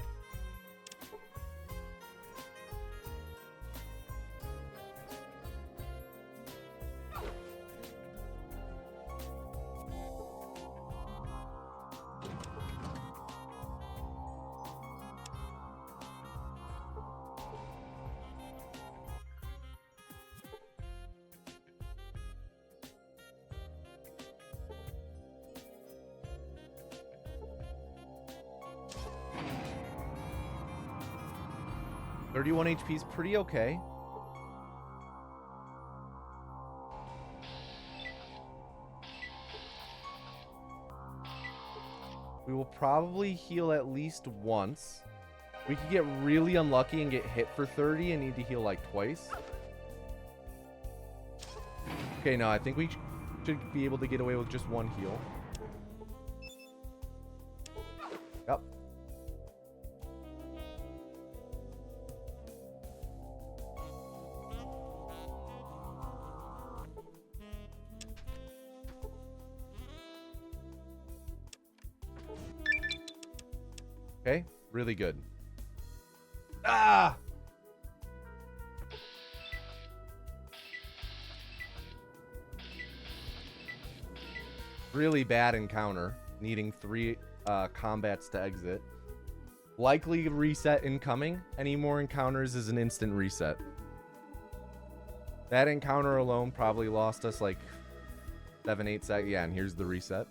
31 HP is pretty okay. We will probably heal at least once. We could get really unlucky and get hit for 30 and need to heal like twice. Okay, no, I think we should be able to get away with just one heal. Yep. Okay, really good. Ah! Really bad encounter, needing 3 combats to exit. Likely reset incoming. Any more encounters is an instant reset. That encounter alone probably lost us like 7-8 seconds. Yeah, and here's the reset.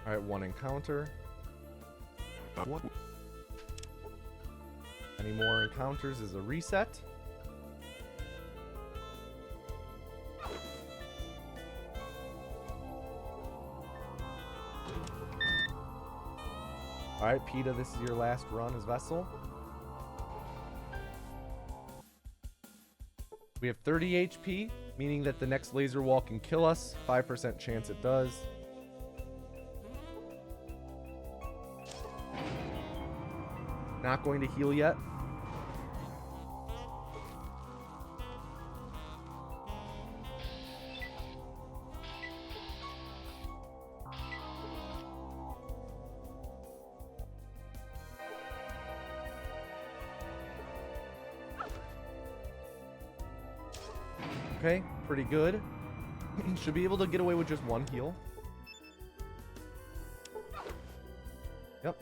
All right, 1 encounter. What? Any more encounters is a reset. All right, PETA, this is your last run as Vessel. We have 30 HP, meaning that the next laser wall can kill us. 5% chance it does. Not going to heal yet. Okay, pretty good. Should be able to get away with just 1 heal. Yep.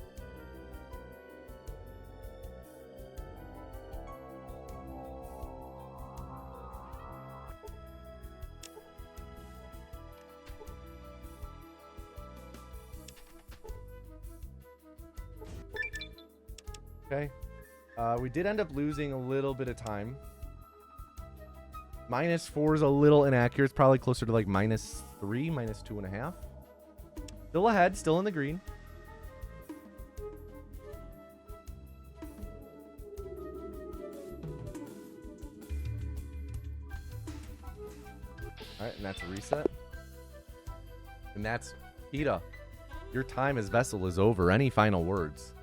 Okay. We did end up losing a little bit of time. -4 is a little inaccurate. It's probably closer to like -3, -2.5. Still ahead, still in the green. Alright, and that's a reset. And that's PETA. Your time as Vessel is over. Any final words?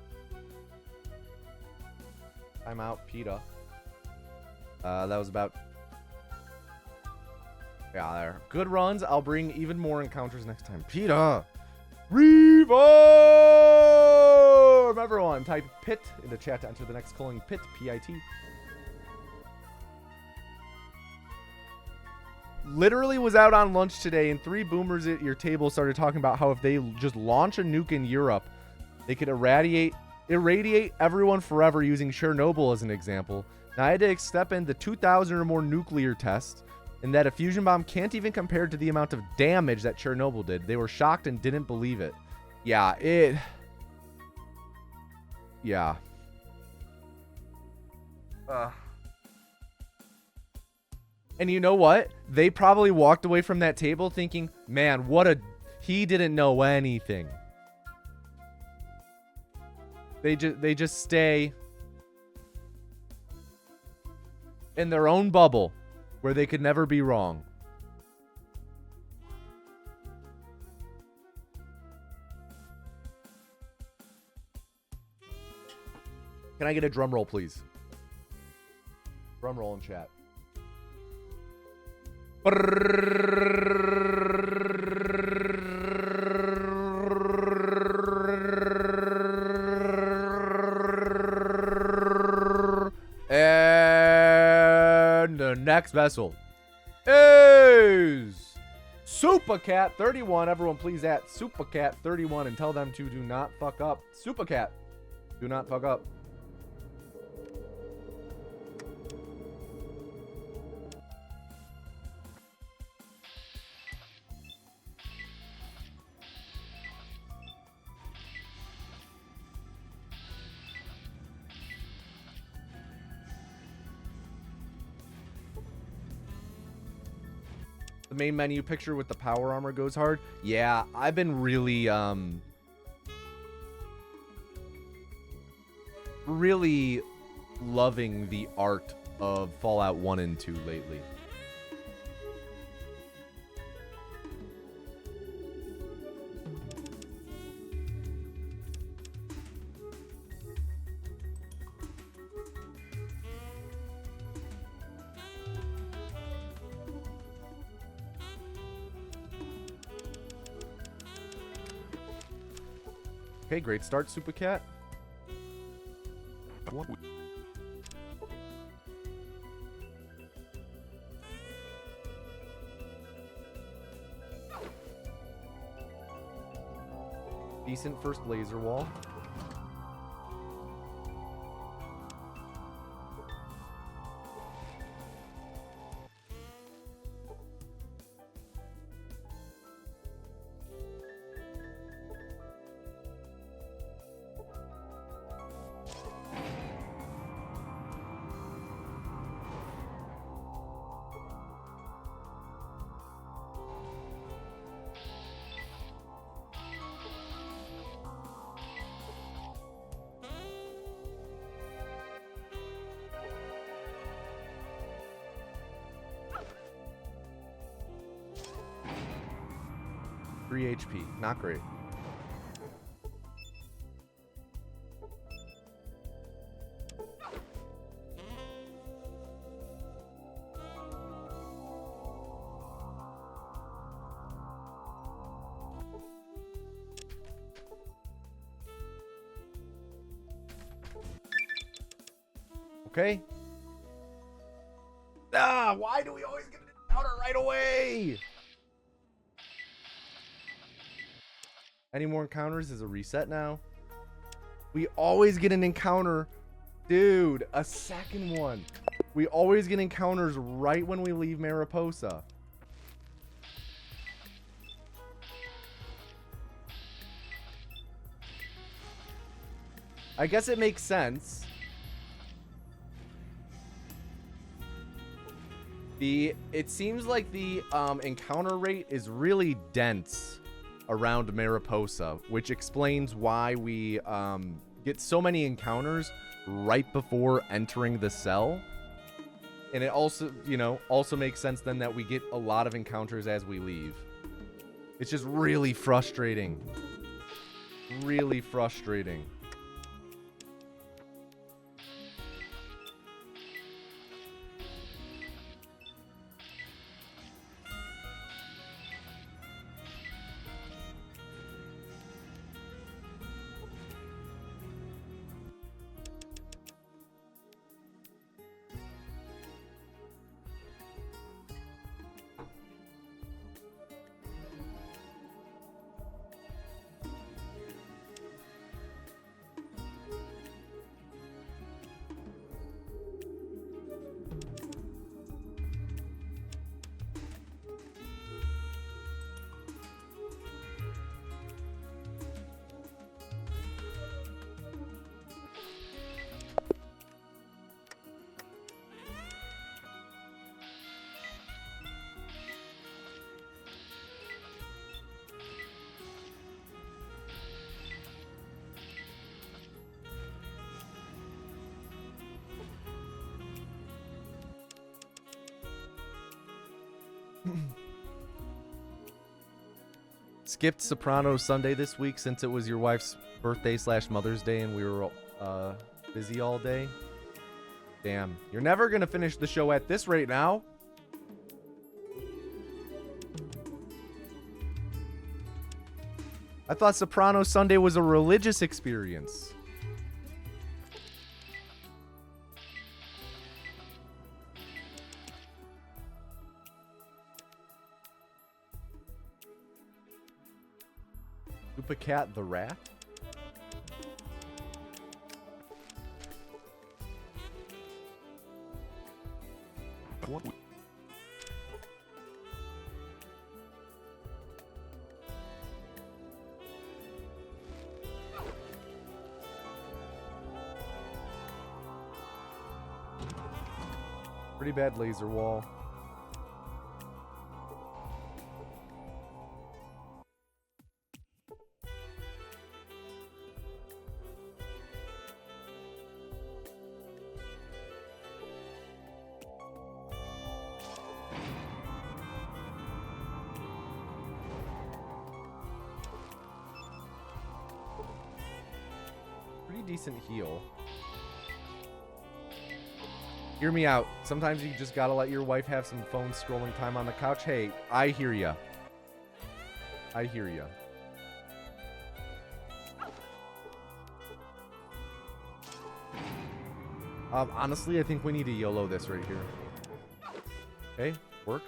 Time out, PETA. That was about... Yeah, there. Good runs. I'll bring even more encounters next time. PETA! Reform! Everyone, type PIT into chat to enter the next calling PIT, P-I-T. Literally was out on lunch today, and 3 boomers at your table started talking about how if they just launch a nuke in Europe, they could irradiate everyone forever using Chernobyl as an example. Now, I had to step in the 2,000 or more nuclear tests, and that a fusion bomb can't even compare to the amount of damage that Chernobyl did. They were shocked and didn't believe it. Yeah, Yeah. And you know what? They probably walked away from that table thinking, man, he didn't know anything. They just stay in their own bubble where they could never be wrong. Can I get a drum roll, please? Drum roll in chat. And the next vessel is Supercat 31. Everyone please at Supercat 31 and tell them to do not fuck up. Supercat, do not fuck up. The main menu picture with the power armor goes hard. Yeah, I've been really loving the art of Fallout 1 and 2 lately. Okay, great start, Supercat. What? Decent first laser wall. 3 HP. Not great. Okay. Ah, why do we always get an encounter right away? Any more encounters is a reset now. We always get an encounter. Dude, a second one. We always get encounters right when we leave Mariposa. I guess it makes sense. It seems like the encounter rate is really dense around Mariposa, which explains why we get so many encounters right before entering the cell. And it also, you know, also makes sense then that we get a lot of encounters as we leave. It's just really frustrating. Really frustrating. Skipped Sopranos Sunday this week since it was your wife's birthday / Mother's Day and we were busy all day. Damn. You're never going to finish the show at this rate now. I thought Sopranos Sunday was a religious experience. Cat the rat? What? Pretty bad laser wall. Decent heal. Hear me out. Sometimes you just gotta let your wife have some phone scrolling time on the couch. Hey, I hear ya. I hear ya. Honestly, I think we need to YOLO this right here. Okay, worked.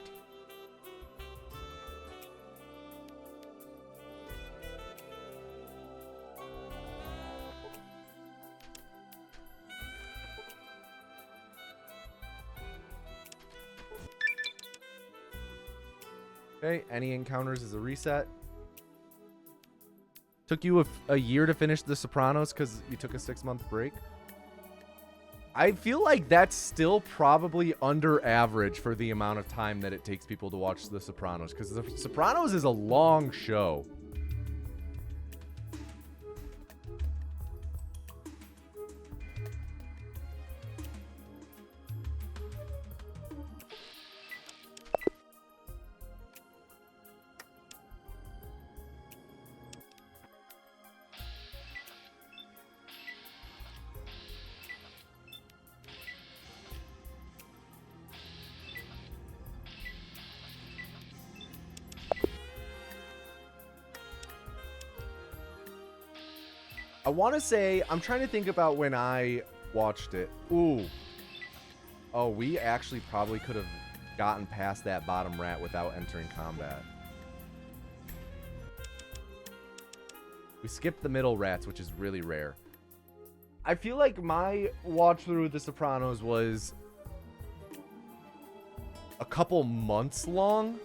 Okay, any encounters is a reset. Took you a year to finish The Sopranos because you took a 6-month break. I feel like that's still probably under average for the amount of time that it takes people to watch The Sopranos, because The Sopranos is a long show. I want to say, I'm trying to think about when I watched it. Ooh. Oh, we actually probably could have gotten past that bottom rat without entering combat. We skipped the middle rats, which is really rare. I feel like my watch through The Sopranos was a couple months long.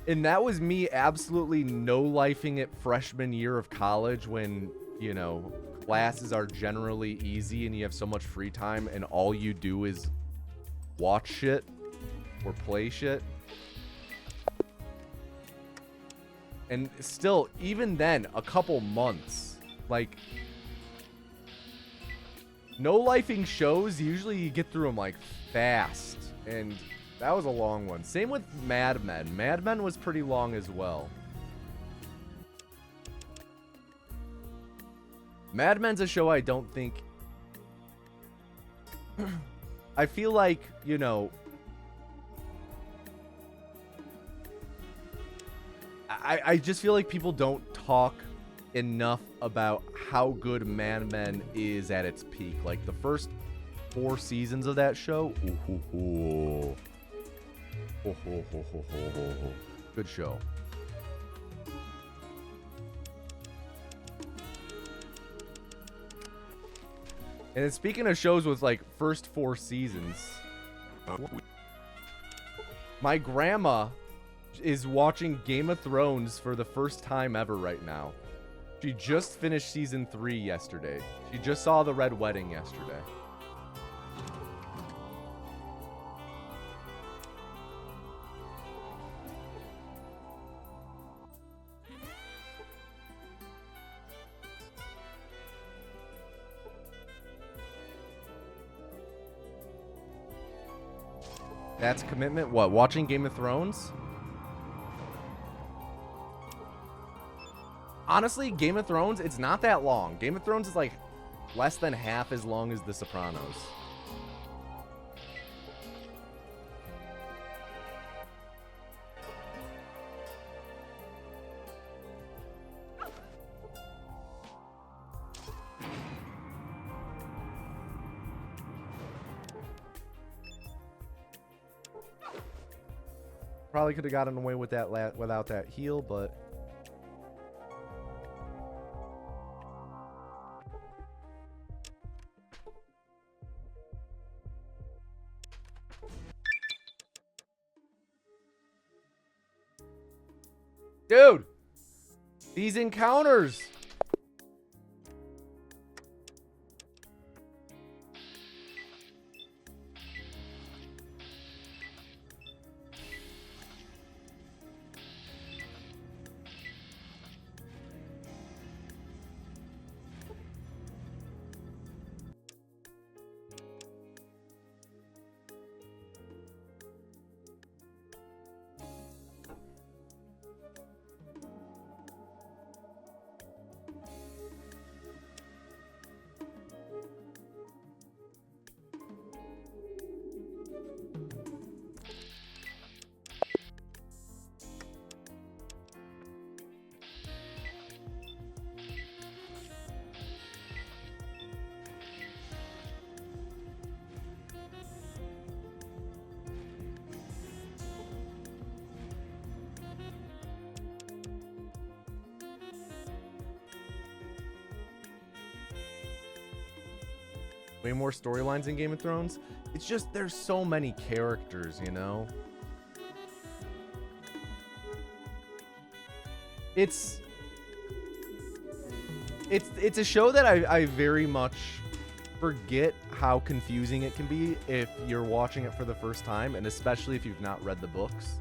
And that was me absolutely no-lifing it freshman year of college when, you know, classes are generally easy and you have so much free time and all you do is watch shit or play shit. And still, even then, a couple months. Like, no-lifing shows, usually you get through them, like, fast. And that was a long one. Same with Mad Men. Mad Men was pretty long as well. Mad Men's a show I don't think... I feel like, you know... I just feel like people don't talk enough about how good Mad Men is at its peak. Like, the first 4 seasons of that show... Good show. And then speaking of shows with like first 4 seasons, my grandma is watching Game of Thrones for the first time ever right now. She just finished season 3 yesterday. She just saw the Red Wedding yesterday. That's commitment. What? Watching Game of Thrones? Honestly, Game of Thrones, it's not that long. Game of Thrones is like less than half as long as The Sopranos. Probably could have gotten away with that without that heal, but... Dude! These encounters! Way more storylines in Game of Thrones. It's just there's so many characters, you know? It's a show that I very much forget how confusing it can be if you're watching it for the first time, and especially if you've not read the books.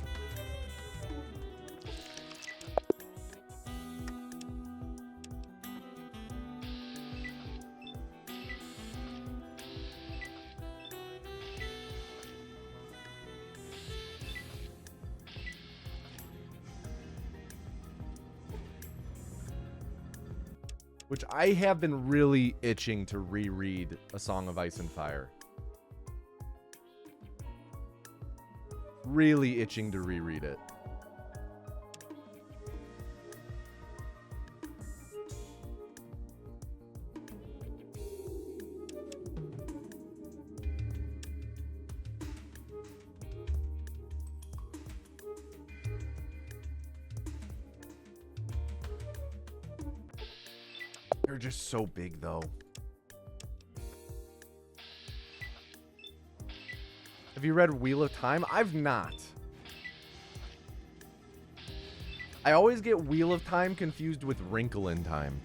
Which I have been really itching to reread A Song of Ice and Fire. Really itching to reread it. They're just so big, though. Have you read Wheel of Time? I've not. I always get Wheel of Time confused with Wrinkle in Time.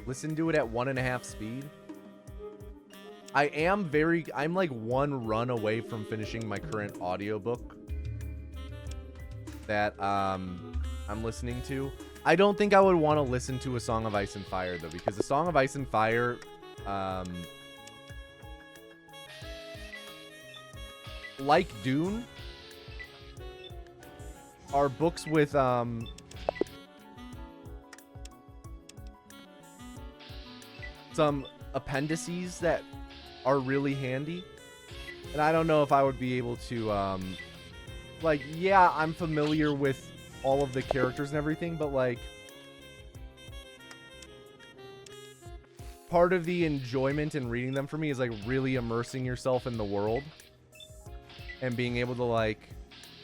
Listen to it at 1.5 speed. I'm like one run away from finishing my current audiobook that I'm listening to. I don't think I would want to listen to A Song of Ice and Fire though, because A Song of Ice and Fire like Dune are books with some appendices that are really handy, and I don't know if I would be able to like, yeah, I'm familiar with all of the characters and everything, but like part of the enjoyment in reading them for me is like really immersing yourself in the world and being able to like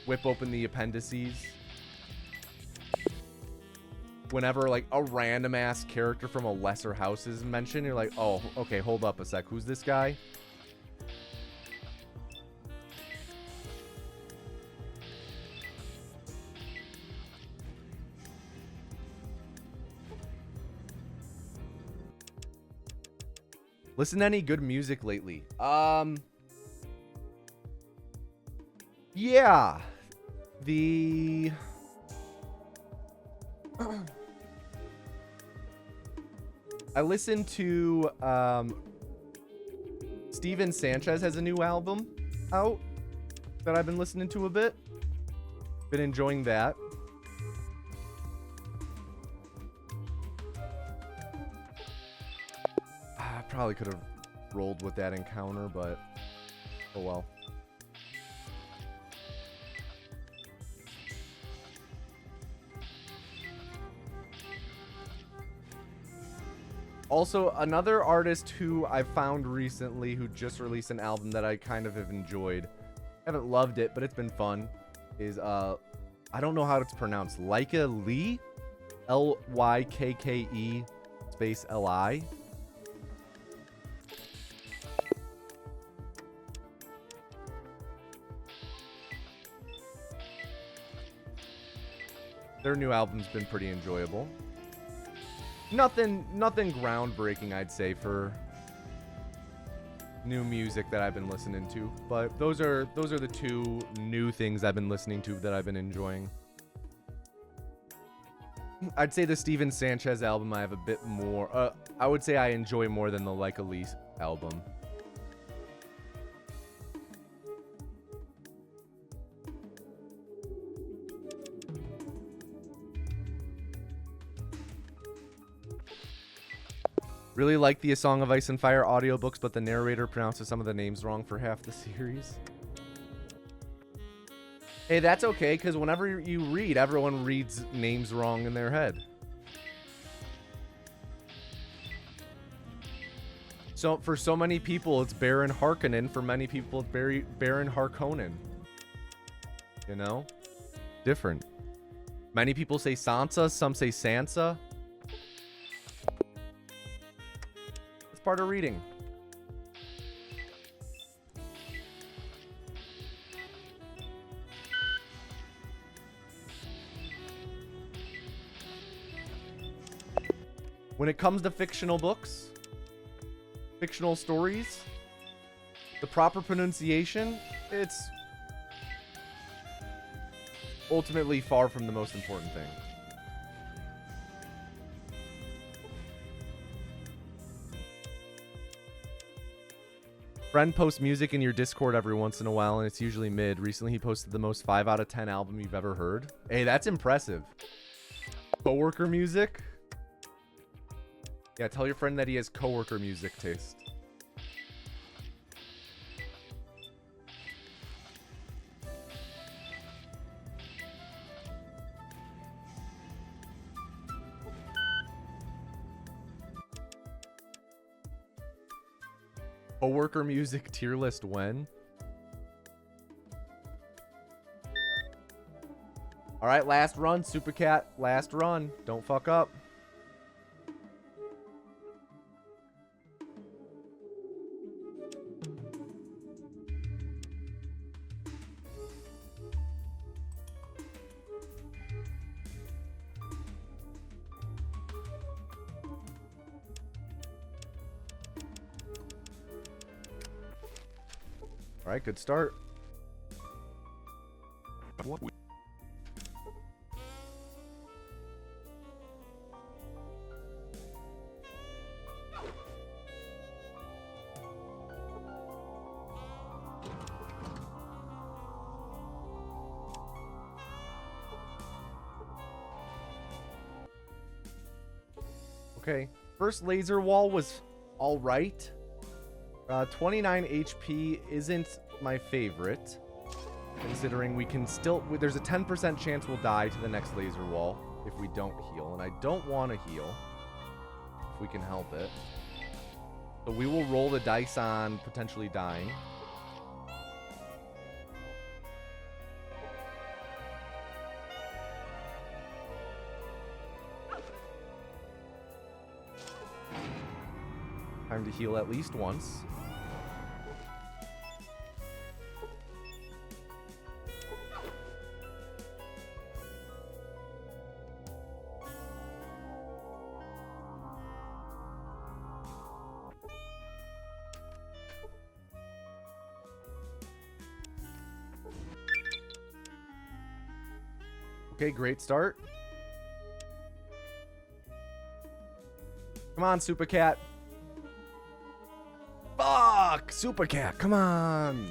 whip open the appendices whenever like a random ass character from a lesser house is mentioned. You're like, oh, okay, hold up a sec, who's this guy? Listen to any good music lately? Yeah. I listened to Steven Sanchez has a new album out that I've been listening to a bit. Been enjoying that. I probably could have rolled with that encounter, but oh well. Also, another artist who I found recently who just released an album that I kind of have enjoyed. Haven't loved it, but it's been fun. Is I don't know how it's pronounced. Lykke Li? Lykke space Li. Their new album's been pretty enjoyable. Nothing groundbreaking, I'd say, for new music that I've been listening to, but those are the two new things I've been listening to that I've been enjoying. I'd say the Steven Sanchez album I have a bit more. I would say I enjoy more than the Lykke Li album. Really like the A Song of Ice and Fire audiobooks, but the narrator pronounces some of the names wrong for half the series. Hey, that's okay, because whenever you read, everyone reads names wrong in their head. So for so many people, it's Baron Harkonnen. For many people, it's Baron Harkonnen. You know? Different. Many people say Sansa, some say Sansa. Part of reading. When it comes to fictional books, fictional stories, the proper pronunciation, it's ultimately far from the most important thing. Friend posts music in your Discord every once in a while, and it's usually mid. Recently, he posted the most 5 out of 10 album you've ever heard. Hey, that's impressive. Coworker music? Yeah, tell your friend that he has coworker music taste. Coworker music tier list when? All right, last run, Super Cat. Last run. Don't fuck up. All right, good start. What? Okay, first laser wall was all right. 29 HP isn't my favorite, considering we can still... There's a 10% chance we'll die to the next laser wall if we don't heal, and I don't want to heal if we can help it. So we will roll the dice on potentially dying. Time to heal at least once. Okay, great start. Come on, Super Cat. Fuck! Super Cat, come on!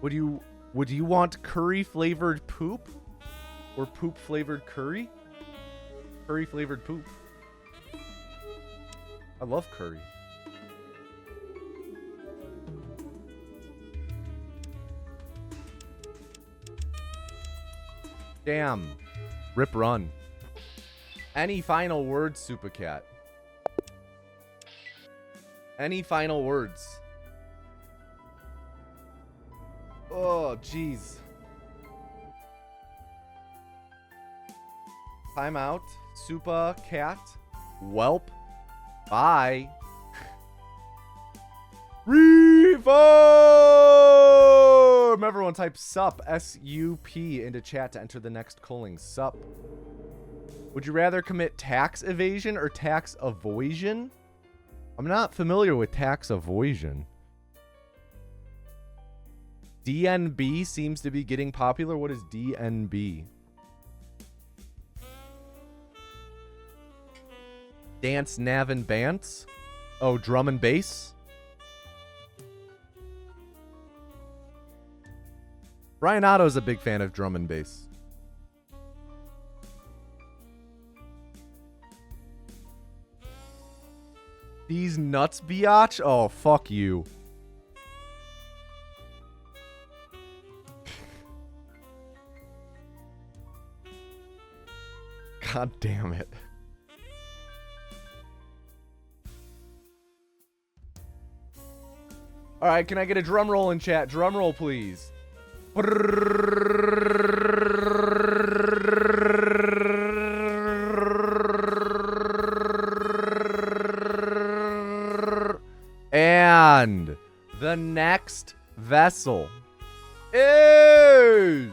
Would you want curry flavored poop? Or poop flavored curry? Curry flavored poop. I love curry. Damn. Rip run. Any final words, Super Cat? Any final words? Oh, jeez. Timeout. Super Cat. Welp. Bye. Reform! Everyone type SUP, S-U-P, into chat to enter the next calling. SUP. Would you rather commit tax evasion or tax avoidance? I'm not familiar with tax avoidance. DNB seems to be getting popular. What is DNB? Dance, nav, and bants? Oh, drum and bass? Brian Otto's a big fan of drum and bass. These nuts, biatch? Oh, fuck you. God damn it. All right, can I get a drum roll in chat? Drum roll, please. And the next vessel is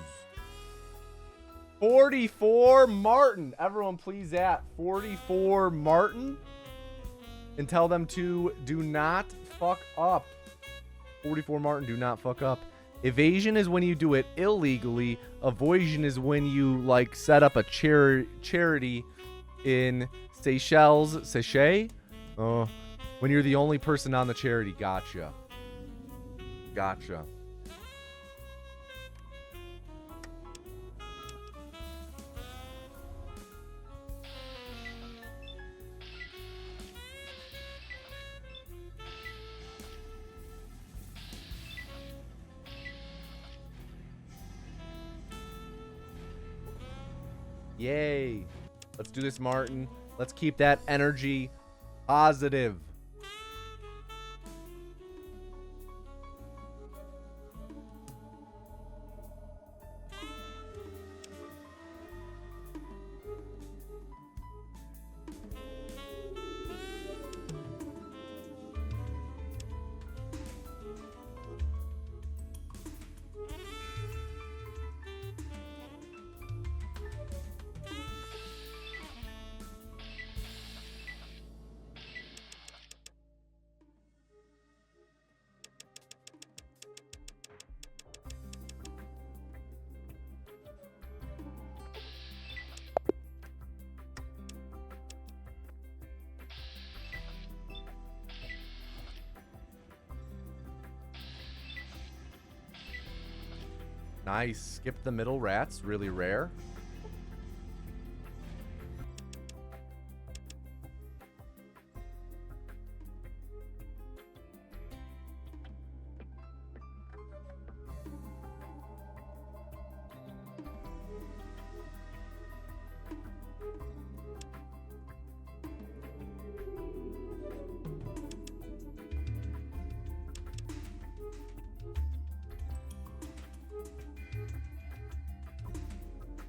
44 Martin. Everyone please at 44 Martin and tell them to do not fuck up. 44 Martin, do not fuck up. Evasion is when you do it illegally. Avoision is when you like set up a charity in Seychelles. When you're the only person on the charity. Gotcha. Gotcha. Yay. Let's do this, Martin. Let's keep that energy positive. Nice. Skip the middle rats. Really rare.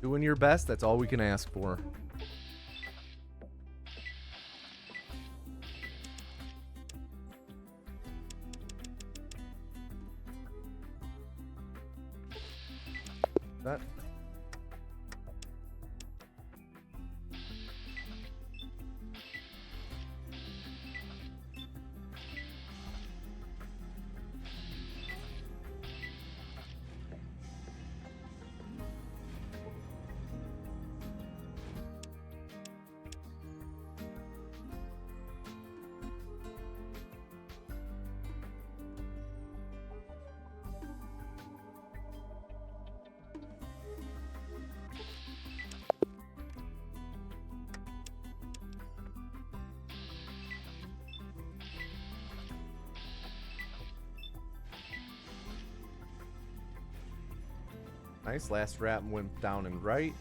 Doing your best, that's all we can ask for. That. Nice. Last rat went down and right.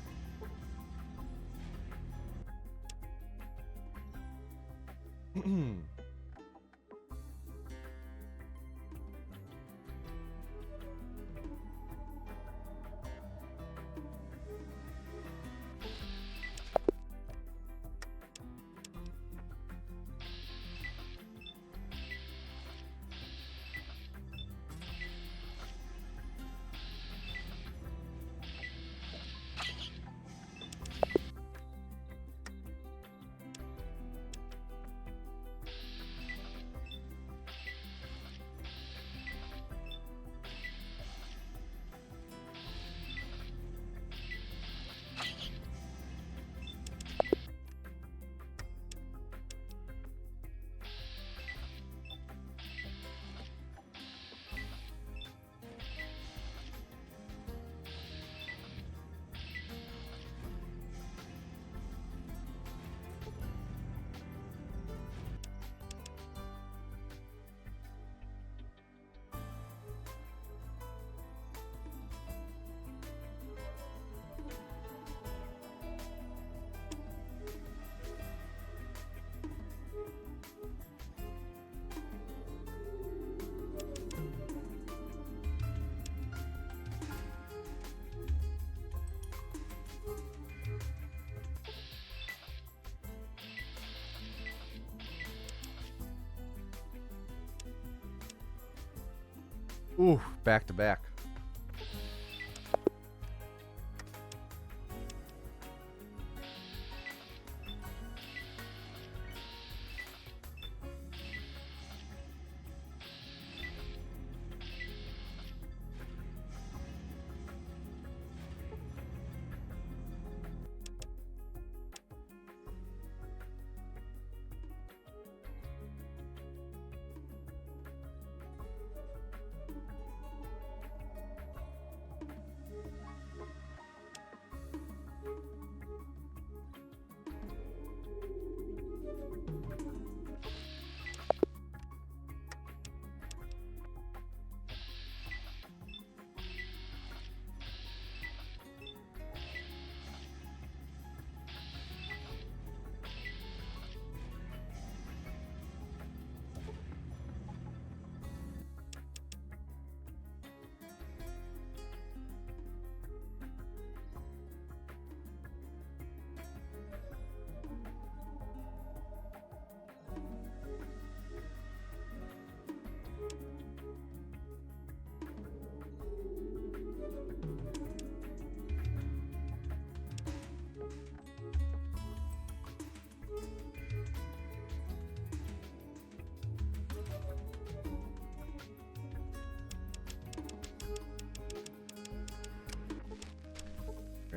Ooh, back to back.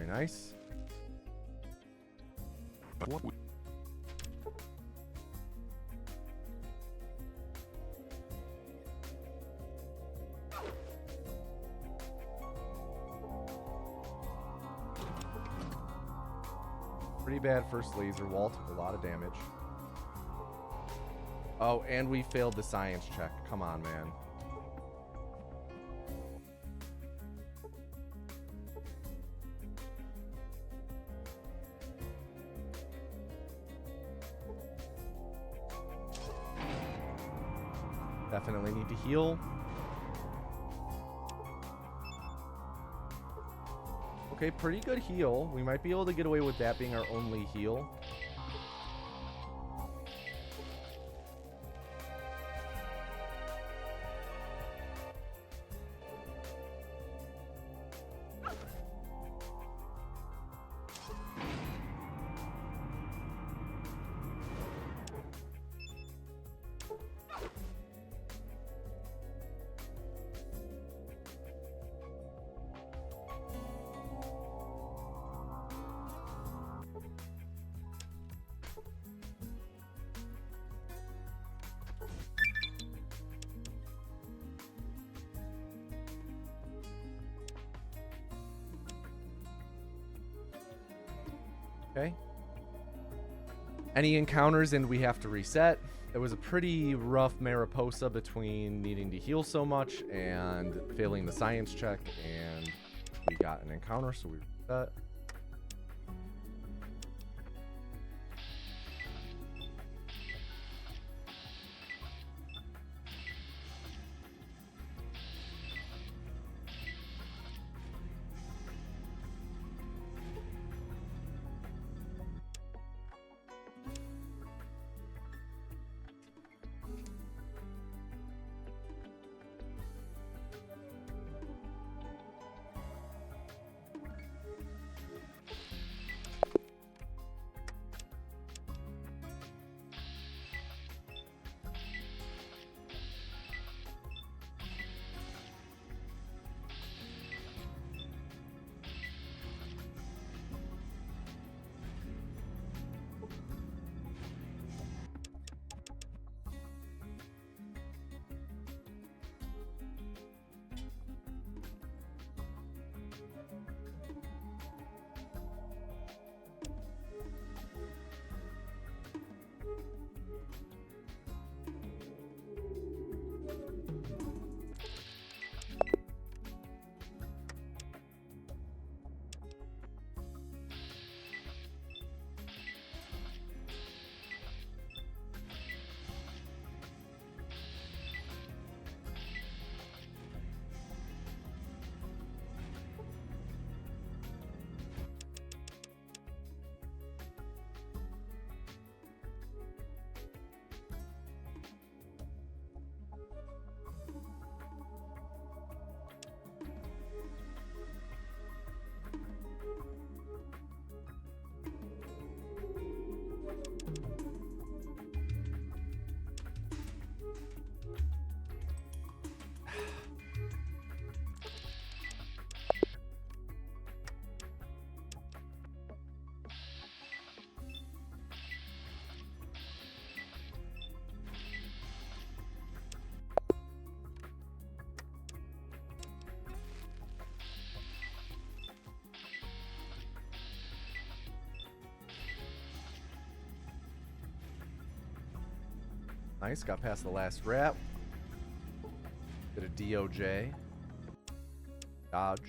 Very nice. What we Pretty bad first laser wall. Took a lot of damage. Oh, and we failed the science check. Come on, man. Definitely need to heal. Okay, pretty good heal. We might be able to get away with that being our only heal. Okay. Any encounters and we have to reset. It was a pretty rough Mariposa between needing to heal so much and failing the science check, and we got an encounter, so we reset. Nice, got past the last wrap. Did a DOJ. Dodge.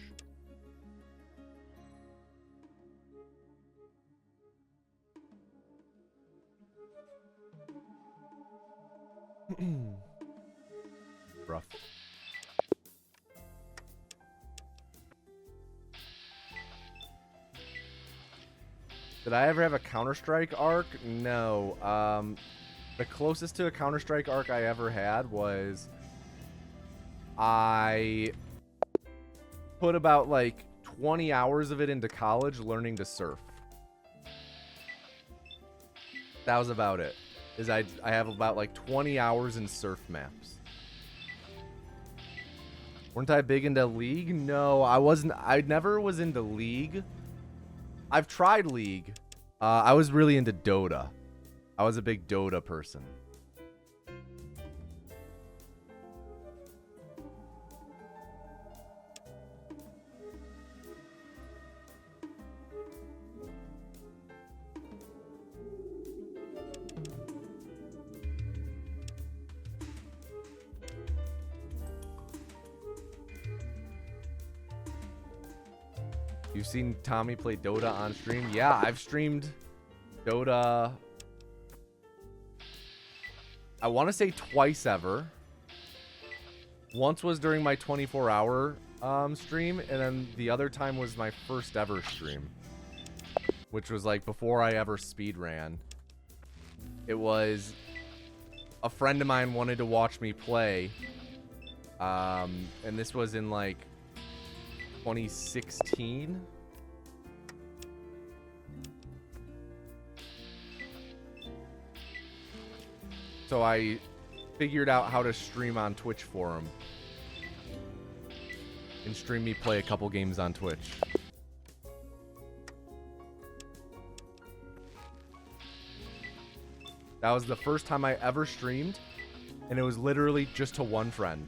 Rough. Did I ever have a Counter-Strike arc? No. The closest to a Counter-Strike arc I ever had was I put about like 20 hours of it into college learning to surf. That was about it. I have about like 20 hours in surf maps. Weren't I big into League? No, I wasn't. I never was into League. I've tried League. I was really into Dota. I was a big Dota person. You've seen Tommy play Dota on stream? Yeah, I've streamed Dota, I want to say twice ever. Once was during my 24-hour stream, and then the other time was my first ever stream, which was like before I ever speed ran. It was a friend of mine wanted to watch me play, and this was in like 2016. So I figured out how to stream on Twitch for him. And stream me play a couple games on Twitch. That was the first time I ever streamed, and it was literally just to one friend.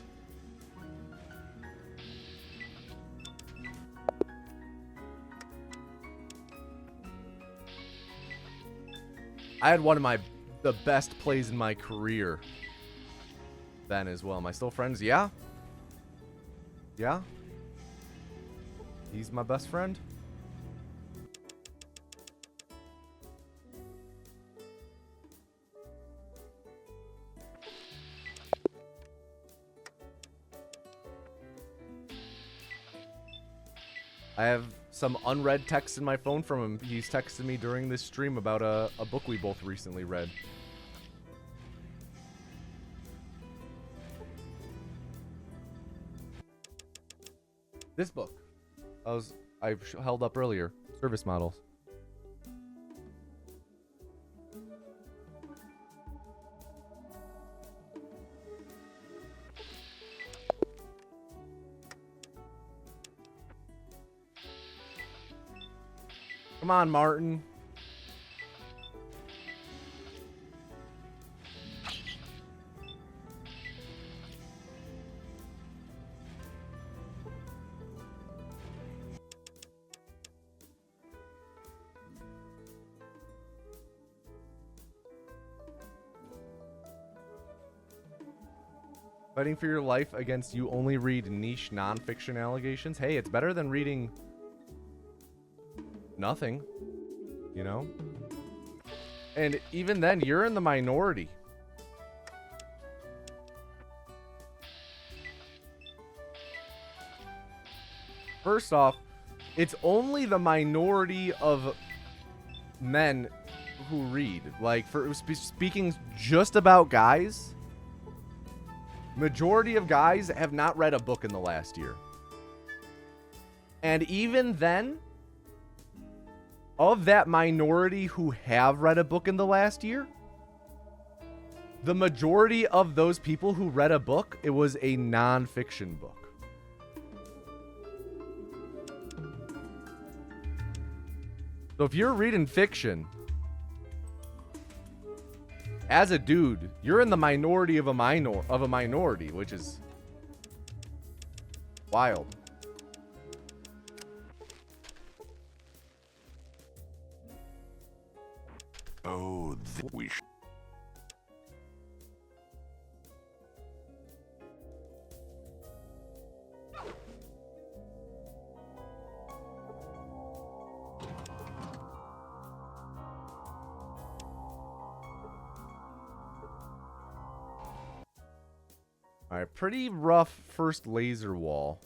I had one of the best plays in my career then as well. Am I still friends? Yeah. Yeah. He's my best friend. I have some unread text in my phone from him. He's texted me during this stream about a book we both recently read. This book I held up earlier. Service Models. Come on, Martin. Fighting for your life against you only read niche nonfiction allegations. Hey, it's better than reading nothing, you know? And even then, you're in the minority. First off, it's only the minority of men who read. Like, for speaking just about guys, majority of guys have not read a book in the last year. And even then, of that minority who have read a book in the last year, the majority of those people who read a book, it was a non-fiction book. So if you're reading fiction, as a dude, you're in the minority of a minority, which is wild. Oh, we All right, pretty rough first laser wall.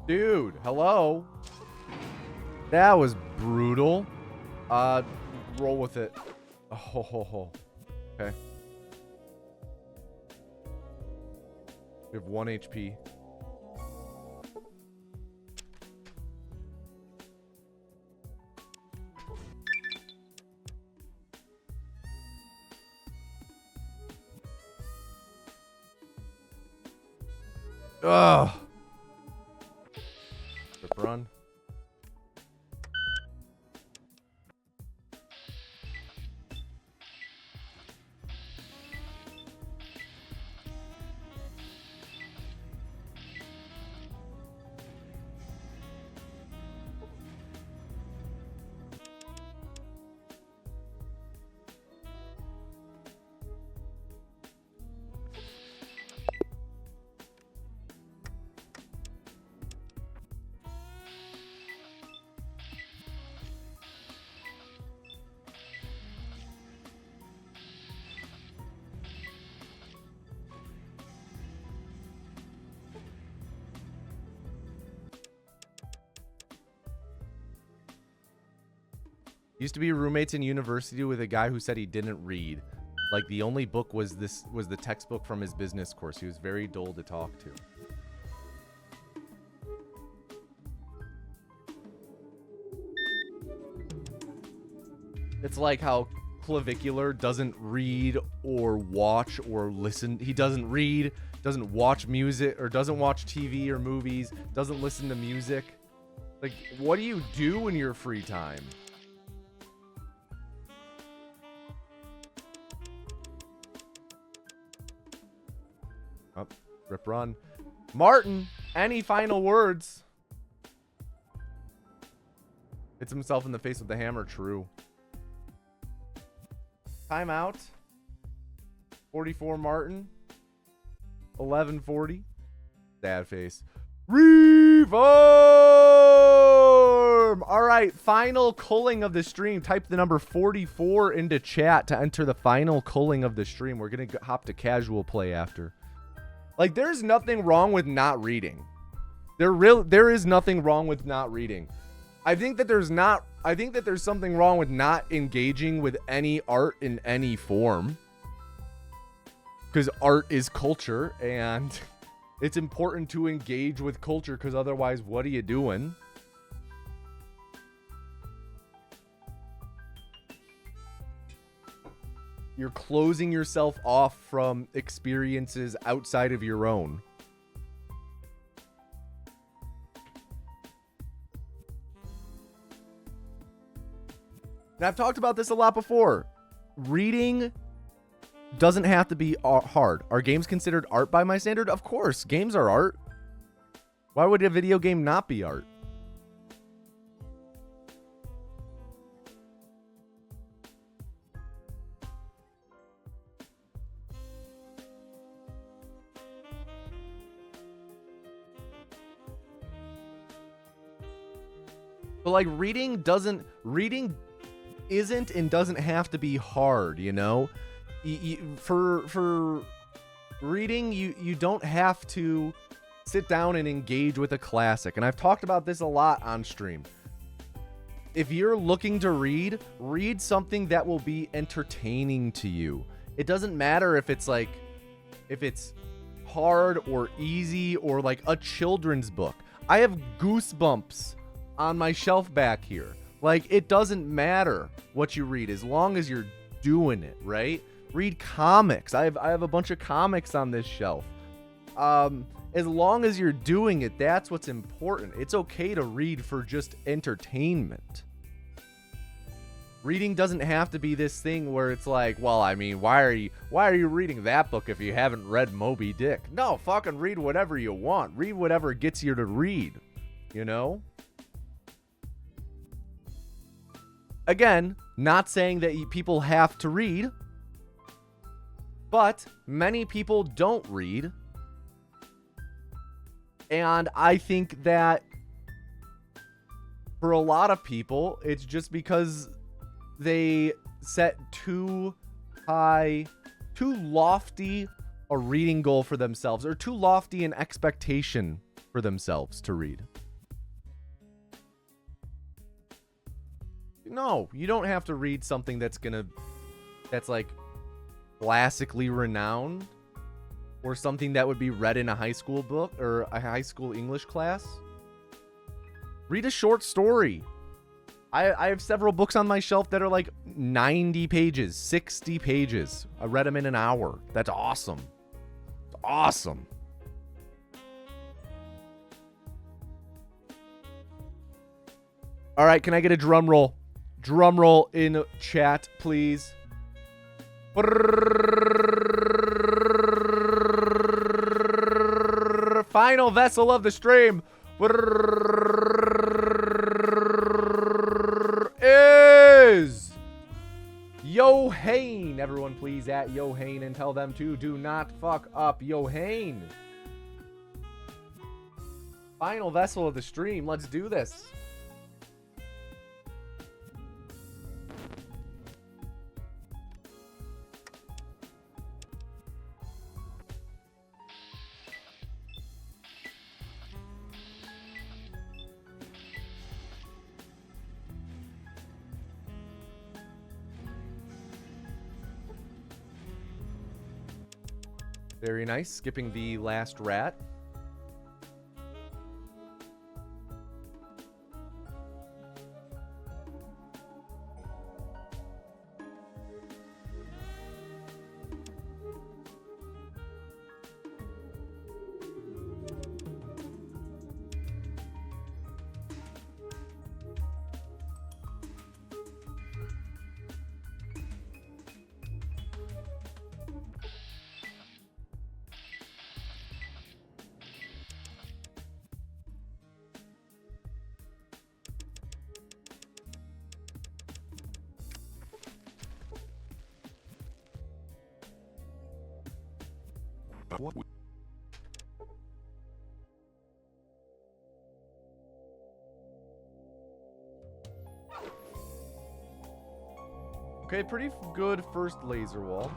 Dude, hello. That was brutal. Roll with it. Oh, ho, ho, ho. Okay. We have 1 HP. Ugh. Rip run. Used to be roommates in university with a guy who said he didn't read. Like the only book was the textbook from his business course. He was very dull to talk to. It's like how Clavicular doesn't read or watch or listen. He doesn't read, doesn't watch music, or doesn't watch TV or movies, doesn't listen to music. Like, what do you do in your free time? Oh, rip run. Martin, any final words? Hits himself in the face with the hammer. True. Timeout. 44 Martin. 11:40. Sad face. Reform! All right, final culling of the stream. Type the number 44 into chat to enter the final culling of the stream. We're going to hop to casual play after. Like, there's nothing wrong with not reading. There is nothing wrong with not reading. I think that there's something wrong with not engaging with any art in any form. Because art is culture, and it's important to engage with culture, because otherwise, what are you doing? You're closing yourself off from experiences outside of your own. And I've talked about this a lot before. Reading doesn't have to be hard. Are games considered art by my standard? Of course, games are art. Why would a video game not be art? But like reading isn't and doesn't have to be hard, you know? For reading, you don't have to sit down and engage with a classic. And I've talked about this a lot on stream. If you're looking to read something that will be entertaining to you. It doesn't matter if it's hard or easy or like a children's book. I have Goosebumps on my shelf back here. Like, it doesn't matter what you read as long as you're doing it, right? Read comics. I have a bunch of comics on this shelf. As long as you're doing it, that's what's important. It's okay to read for just entertainment. Reading doesn't have to be this thing where it's like, well, I mean, why are you reading that book if you haven't read Moby Dick? No, fucking read whatever you want. Read whatever gets you to read, you know? Again, not saying that people have to read, but many people don't read. And I think that for a lot of people, it's just because they set too lofty a reading goal for themselves, or too lofty an expectation for themselves to read. No, you don't have to read something that's like classically renowned or something that would be read in a high school book or a high school English class. Read a short story. I have several books on my shelf that are like 90 pages, 60 pages. I read them in an hour. That's awesome. It's awesome. All right, can I get a drum roll? Drum roll in chat, please. Final vessel of the stream is Yohane. Everyone please at Yohane and tell them to do not fuck up Yohane. Final vessel of the stream. Let's do this. Very nice. Skipping the last rat. What? Okay, pretty good first laser wall.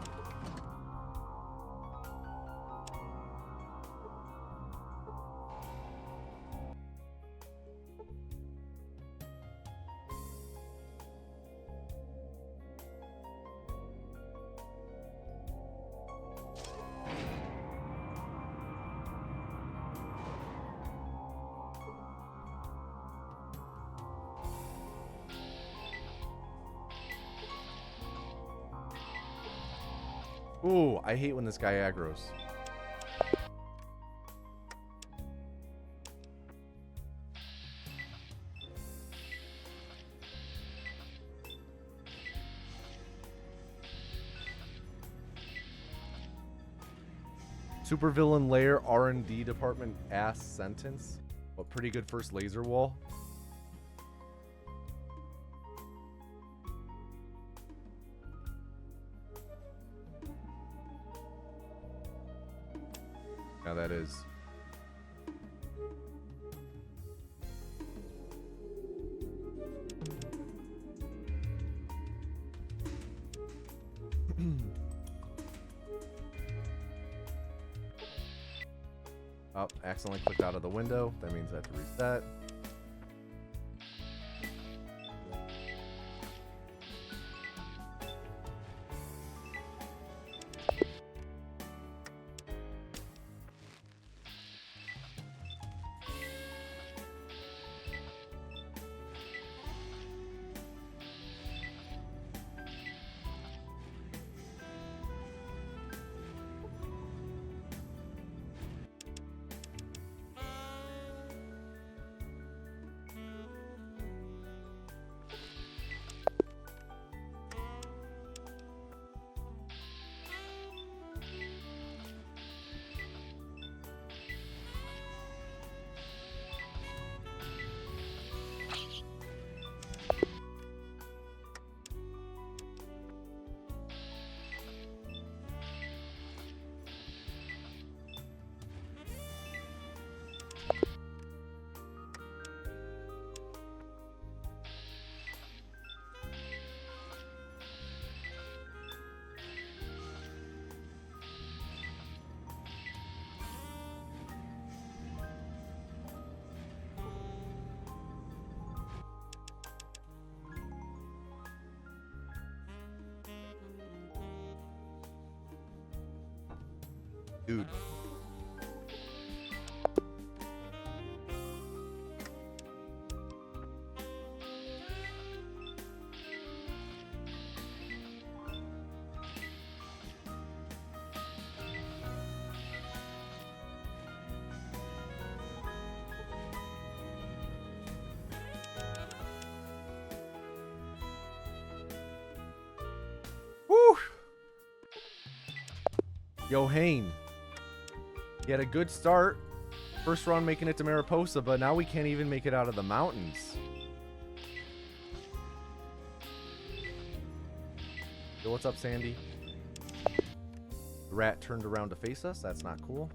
Ooh, I hate when this guy aggroes. Supervillain lair R&D department ass sentence. But pretty good first laser wall. Now that is. Oh, accidentally clicked out of the window. That means I have to reset. Dude. Woo! Yohane. He had a good start. First run making it to Mariposa, but now we can't even make it out of the mountains. Yo, what's up, Sandy? The rat turned around to face us. That's not cool.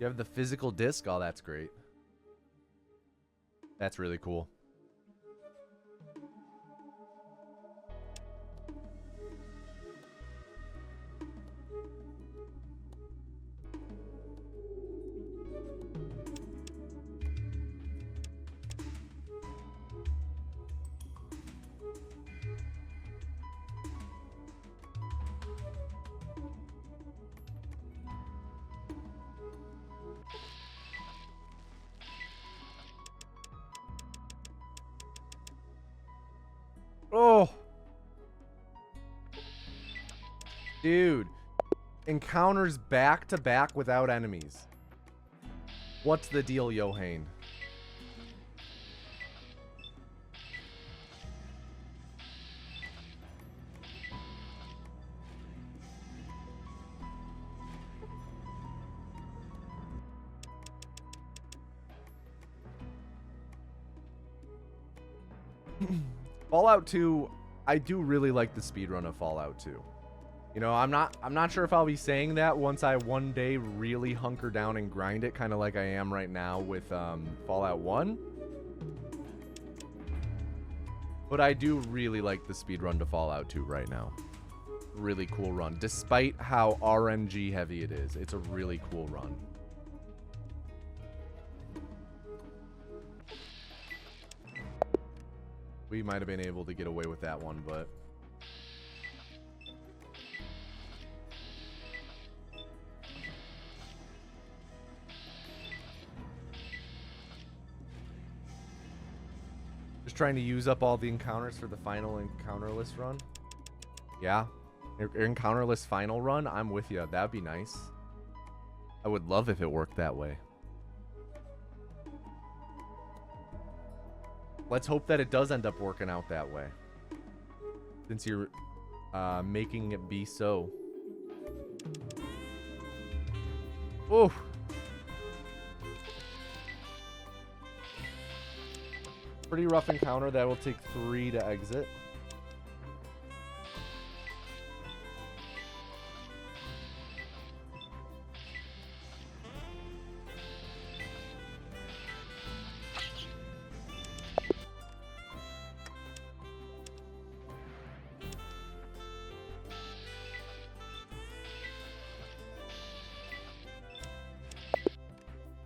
You have the physical disc? Oh, that's great. That's really cool. Oh. Dude. Encounters back to back without enemies. What's the deal, Yohane? Fallout 2, I do really like the speedrun of Fallout 2. You know, I'm not sure if I'll be saying that once I one day really hunker down and grind it, kind of like I am right now with Fallout 1. But I do really like the speedrun to Fallout 2 right now. Really cool run. Despite how RNG heavy it is, it's a really cool run. We might have been able to get away with that one, but... Just trying to use up all the encounters for the final encounter list run. Yeah. Encounter list final run, I'm with you. That'd be nice. I would love if it worked that way. Let's hope that it does end up working out that way. Since you're making it be so. Oh. Pretty rough encounter. That will take 3 to exit.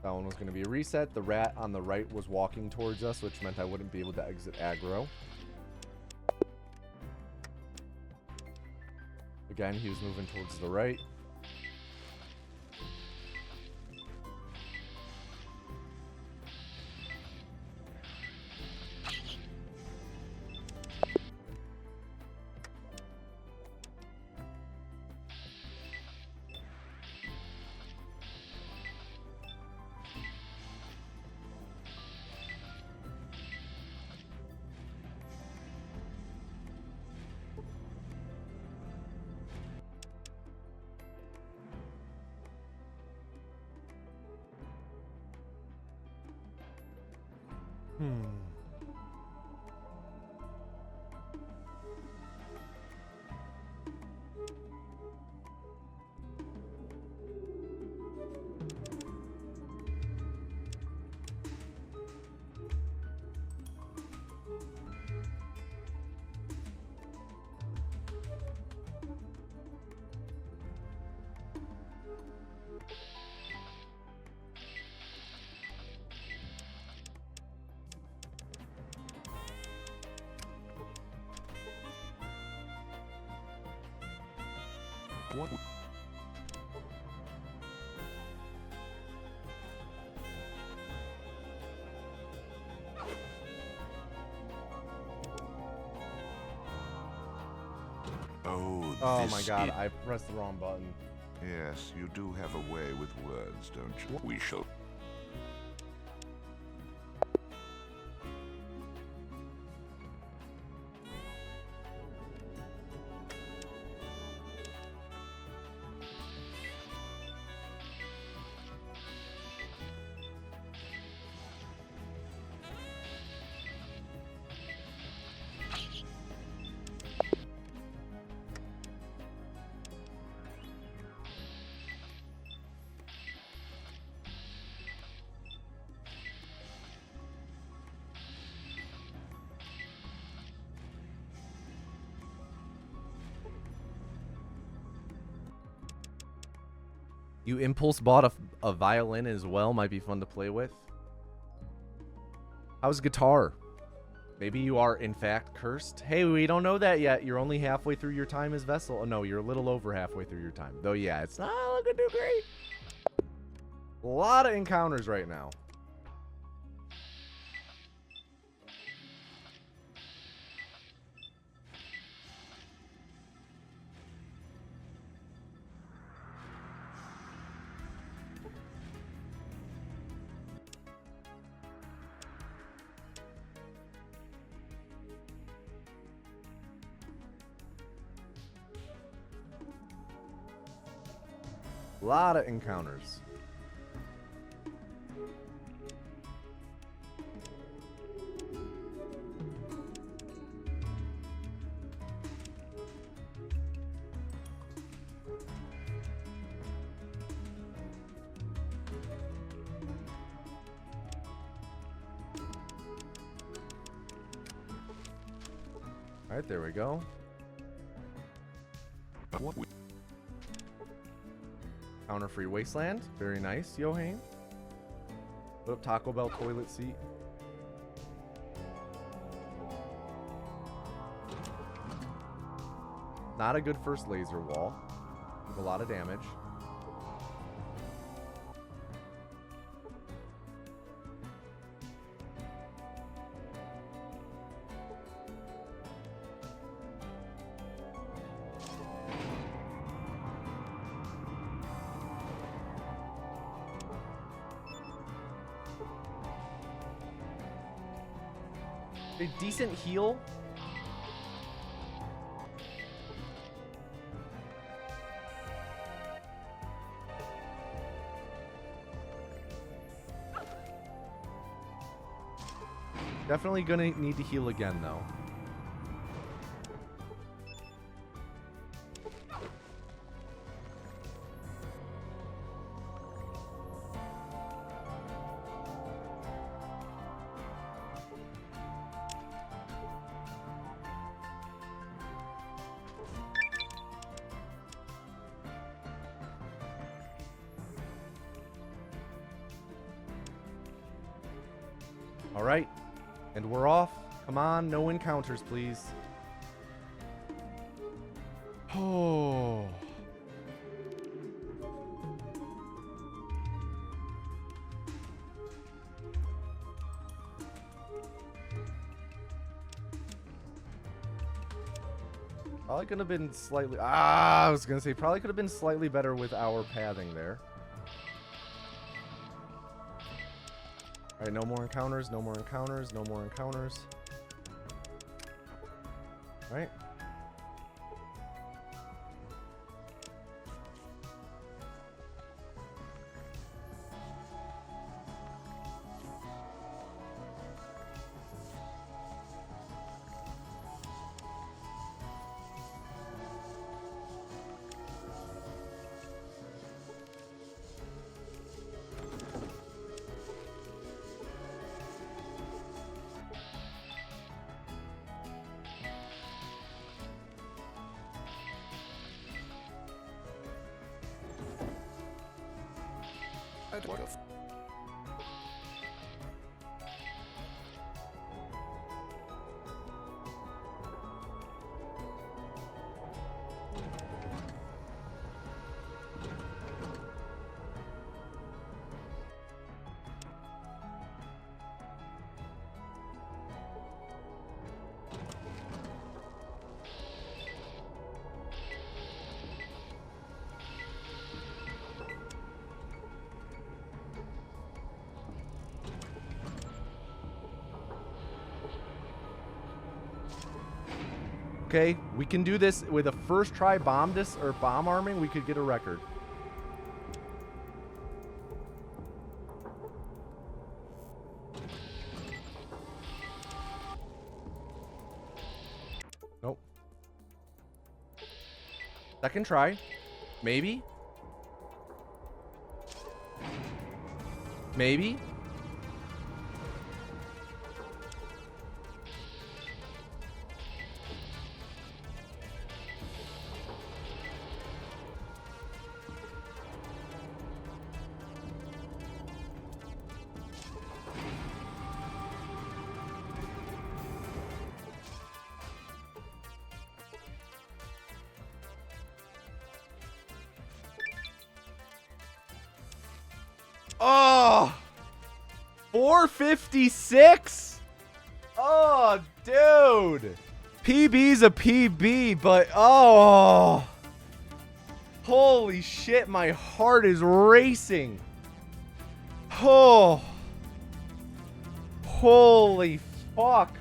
That one was going to be a reset. The rat on the right was walking towards us, which meant I wouldn't be able to exit aggro. Again, he was moving towards the right. What? Oh, Oh my this god, is- I pressed the wrong button. Yes, you do have a way with words, don't you? We shall. You impulse bought a violin as well. Might be fun to play with. How's guitar? Maybe you are, in fact, cursed. Hey, we don't know that yet. You're only halfway through your time as Vessel. Oh, no, you're a little over halfway through your time. Though, yeah, it's not looking too great. A lot of encounters right now. A lot of encounters. All right, there we go. What? Counter-free wasteland. Very nice, Johann. Put up Taco Bell toilet seat. Not a good first laser wall. With a lot of damage. A decent heal. Definitely gonna need to heal again though. All right, and we're off. Come on, no encounters, please. Oh. Probably could have been slightly. I was gonna say probably could have been slightly better with our pathing there. All right, no more encounters, no more encounters, no more encounters. All right. What a Okay, we can do this with a first try bomb bomb arming. We could get a record. Nope. Second try. Maybe. Maybe. Oh, 456. Oh, dude. PB's a PB, but oh, holy shit, my heart is racing. Oh, holy fuck.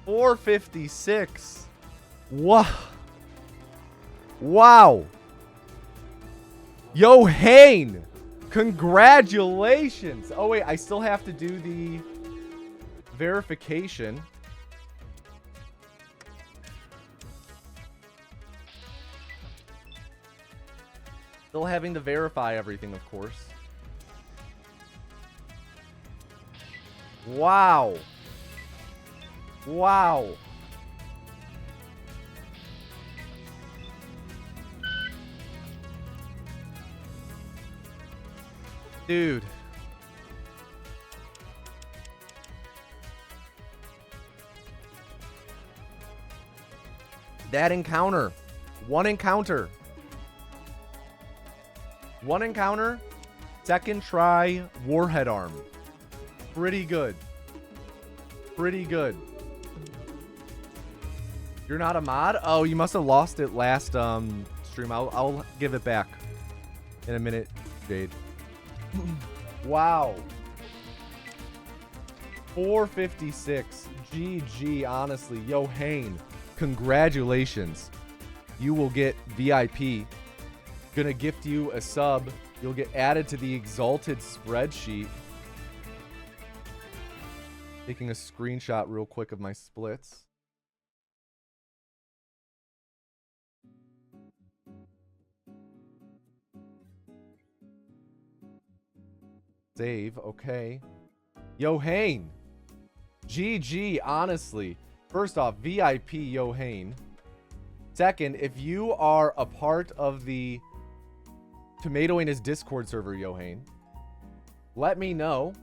456. Wow. Wow. Yo, Hane. Congratulations. Oh, wait, I still have to do the verification. Still having to verify everything, of course. Wow. Wow. Dude. That encounter. One encounter. One encounter. Second try. Warhead arm. Pretty good. Pretty good. You're not a mod? Oh, you must have lost it last stream. I'll give it back in a minute, Jade. Wow. 456. GG, honestly. Yo, Hane, congratulations. You will get VIP. Gonna gift you a sub. You'll get added to the Exalted spreadsheet. Taking a screenshot real quick of my splits. Save, okay. Yo, Hane. GG, honestly. First off, VIP Yo, Hane. Second, if you are a part of the Tomato in his Discord server, Yo, Hane, let me know.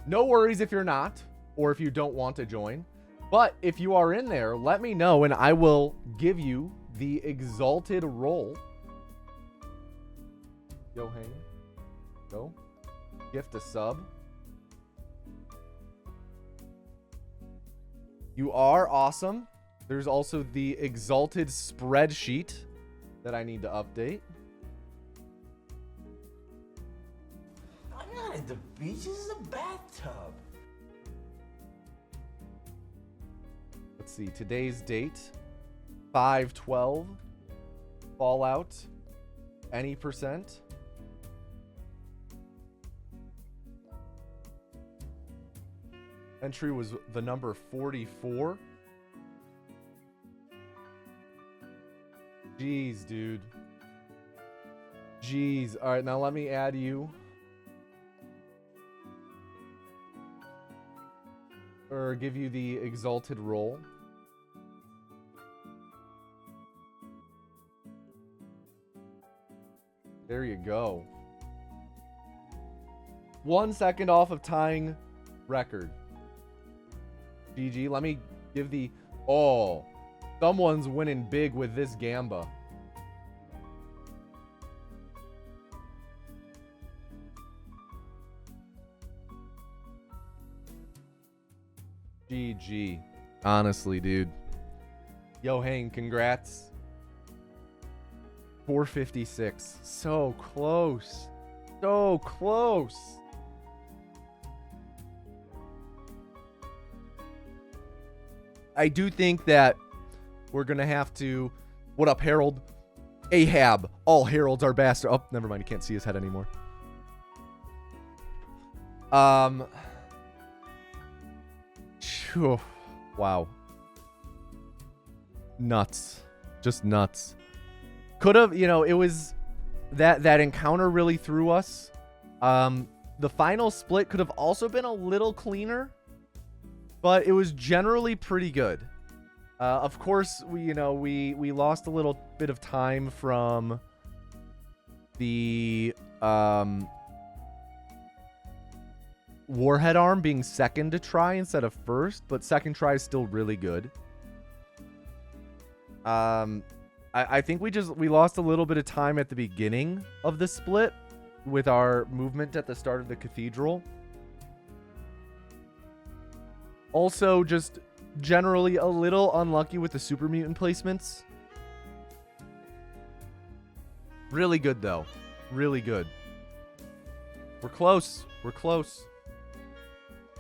No worries if you're not, or if you don't want to join. But if you are in there, let me know, and I will give you the Exalted role. Yo, Hane. Go. Gift a sub. You are awesome. There's also the Exalted spreadsheet that I need to update. I'm not at the beach. This is a bathtub. Let's see. Today's date. 5/12. Fallout. Any percent. Entry was the number 44. Jeez, dude. Jeez. All right, now let me add you. Or give you the Exalted role. There you go. 1 second off of tying record. GG. Let me give the... Oh, someone's winning big with this Gamba. GG. Honestly, dude. Yo, Hang, congrats. 456. So close. So close. I do think that we're going to have to... What up, Harold? Ahab. All Heralds are bastards. Oh, never mind. You can't see his head anymore. Phew. Wow. Nuts. Just nuts. Could have, you know, it was... That encounter really threw us. The final split could have also been a little cleaner, but it was generally pretty good. Of course, we lost a little bit of time from the Warhead arm being second to try instead of first, but second try is still really good. I think we lost a little bit of time at the beginning of the split with our movement at the start of the cathedral. Also, just generally a little unlucky with the super mutant placements. Really good, though. Really good. We're close. We're close.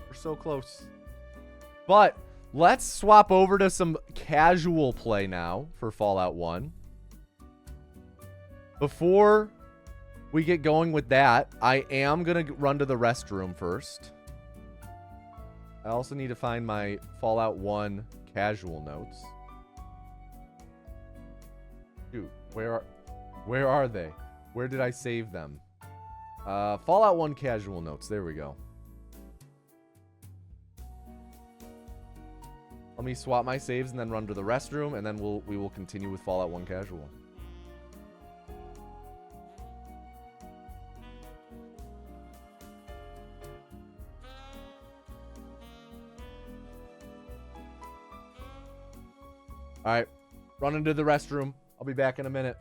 We're so close. But let's swap over to some casual play now for Fallout 1. Before we get going with that, I am going to run to the restroom first. I also need to find my Fallout 1 casual notes. Shoot, where are they? Where did I save them? Fallout 1 casual notes. There we go. Let me swap my saves and then run to the restroom, and then we will continue with Fallout 1 casual. All right, run into the restroom. I'll be back in a minute.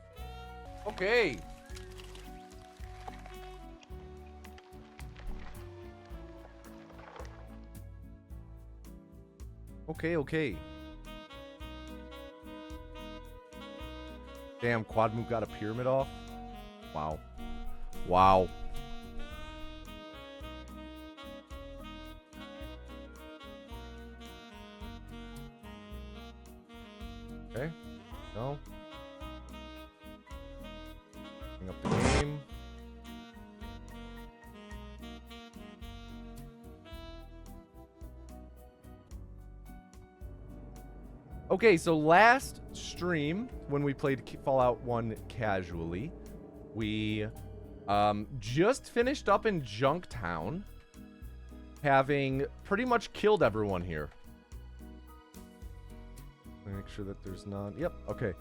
Okay. Okay. Damn, Quadmoot got a pyramid off. Wow. Okay. No. Bring up the game. Okay, so last stream, when we played Fallout 1 casually, we just finished up in Junktown, having pretty much killed everyone here. Make sure that there's none. Yep, okay.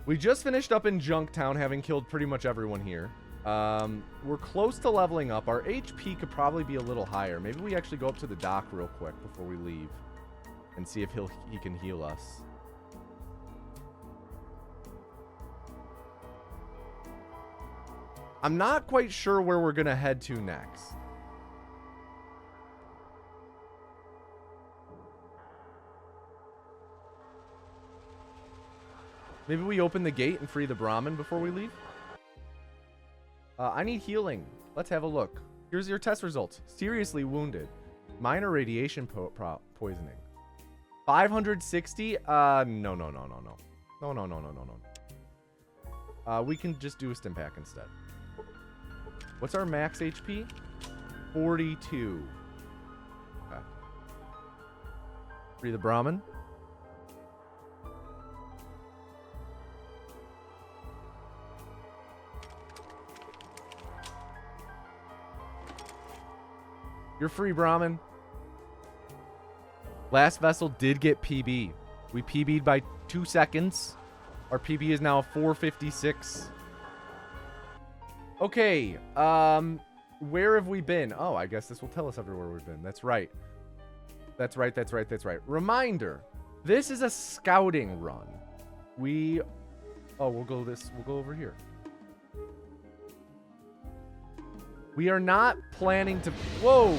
We just finished up in Junktown, having killed pretty much everyone here. We're close to leveling up. Our HP could probably be a little higher. Maybe we actually go up to the dock real quick before we leave and see if he can heal us. I'm not quite sure where we're gonna head to next. Maybe we open the gate and free the Brahmin before we leave? I need healing. Let's have a look. Here's your test results. Seriously wounded. Minor radiation poisoning. 560? No. We can just do a stim pack instead. What's our max HP? 42. Okay. Free the Brahmin. You're free, Brahmin. Last vessel did get PB. We PB'd by 2 seconds. Our PB is now 456. Okay, where have we been? Oh, I guess this will tell us everywhere we've been. That's right. That's right. Reminder, this is a scouting run. We'll go over here. We are not planning to... Whoa!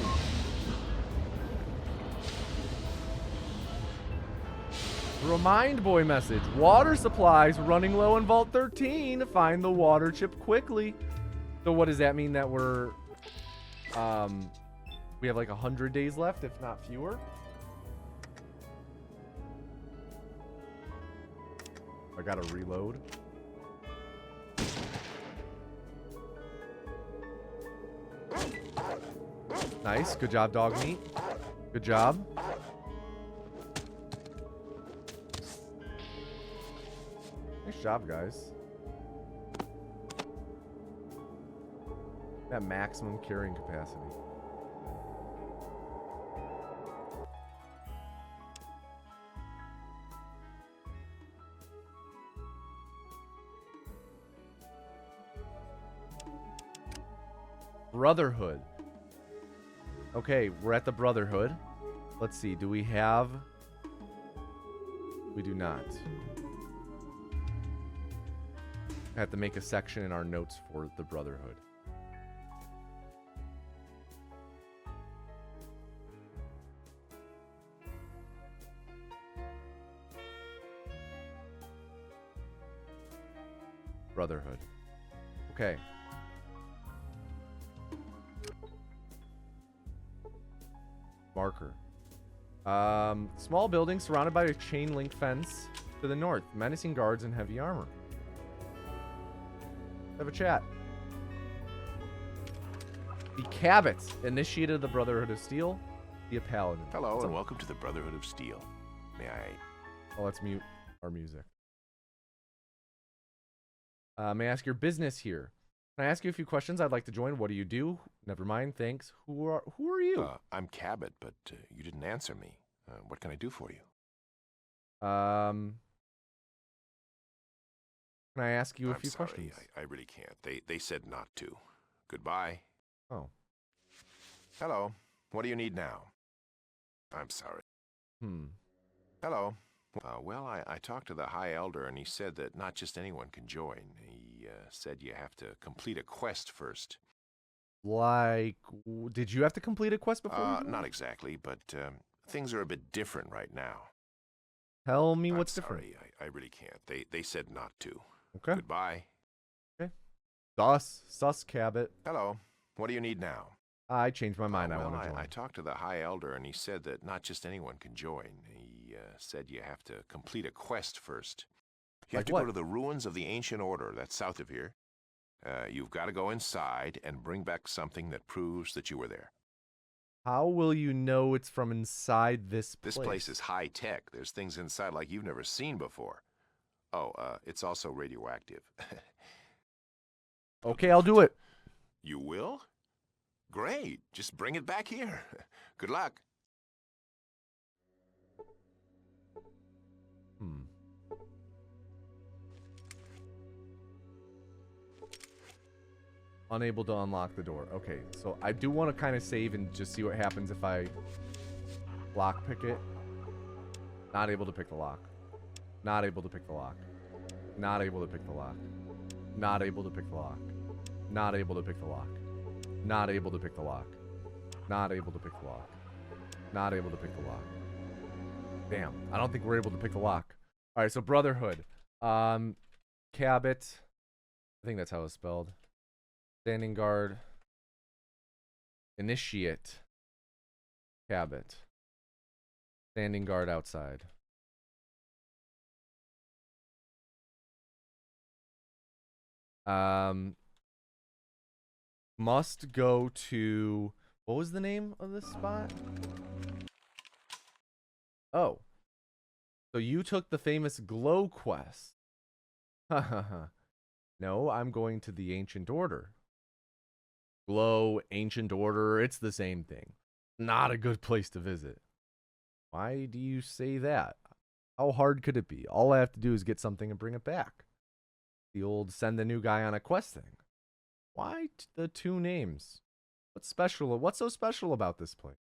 Remind boy message. Water supplies running low in Vault 13. Find the water chip quickly. So what does that mean? That we're... we have like 100 days left, if not fewer? I gotta reload. Nice. Good job, dog meat. Good job. Nice job, guys. That maximum carrying capacity. Brotherhood. Okay, we're at the Brotherhood. Let's see. Do we have... We do not. I have to make a section in our notes for the Brotherhood. Brotherhood. Okay. Marker. Small building surrounded by a chain link fence to the north. Menacing guards in heavy armor. Have a chat. The Cabot initiated the Brotherhood of Steel. The Paladin. Hello and welcome to the Brotherhood of Steel. May I? Oh, let's mute our music. May I ask your business here? Can I ask you a few questions? I'd like to join. What do you do? Never mind. Thanks. Who are you? I'm Cabot, but you didn't answer me. What can I do for you? Can I ask you a few sorry, questions? I really can't. They said not to. Goodbye. Oh. Hello. What do you need now? I'm sorry. Hello. Well, I talked to the High Elder, and he said that not just anyone can join. He said you have to complete a quest first. Like, did you have to complete a quest before? You Not exactly, but things are a bit different right now. Tell me I'm what's sorry, different. I really can't. They said not to. Okay. Goodbye. Okay. Sus Cabot. Hello. What do you need now? I changed my mind. I Well, want to join. I talked to the High Elder, and he said that not just anyone can join. He said you have to complete a quest first. You have Like to what? go to the ruins of the Ancient Order that's south of here. You've got to go inside and bring back something that proves that you were there. How will you know it's from inside this place? This place is high tech. There's things inside like you've never seen before. Oh, it's also radioactive. Okay, I'll do it. You will? Great. Just bring it back here. Good luck. Unable to unlock the door. Okay, so I do want to kind of save and just see what happens if I lockpick it. Not able to pick the lock. Not able to pick the lock. Not able to pick the lock. Not able to pick the lock. Not able to pick the lock. Not able to pick the lock. Not able to pick the lock. Not able to pick the lock. Damn, I don't think we're able to pick the lock. All right, so Brotherhood. Cabot. I think that's how it's spelled. Standing guard. Initiate. Cabot. Standing guard outside. Must go to... What was the name of this spot? Oh. So you took the famous glow quest. No, I'm going to the Ancient Order. Glow, Ancient Order, it's the same thing. Not a good place to visit. Why do you say that? How hard could it be? All I have to do is get something and bring it back. The old send the new guy on a quest thing. Why the two names? What's special? What's so special about this place?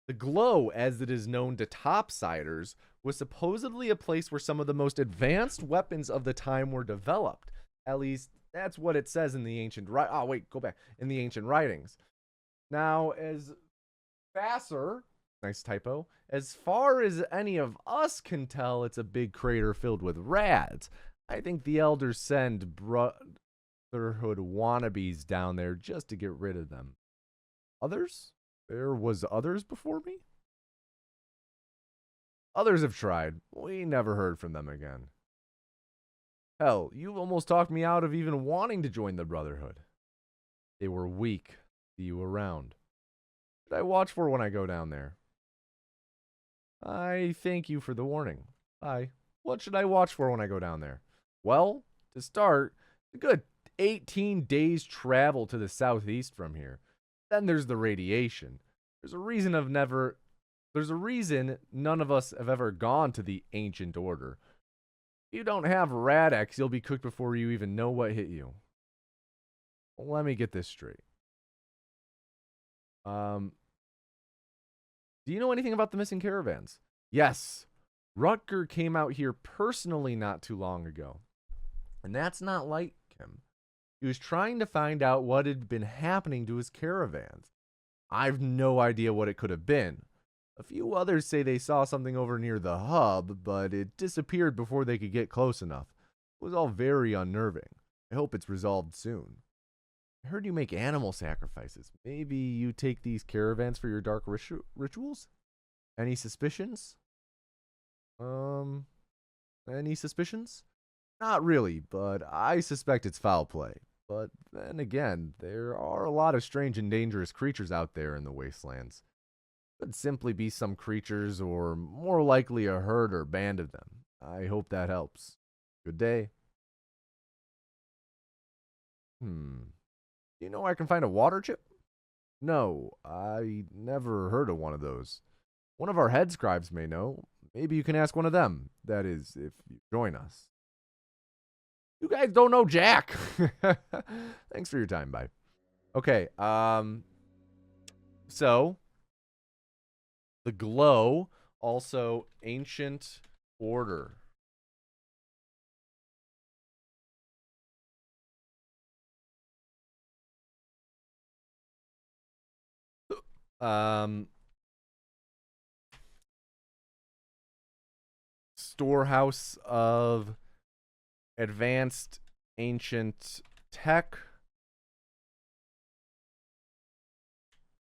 The Glow, as it is known to topsiders, was supposedly a place where some of the most advanced weapons of the time were developed. At least that's what it says in the ancient in the ancient writings. Now, as Vassar, nice typo, as far as any of us can tell, it's a big crater filled with rads. I think the elders send Brotherhood wannabes down there just to get rid of them. Others? There was others before me? Others have tried. We never heard from them again. Hell, you almost talked me out of even wanting to join the Brotherhood. They were weak. See you around. What should I watch for when I go down there? I thank you for the warning. Bye. What should I watch for when I go down there? Well, to start, a good 18 days travel to the southeast from here. Then there's the radiation. There's a reason none of us have ever gone to the Ancient Order. If you don't have Rad-X, you'll be cooked before you even know what hit you. Let me get this straight. Do you know anything about the missing caravans? Yes. Rutger came out here personally not too long ago. And that's not like him. He was trying to find out what had been happening to his caravans. I've no idea what it could have been. A few others say they saw something over near the hub, but it disappeared before they could get close enough. It was all very unnerving. I hope it's resolved soon. I heard you make animal sacrifices. Maybe you take these caravans for your dark rituals? Any suspicions? Any suspicions? Not really, but I suspect it's foul play. But then again, there are a lot of strange and dangerous creatures out there in the wastelands. Could simply be some creatures, or more likely a herd or band of them. I hope that helps. Good day. Do you know where I can find a water chip? No, I never heard of one of those. One of our head scribes may know. Maybe you can ask one of them. That is, if you join us. You guys don't know Jack. Thanks for your time. Bye. Okay. So the glow, also Ancient Order. Storehouse of advanced ancient tech.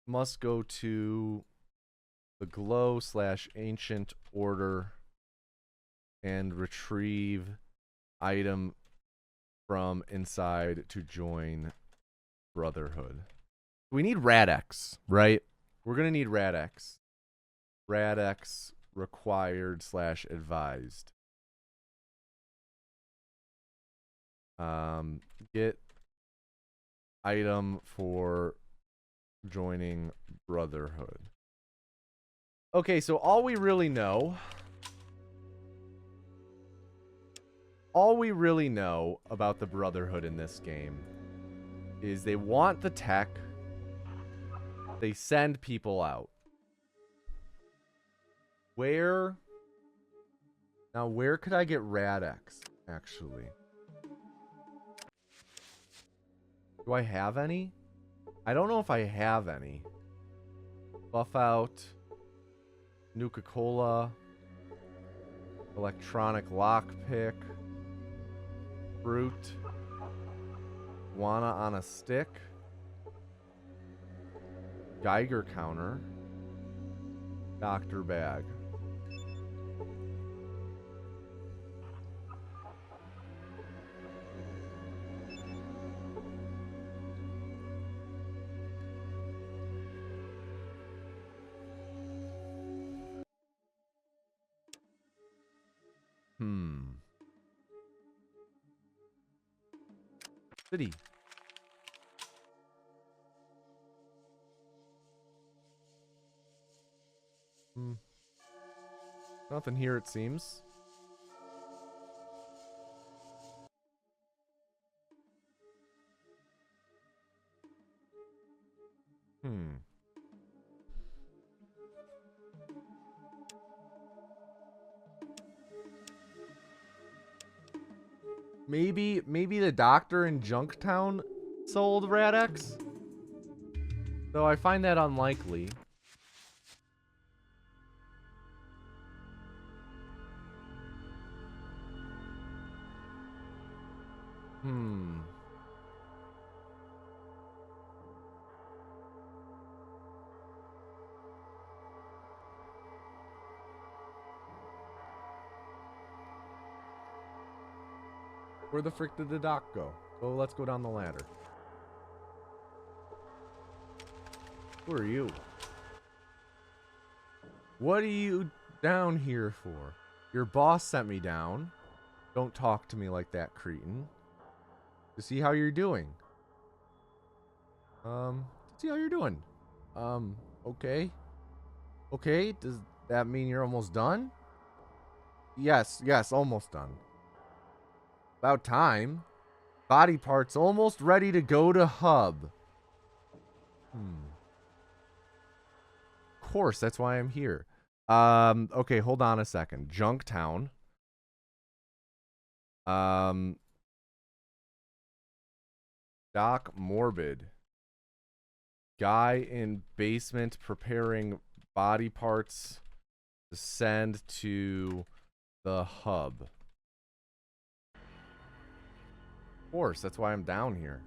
Must go to the glow / ancient order and retrieve item from inside to join Brotherhood. We need Rad-X, right? We're going to need Rad-X. Rad-X required / advised. Get item for joining Brotherhood. Okay, so all we really know about the Brotherhood in this game is they want the tech. They send people out. Where could I get Rad-X, actually? Do I have any? I don't know if I have any. Buff out. Nuka-Cola. Electronic lockpick. Fruit. Guana on a stick. Geiger counter. Doctor bag. City. Nothing here, it seems. Maybe the doctor in Junktown sold Rad-X? Though I find that unlikely. Where the frick did the doc go? Well, let's go down the ladder. Who are you? What are you down here for? Your boss sent me down. Don't talk to me like that, cretin. To see how you're doing. To see how you're doing. Okay. Okay, does that mean you're almost done? Yes, almost done. About time. Body parts almost ready to go to hub. Of course, that's why I'm here. Okay, hold on a second. Junktown. Doc Morbid. Guy in basement preparing body parts to send to the hub. Of course, that's why I'm down here.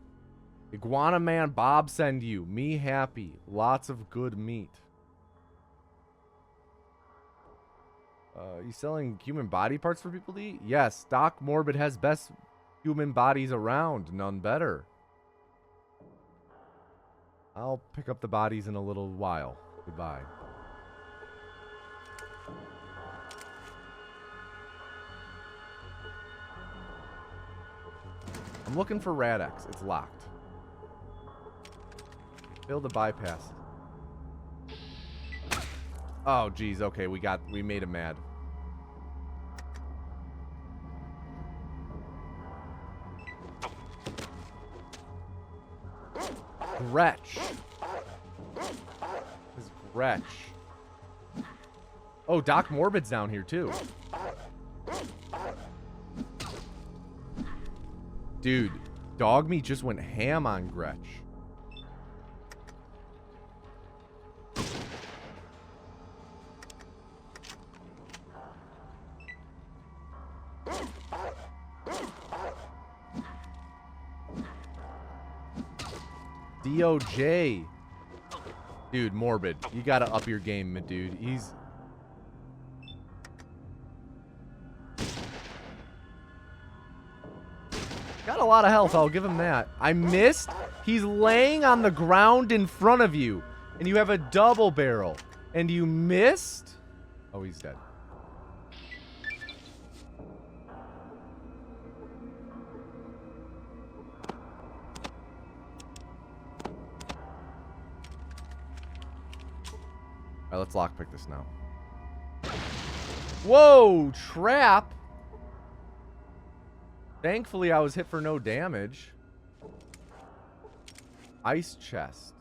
Iguana Man Bob send you. Me happy. Lots of good meat. You selling human body parts for people to eat? Yes, Doc Morbid has best human bodies around. None better. I'll pick up the bodies in a little while. Goodbye. I'm looking for Radex. It's locked. Fail to bypass. Oh, geez. Okay, we made him mad. Gretch. This is Gretch. Oh, Doc Morbid's down here, too. Dude, Dog Meat just went ham on Gretch. DOJ. Dude, Morbid. You gotta up your game, dude. He's... got a lot of health, I'll give him that. I missed? He's laying on the ground in front of you. And you have a double barrel. And you missed? Oh, he's dead. Alright, let's lockpick this now. Whoa! Trap! Thankfully, I was hit for no damage. Ice chest.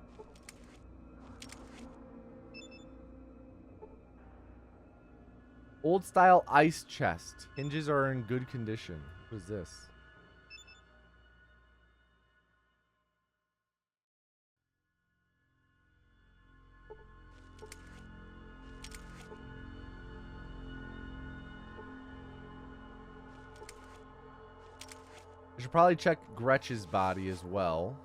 Old style ice chest. Hinges are in good condition. What is this? I should probably check Gretch's body as well.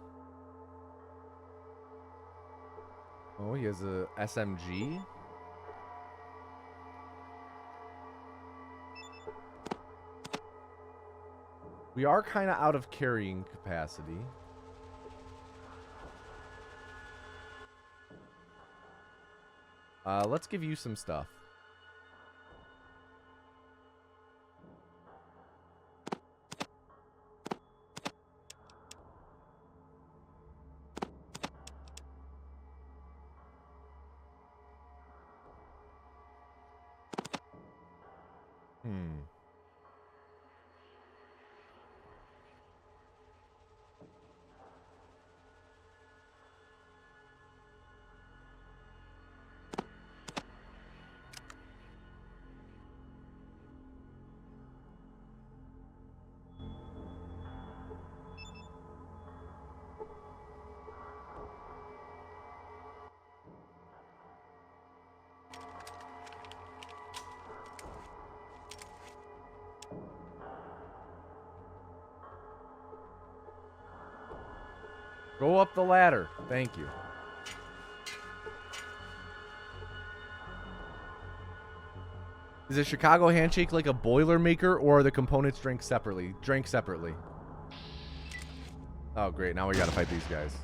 Oh, he has a SMG. We are kind of out of carrying capacity. Let's give you some stuff. Go up the ladder. Thank you. Is a Chicago handshake like a Boilermaker, or are the components drank separately? Drank separately. Oh, great. Now we gotta fight these guys.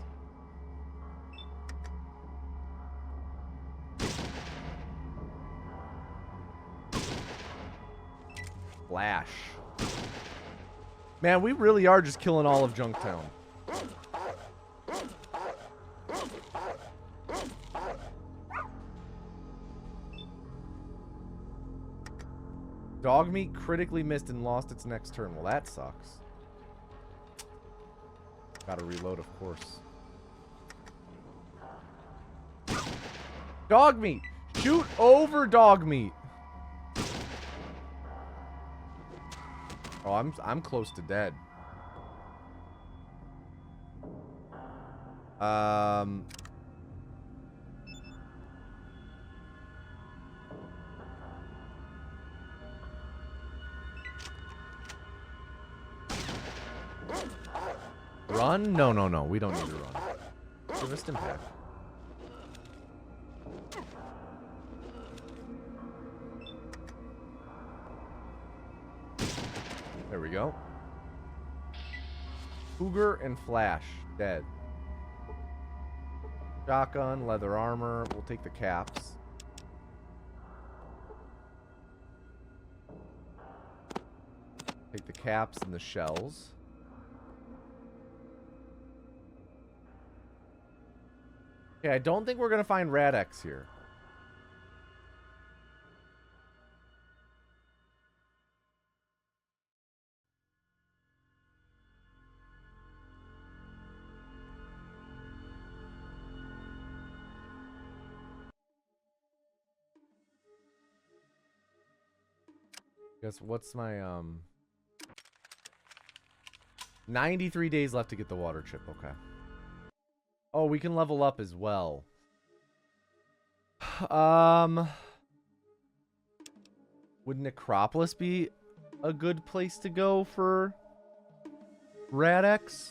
Flash. Man, we really are just killing all of Junktown. Dog meat critically missed and lost its next turn. Well, that sucks. Gotta reload, of course. Dog meat! Shoot over dog meat! Oh, I'm close to dead. Run? No, no, no. We don't need to run. Missed impact. There we go. Cougar and Flash. Dead. Shotgun, leather armor. We'll take the caps. Take the caps and the shells. Okay, I don't think we're going to find Radex here. Guess what's my 93 days left to get the water chip. Okay. Oh, we can level up as well. Would Necropolis be a good place to go for Radex?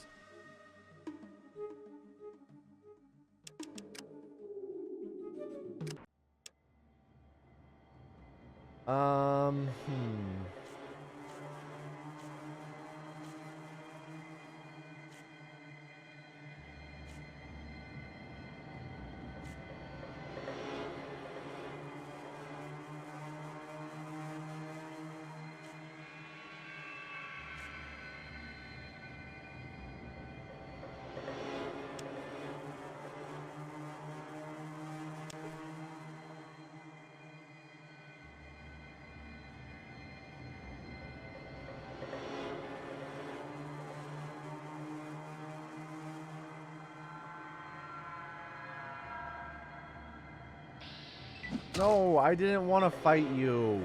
No, I didn't want to fight you.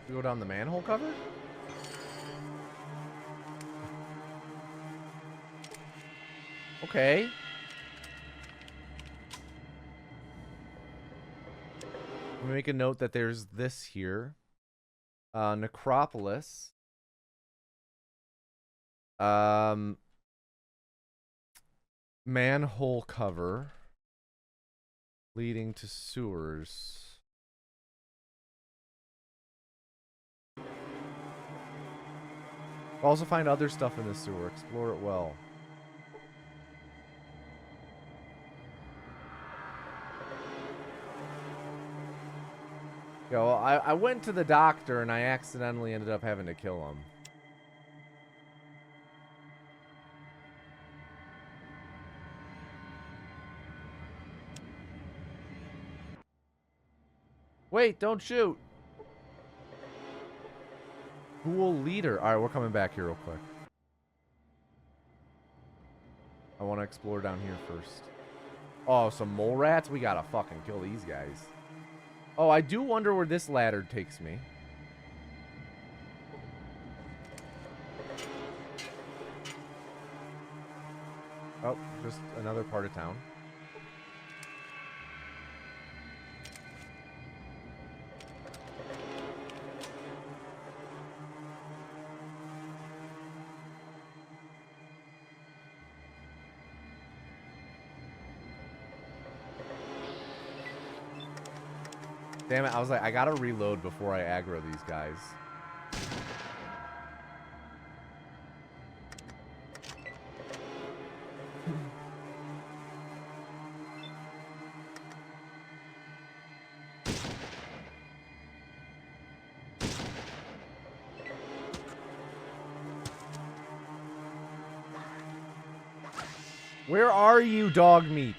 We go down the manhole cover? Okay. Let me make a note that there's this here. Necropolis. Manhole cover leading to sewers. Also find other stuff in the sewer. Explore it well. Yo, I went to the doctor and I accidentally ended up having to kill him. Wait, don't shoot. Cool leader. All right, we're coming back here real quick. I want to explore down here first. Oh, some mole rats? We gotta fucking kill these guys. Oh, I do wonder where this ladder takes me. Oh, just another part of town. Damn it, I was like, I gotta reload before I aggro these guys. Where are you, dog meat?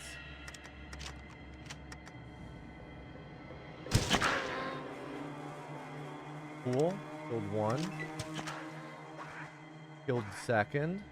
Cool. Killed one. Killed second.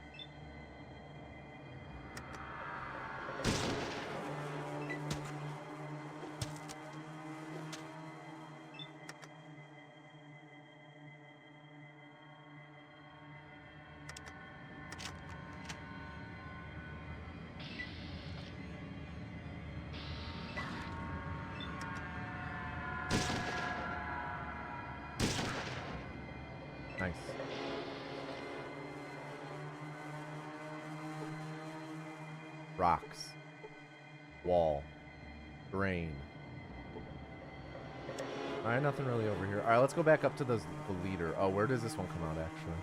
Nice. Rocks. Wall. Drain. Alright, nothing really over here. Alright, let's go back up to the leader. Oh, where does this one come out, actually?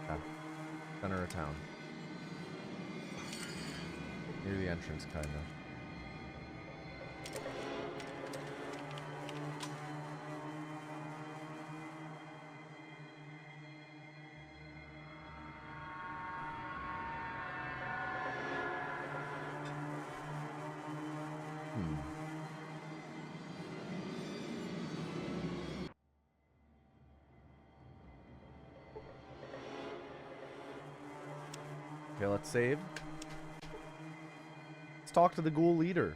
Yeah. Center of town. Near the entrance, kind of. Okay, let's save. Let's talk to the ghoul leader.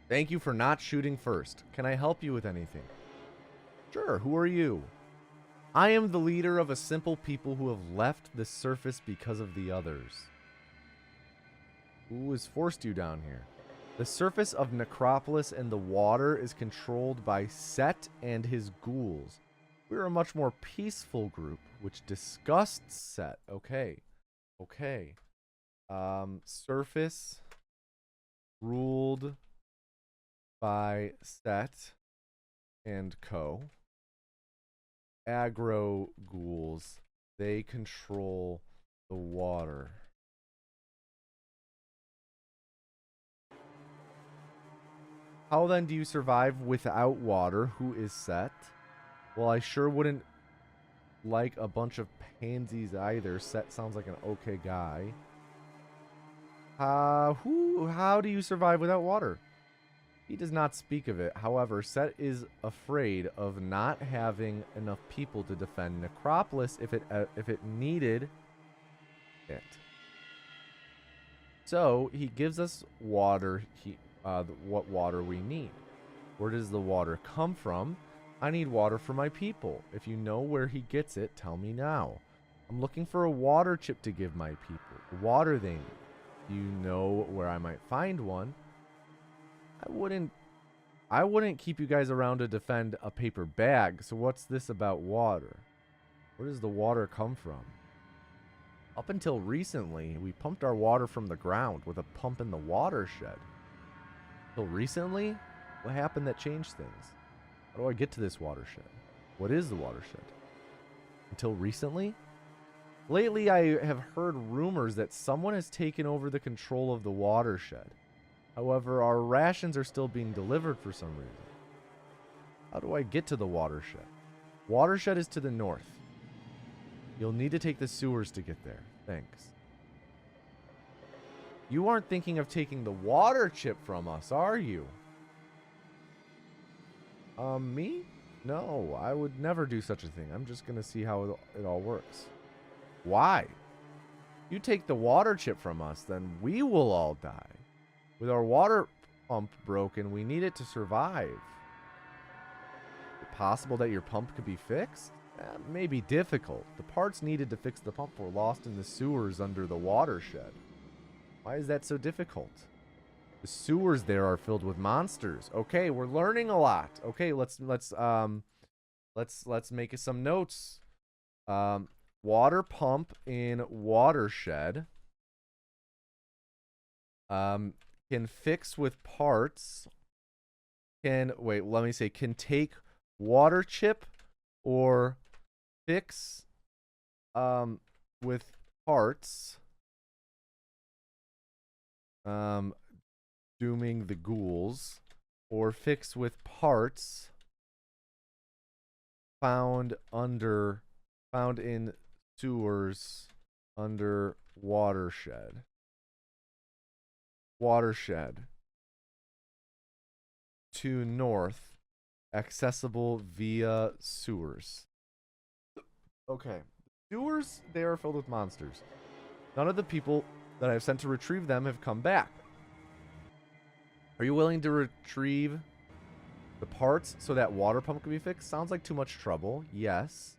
Thank you for not shooting first. Can I help you with anything? Sure, who are you? I am the leader of a simple people who have left the surface because of the others. Who has forced you down here? The surface of Necropolis and the water is controlled by Set and his ghouls. We are a much more peaceful group, which disgusts Set. Okay. Okay. Surface ruled by Set and co. Aggro ghouls. They control the water. How then do you survive without water? Who is Set? Well, I sure wouldn't like a bunch of pansies either. Set sounds like an okay guy. How do you survive without water? He does not speak of it. However, Set is afraid of not having enough people to defend Necropolis if it needed it. So he gives us water. What water we need. Where does the water come from? I need water for my people. If you know where he gets it, tell me now. I'm looking for a water chip to give my people. The water they need. Do you know where I might find one? I wouldn't keep you guys around to defend a paper bag. So what's this about water? Where does the water come from? Up until recently, we pumped our water from the ground with a pump in the watershed. Until recently? What happened that changed things? How do I get to this watershed? What is the watershed? Until recently? Lately, I have heard rumors that someone has taken over the control of the watershed. However, our rations are still being delivered for some reason. How do I get to the watershed? Watershed is to the north. You'll need to take the sewers to get there. Thanks. You aren't thinking of taking the water chip from us, are you? Me? No, I would never do such a thing. I'm just going to see how it all works. Why? You take the water chip from us, then we will all die. With our water pump broken, we need it to survive. Is it possible that your pump could be fixed? That may be difficult. The parts needed to fix the pump were lost in the sewers under the watershed. Why is that so difficult? The sewers there are filled with monsters. Okay, we're learning a lot. Okay, let's make some notes. Water pump in watershed. Can fix with parts. Can take water chip or fix with parts. Dooming the ghouls, or fix with parts found in sewers under watershed. Watershed to north, accessible via sewers. Okay. Sewers, they are filled with monsters. None of the people that I've sent to retrieve them have come back. Are you willing to retrieve the parts so that water pump can be fixed? Sounds like too much trouble. Yes.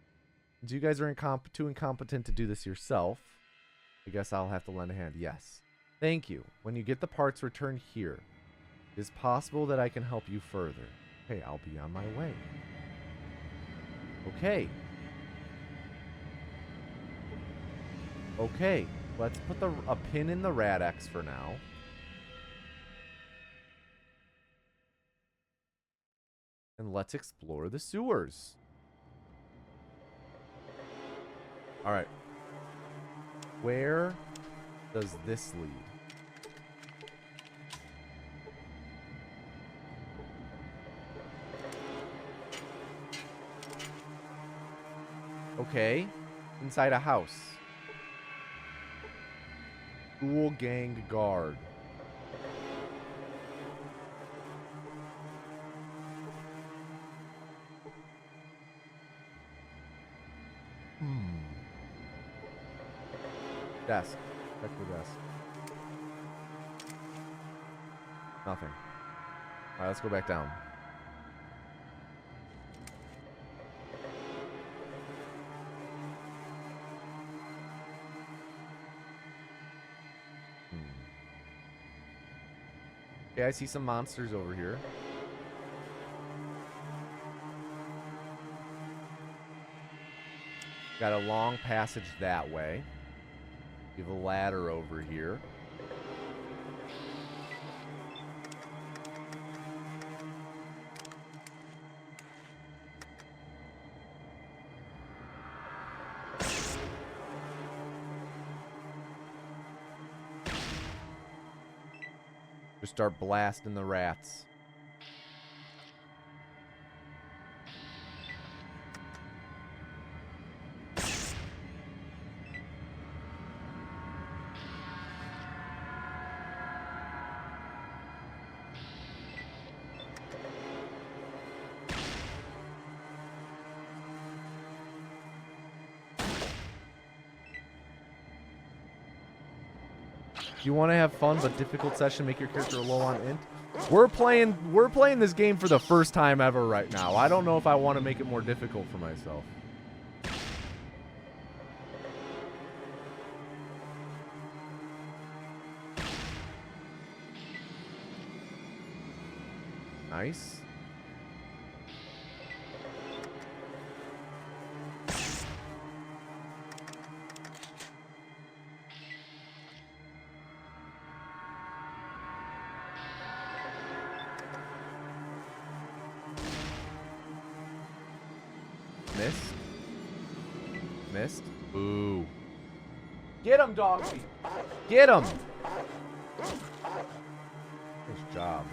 Since you guys are too incompetent to do this yourself, I guess I'll have to lend a hand. Yes. Thank you. When you get the parts, return here. It is possible that I can help you further. Okay, I'll be on my way. Okay. Okay, let's put a pin in the Rad X for now. And let's explore the sewers. Alright. Where does this lead? Okay. Inside a house. Ghoul gang guard. Desk. Check the desk. Nothing. Alright, let's go back down. Okay, I see some monsters over here. Got a long passage that way. We have a ladder over here. Just start blasting the rats. You want to have fun but difficult session, make your character low on int? We're playing this game for the first time ever right now. I don't know if I want to make it more difficult for myself. Nice. Missed. Missed. Ooh. Get him, doggy. Get him. Nice job.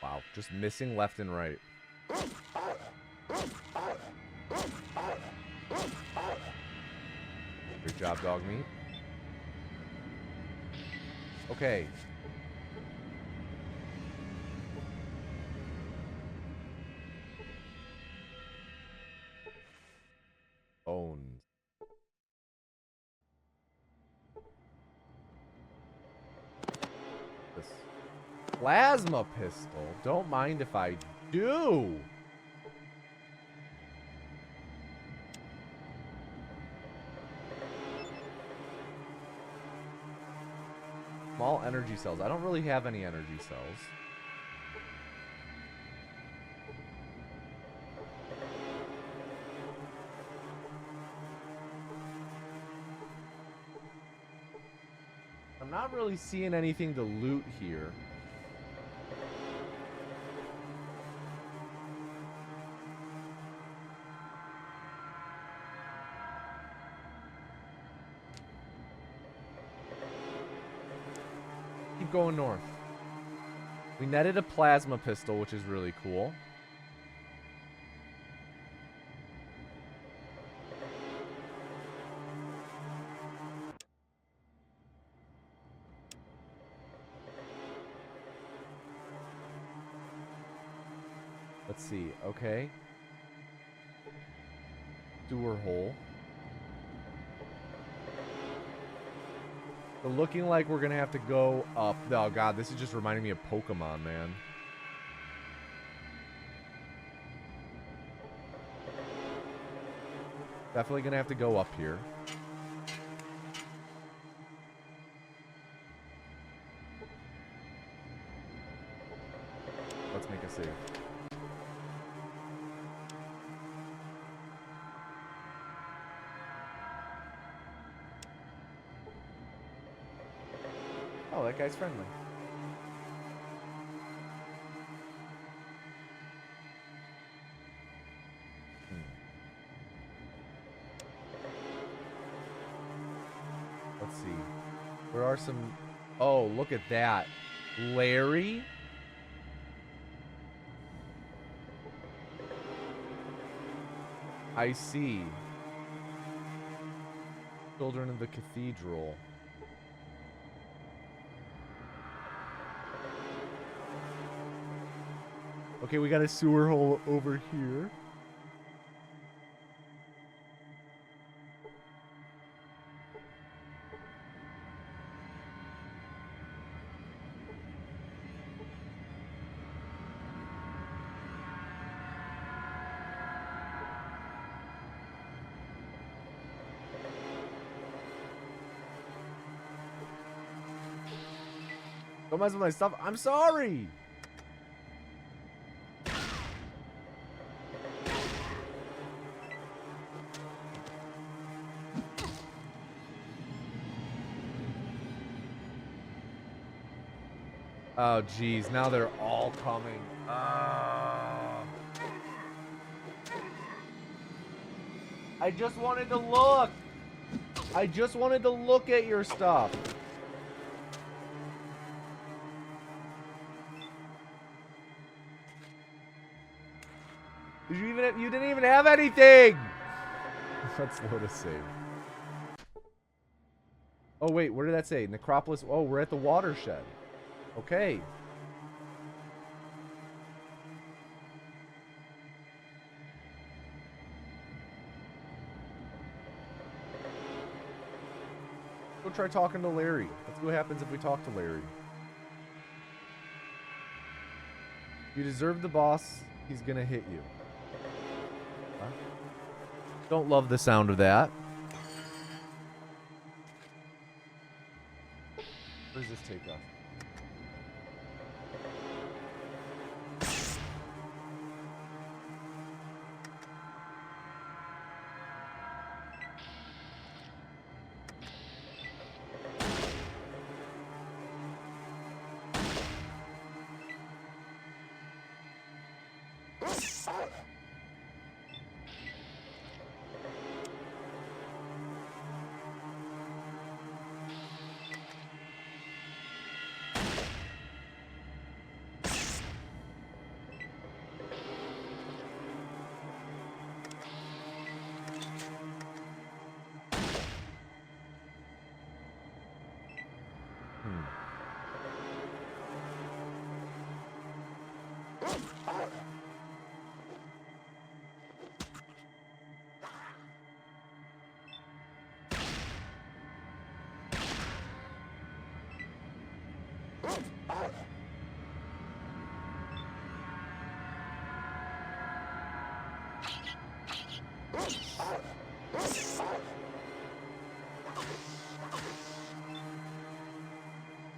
Wow, just missing left and right. Good job, dog meat. Okay. Bones. This plasma pistol. Don't mind if I do. Small energy cells. I don't really have any energy cells. I'm not really seeing anything to loot here. Keep going north. We netted a plasma pistol, which is really cool. Let's see. Okay. Sewer hole. So looking like we're gonna have to go up. Oh god, this is just reminding me of Pokemon, man. Definitely gonna have to go up here. Let's make a save. Oh, that guy's friendly. Let's see. There are some... Oh, look at that. Larry? I see. Children of the Cathedral. Okay, we got a sewer hole over here. Don't mess with my stuff. I'm sorry. Oh, geez. Now they're all coming. I just wanted to look. I just wanted to look at your stuff. Did you even have, you didn't even have anything. Let's load a save. Oh, wait. Where did that say? Necropolis. Oh, we're at the watershed. Okay. Go try talking to Larry. Let's see what happens if we talk to Larry. You deserve the boss. He's gonna hit you. Huh? Don't love the sound of that. Where does this take us?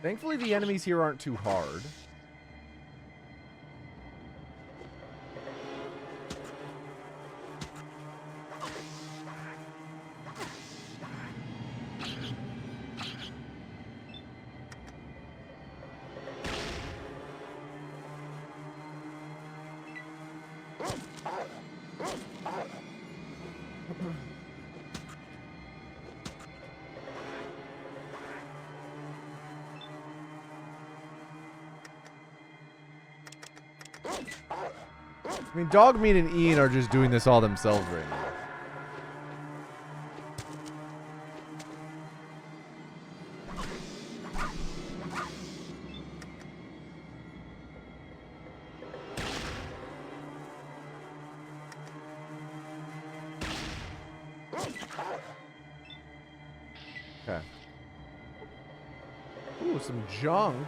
Thankfully, the enemies here aren't too hard. I mean, Dogmeat and Ian are just doing this all themselves right now. Okay. Ooh, some junk.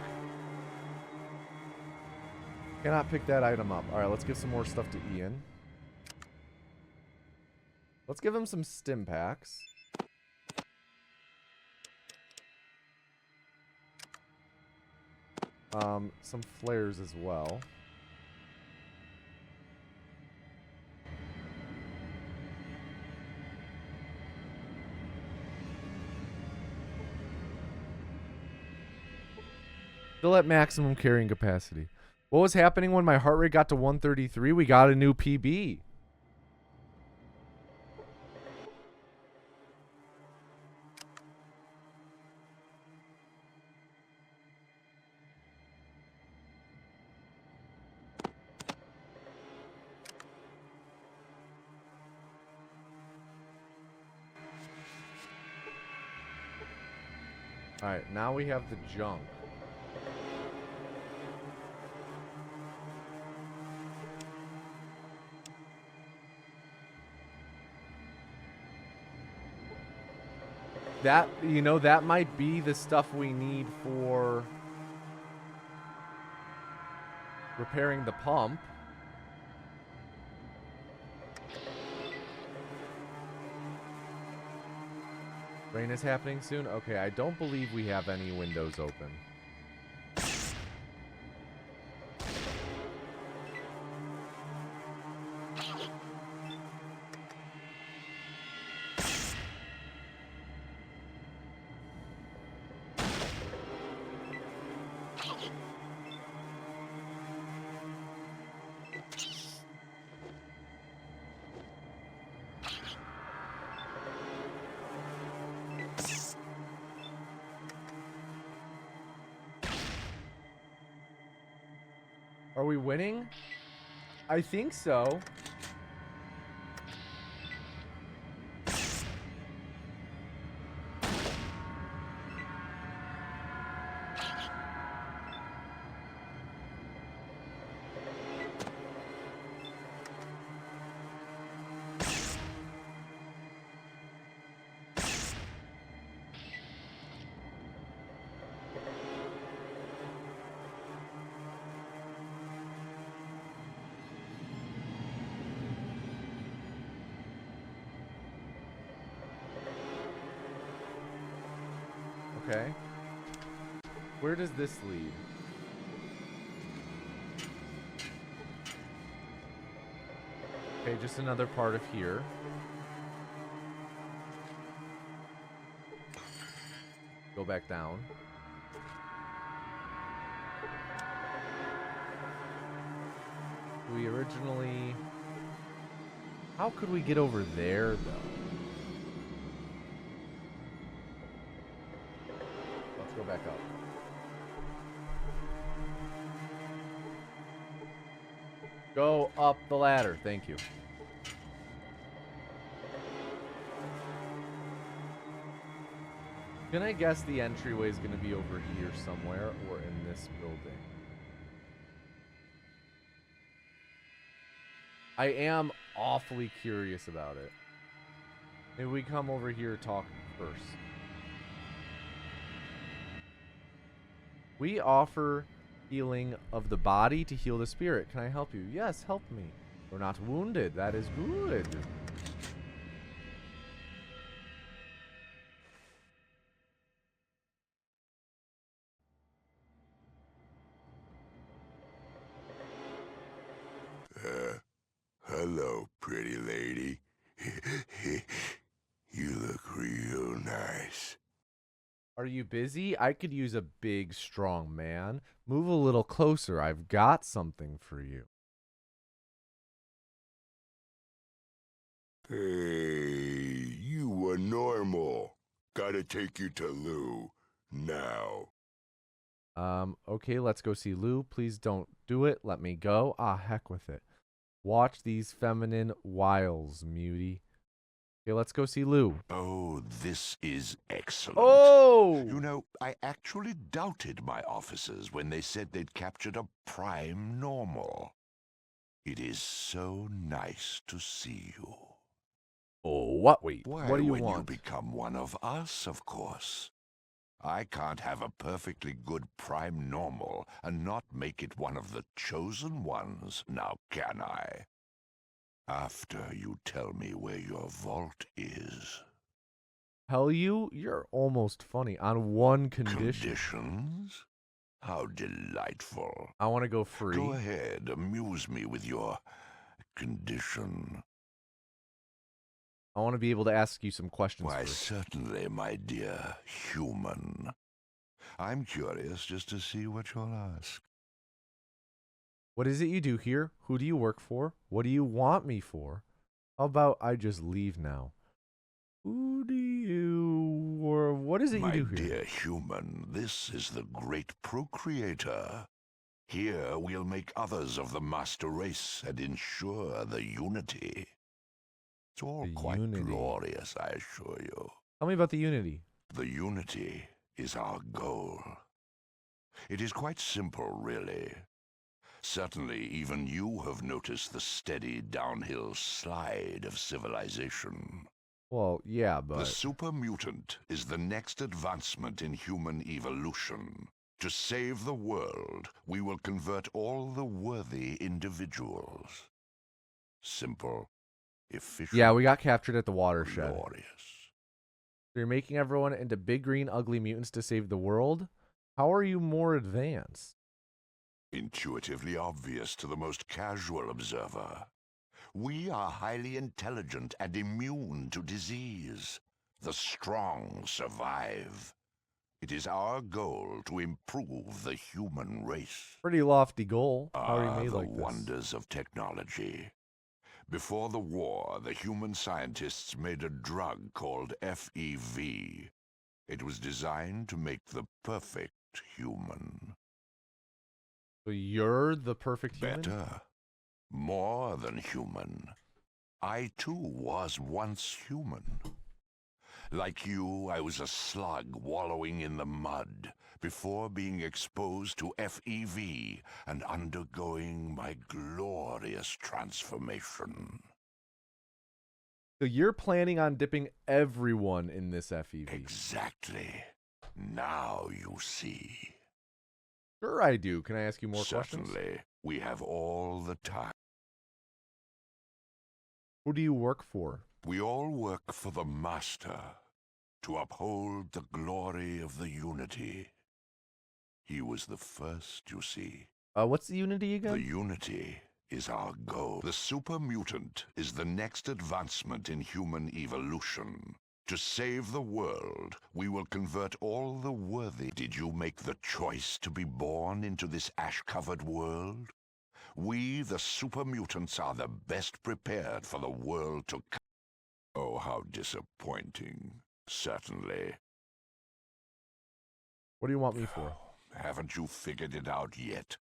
Cannot pick that item up. All right, let's give some more stuff to Ian. Let's give him some stim packs. Some flares as well. Still at maximum carrying capacity. What was happening when my heart rate got to 133? We got a new PB. All right, now we have the junk. That, you know, that might be the stuff we need for repairing the pump. Rain is happening soon? Okay, I don't believe we have any windows open. Are we winning? I think so. Okay. Where does this lead? Okay, just another part of here. Go back down. We originally... How could we get over there, though? Go back up. Go up the ladder. Thank you. Can I guess the entryway is going to be over here somewhere or in this building? I am awfully curious about it. Maybe we come over here talk first. We offer healing of the body to heal the spirit. Can I help you? Yes, help me. We're not wounded. That is good. Hello, pretty lady. You look real nice. Are you busy? I could use a big, strong man. Move a little closer. I've got something for you. Hey, you were normal. Gotta take you to Lou. Now. Okay, let's go see Lou. Please don't do it. Let me go. Ah, heck with it. Watch these feminine wiles, Mutie. Okay, let's go see Lou. Oh, this is excellent. Oh! You know, I actually doubted my officers when they said they'd captured a prime normal. It is so nice to see you. Oh, what? Wait, Why, what do you when want? you become one of us, of course. I can't have a perfectly good prime normal and not make it one of the chosen ones, now can I? After you tell me where your vault is. Tell you? You're almost funny. On one condition. Conditions? How delightful. I want to go free. Go ahead, amuse me with your condition. I want to be able to ask you some questions Why, first. certainly, my dear human. I'm curious just to see what you'll ask. What is it you do here? Who do you work for? What do you want me for? How about I just leave now? Who do you, or what is it you do My here? dear human, this is the great procreator. Here we'll make others of the master race and ensure the unity. It's all The quite unity. glorious, I assure you. Tell me about the unity. The unity is our goal. It is quite simple, really. Certainly, even you have noticed the steady downhill slide of civilization. Well, yeah, The but super mutant is the next advancement in human evolution. To save the world, we will convert all the worthy individuals. Simple, efficient, yeah, we got captured at the watershed. glorious. So you're making everyone into big green ugly mutants to save the world? How are you more advanced? Intuitively obvious to the most casual observer. We are highly intelligent and immune to disease. The strong survive. It is our goal to improve the human race. Pretty lofty goal. How are you made The like this? wonders of technology. Before the war, the human scientists made a drug called FEV. It was designed to make the perfect human. So you're the perfect human? Better. More than human. I too was once human. Like you, I was a slug wallowing in the mud before being exposed to FEV and undergoing my glorious transformation. So you're planning on dipping everyone in this FEV? Exactly. Now you see. Sure I do. Can I ask you more questions? Certainly. We have all the time. Who do you work for? We all work for the Master, to uphold the glory of the unity. He was the first, you see. What's the unity again? The unity is our goal. The super mutant is the next advancement in human evolution. To save the world, we will convert all the worthy. Did you make the choice to be born into this ash-covered world? We, the super mutants, are the best prepared for the world to come. Oh, how disappointing. Certainly. What do you want me for? Haven't you figured it out yet?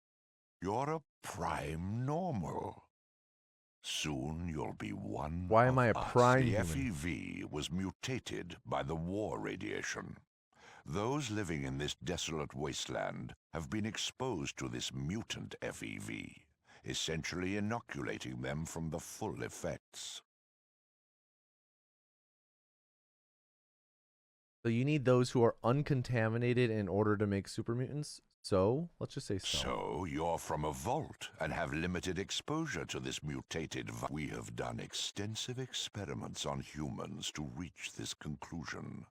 You're a prime normal. Soon you'll be one Why am of I a us. prime The human? FEV was mutated by the war radiation. Those living in this desolate wasteland have been exposed to this mutant FEV, essentially inoculating them from the full effects. So you need those who are uncontaminated in order to make super mutants? So, let's just say so. So you're from a vault and have limited exposure to this mutated We have done extensive experiments on humans to reach this conclusion.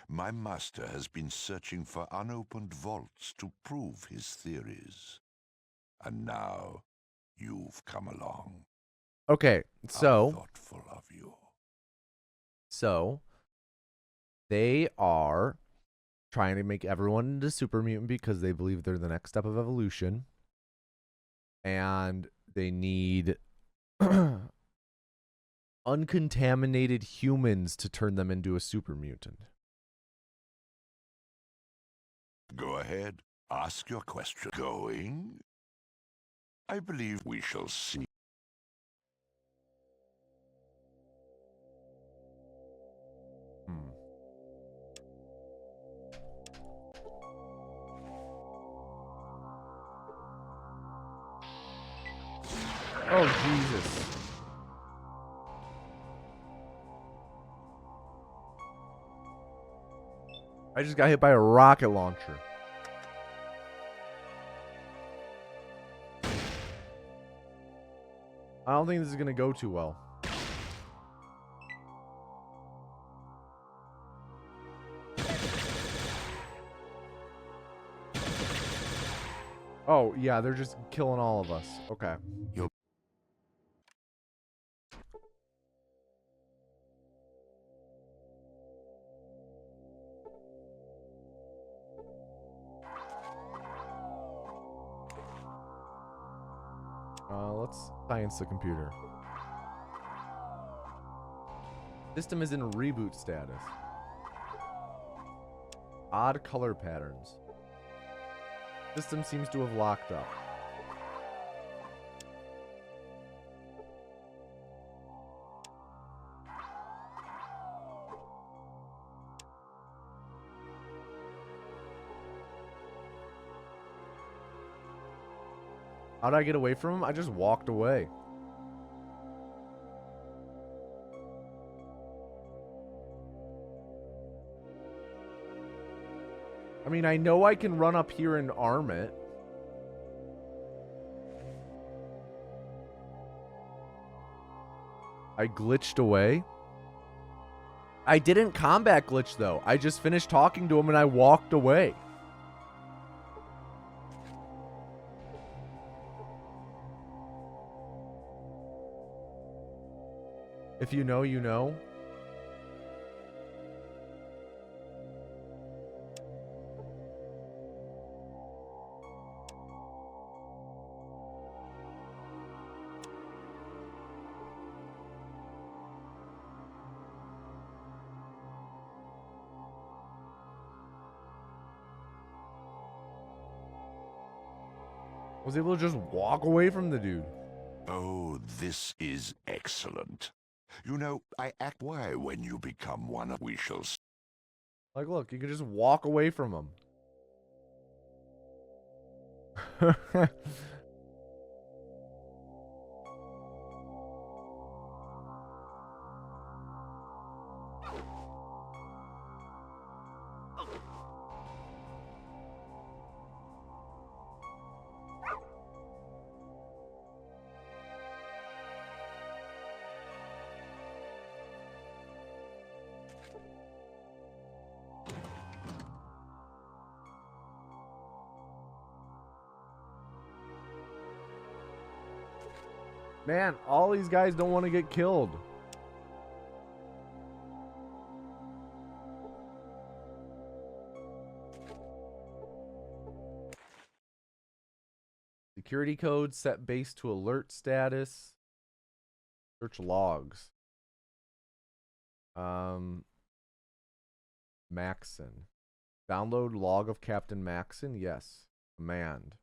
My master has been searching for unopened vaults to prove his theories. And now, you've come along. Okay, so thoughtful of you. so they are trying to make everyone into super mutant because they believe they're the next step of evolution, and they need uncontaminated humans to turn them into a super mutant. Go ahead. Ask your question. Going? I believe we shall see. Oh, Jesus. I just got hit by a rocket launcher. I don't think this is going to go too well. Oh, yeah, they're just killing all of us. Okay. Let's science the computer. System is in reboot status. Odd color patterns. System seems to have locked up. How'd I get away from him? I just walked away. I mean, I know I can run up here and arm it. I glitched away. I didn't combat glitch, though. I just finished talking to him and I walked away. If you know, you know. I was able to just walk away from the dude. Oh, this is excellent. You know, I act why when you become one of we shall see. Like, look, you can just walk away from him. Man, all these guys don't want to get killed. Security code set base to alert status. Search logs. Maxon. Download log of Captain Maxon. Yes. Command.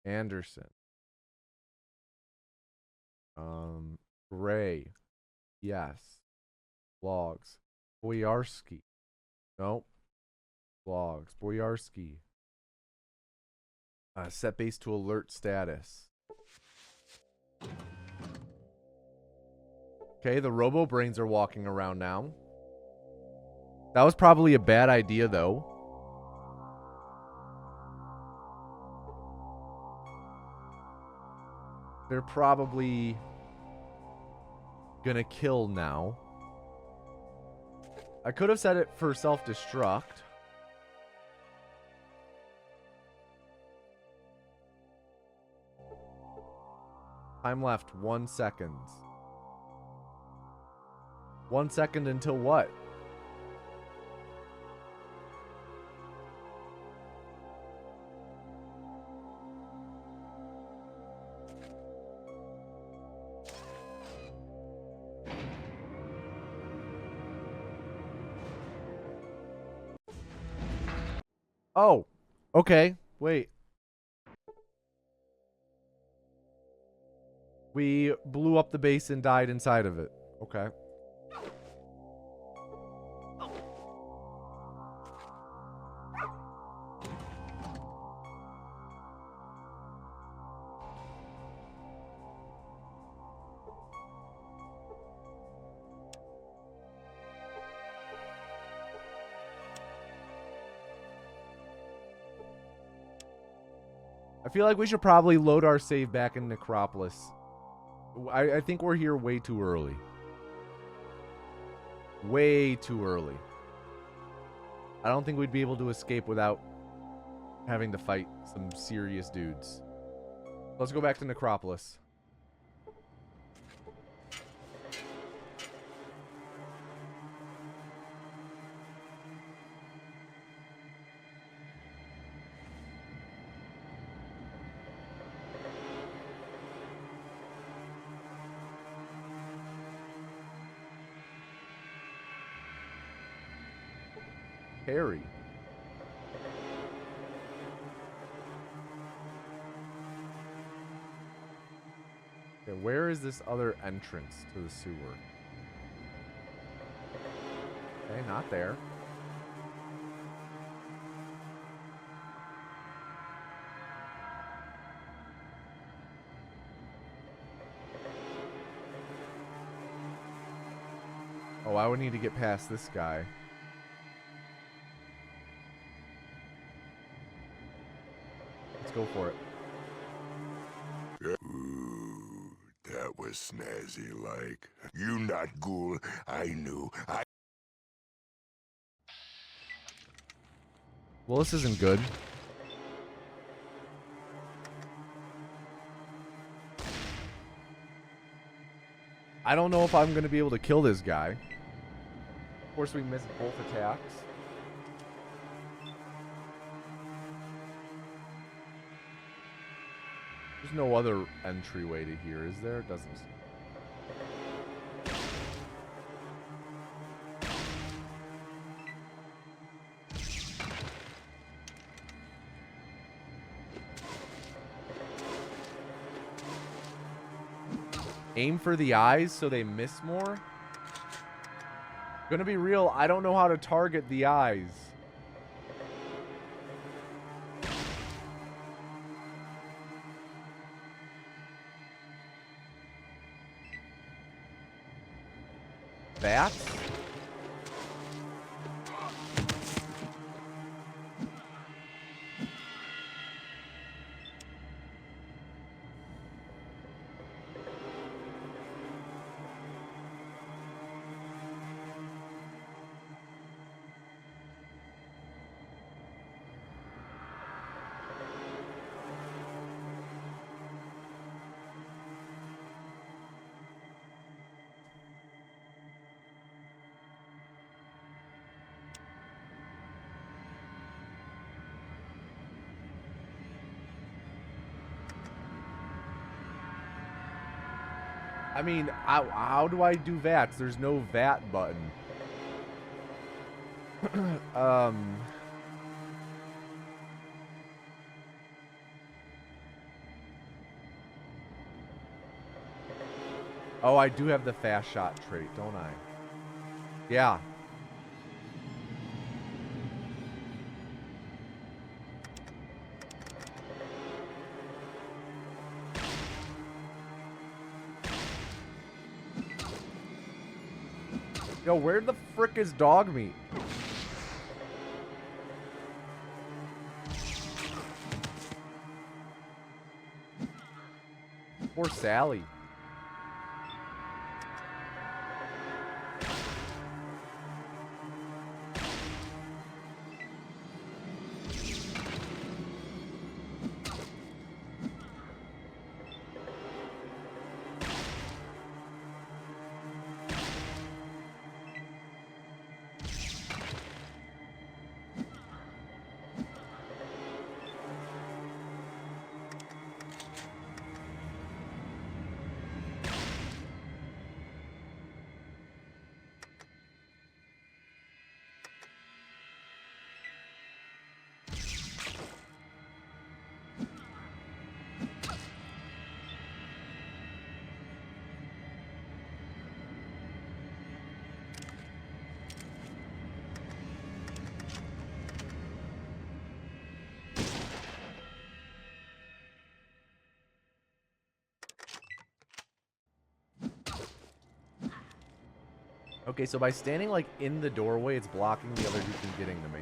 Anderson. Gray. Yes. Logs. Boyarsky. Nope. Logs. Boyarsky. Set base to alert status. Okay, the Robo Brains are walking around now. That was probably a bad idea, though. They're probably gonna kill now. I could have set it for self-destruct. Time left 1 second. 1 second until what? Oh, okay. Wait. We blew up the base and died inside of it. Okay. I feel like we should probably load our save back in Necropolis. I think we're here way too early. Way too early. I don't think we'd be able to escape without having to fight some serious dudes. Let's go back to Necropolis. Harry. Okay, where is this other entrance to the sewer? Okay, not there. Oh, I would need to get past this guy. Let's go for it. Ooh, that was snazzy like. You not ghoul, I knew. Well, this isn't good. I don't know if I'm going to be able to kill this guy. Of course, we missed both attacks. There's no other entryway to here, is there? It doesn't. Aim for the eyes so they miss more? Gonna be real, I don't know how to target the eyes. Bats? I mean, how do I do VATs? There's no VAT button. Oh, I do have the fast shot trait, don't I? Yeah. Yo, where the frick is dog meat? Poor Sally. Okay, so by standing like in the doorway, it's blocking the other dude from getting to me.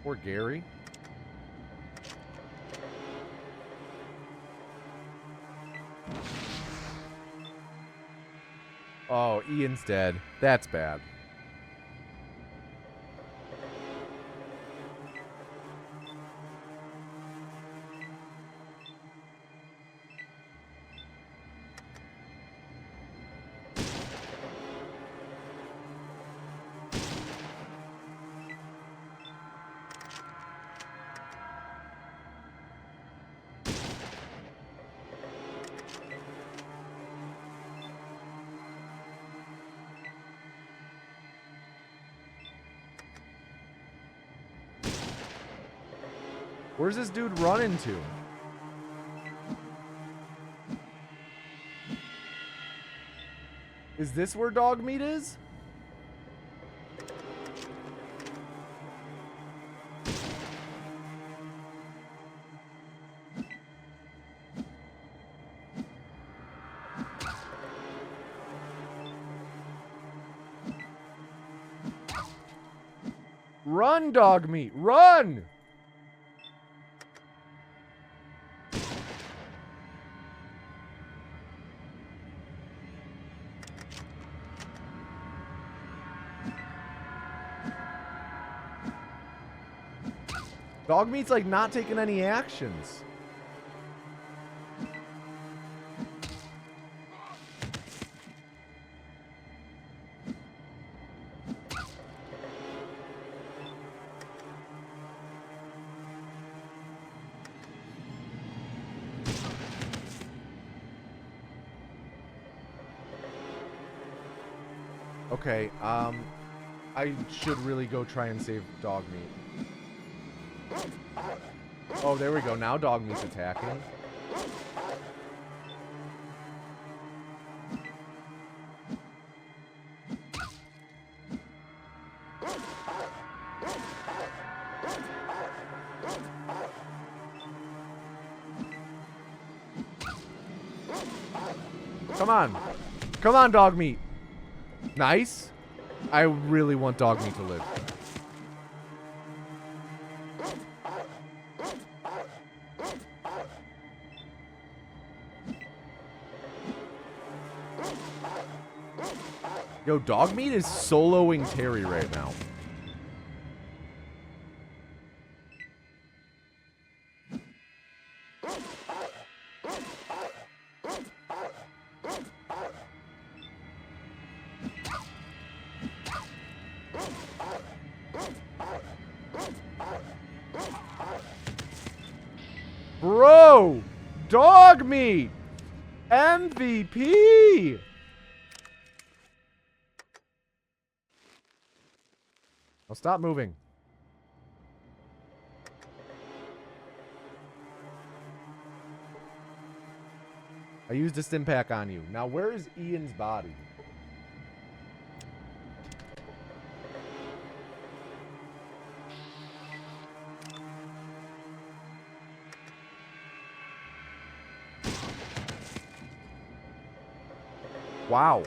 Poor Gary. Oh, Ian's dead. That's bad. Where's this dude running to? Is this where dog meat is? Run, dog meat, run! Dog meat's like not taking any actions. Okay, I should really go try and save dog meat. Oh, there we go. Now dog meat's attacking. Come on. Come on, dog meat. Nice. I really want dog meat to live. Yo, dog meat is soloing Terry right now. Bro, dog meat, MVP. I'll stop moving. I used a stim pack on you. Now, where is Ian's body? Wow.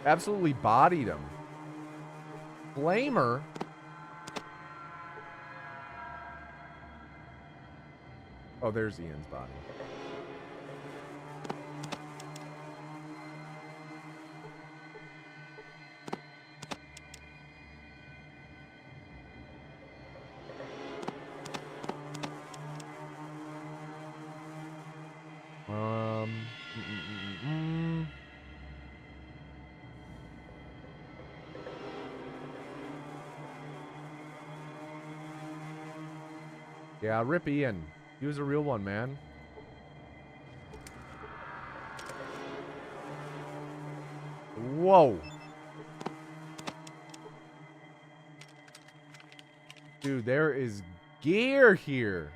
Absolutely bodied him. Flamer. Oh, there's Ian's body. Yeah, rip Ian. He was a real one, man. Whoa. Dude, there is gear here.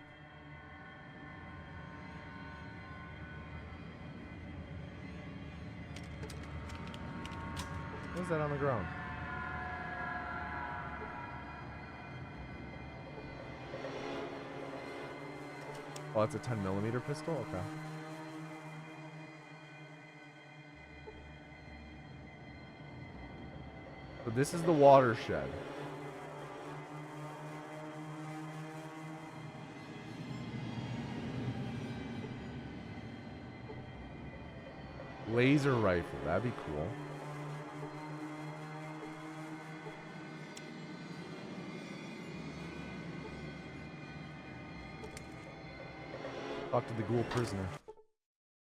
What is that on the ground? Oh, it's a 10mm pistol? Okay. So this is the watershed. Laser rifle. That'd be cool. Talk to the ghoul prisoner.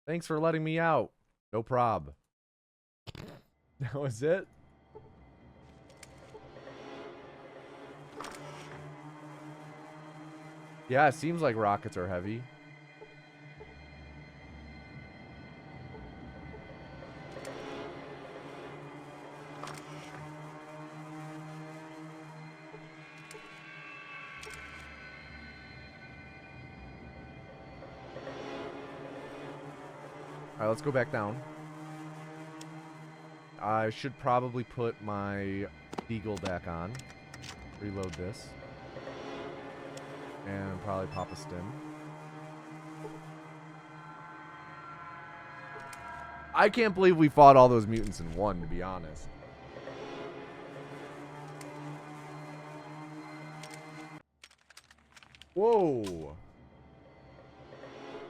Thanks for letting me out. No prob. That was it? Yeah, it seems like rockets are heavy. Alright, let's go back down. I should probably put my Deagle back on. Reload this. And probably pop a stim. I can't believe we fought all those mutants in one, to be honest. Whoa.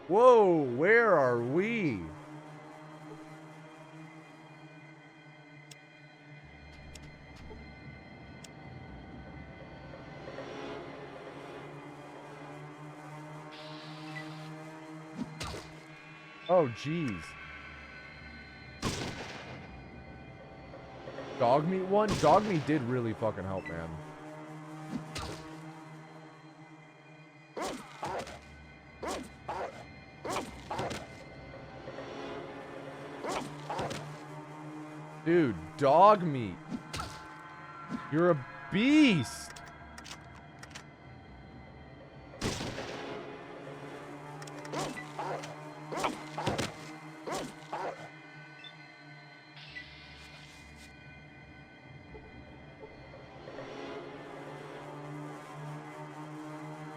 Whoa, where are we? Oh, jeez. Dog meat one? Dog meat did really fucking help, man. Dude, dog meat. You're a beast.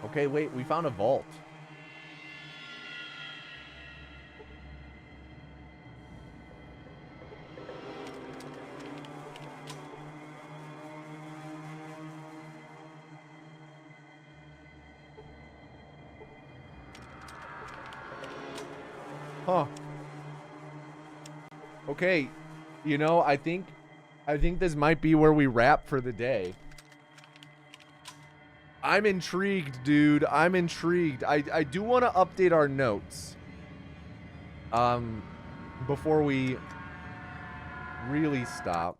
Okay, wait, we found a vault. Huh. Okay, you know, I think this might be where we wrap for the day. I'm intrigued, dude. I'm intrigued. I do want to update our notes. Before we really stop.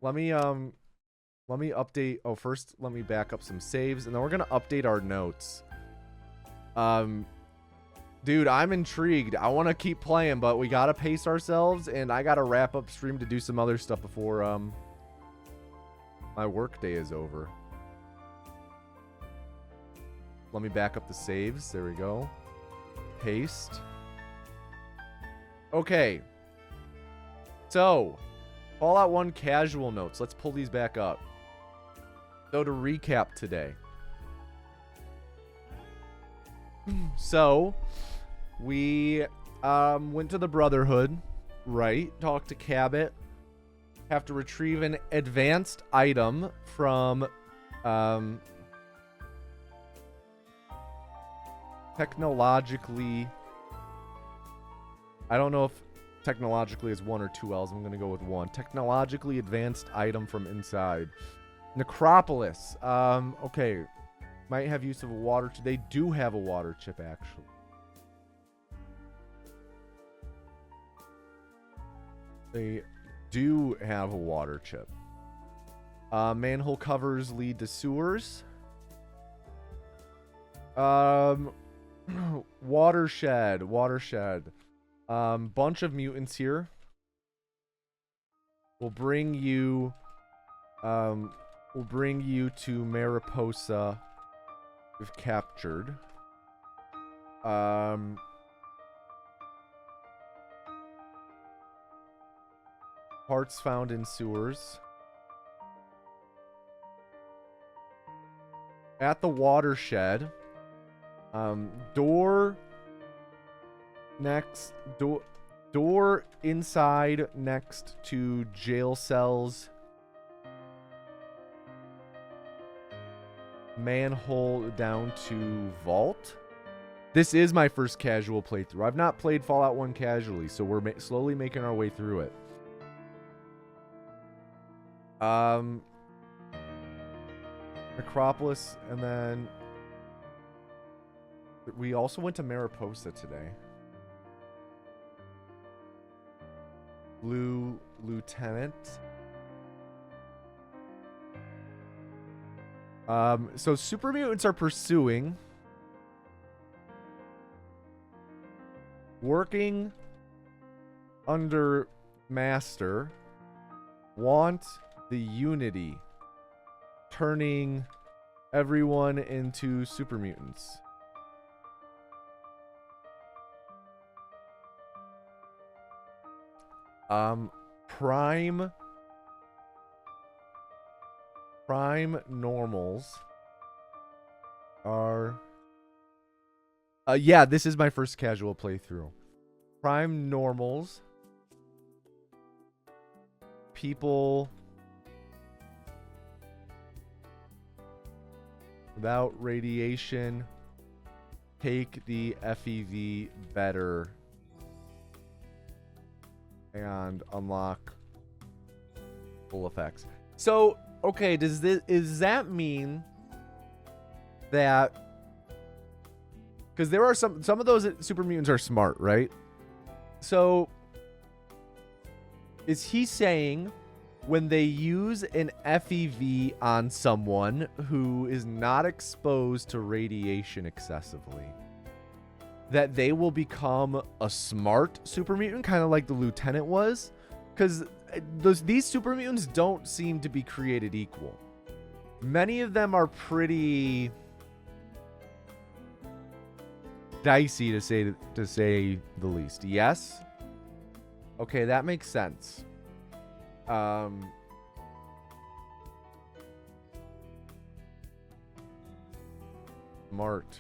Let me update. Oh, first let me back up some saves and then we're going to update our notes. Dude, I'm intrigued. I want to keep playing, but we got to pace ourselves and I got to wrap up stream to do some other stuff before my work day is over. Let me back up the saves. There we go. Paste. Okay. So, Fallout 1 casual notes. Let's pull these back up. So, to recap today. So, we went to the Brotherhood, right? Talked to Cabot. Have to retrieve an advanced item from technologically, I don't know if technologically is 1 or 2 L's. I'm going to go with 1. Technologically advanced item from inside. Necropolis. Okay. Might have use of a water chip. They do have a water chip, actually. They do have a water chip. Manhole covers lead to sewers. Watershed. Bunch of mutants here. We'll bring you to Mariposa if captured. Parts found in sewers. At the watershed. Door next. Door inside next to jail cells. Manhole down to vault. This is my first casual playthrough. I've not played Fallout 1 casually, so we're slowly making our way through it. Necropolis, and then we also went to Mariposa today. Blue Lieutenant. So super mutants are pursuing, working under Master, want the Unity, turning everyone into super mutants. Prime normals are yeah, this is my first casual playthrough. Prime normals, people without radiation take the FEV better and unlock full effects. So, okay, does that mean that, because there are some of those super mutants are smart, right? So is he saying when they use an FEV on someone who is not exposed to radiation excessively, that they will become a smart super mutant, kind of like the Lieutenant was? Because these super mutants don't seem to be created equal. Many of them are pretty dicey, to say the least. Yes? Okay, that makes sense. Smart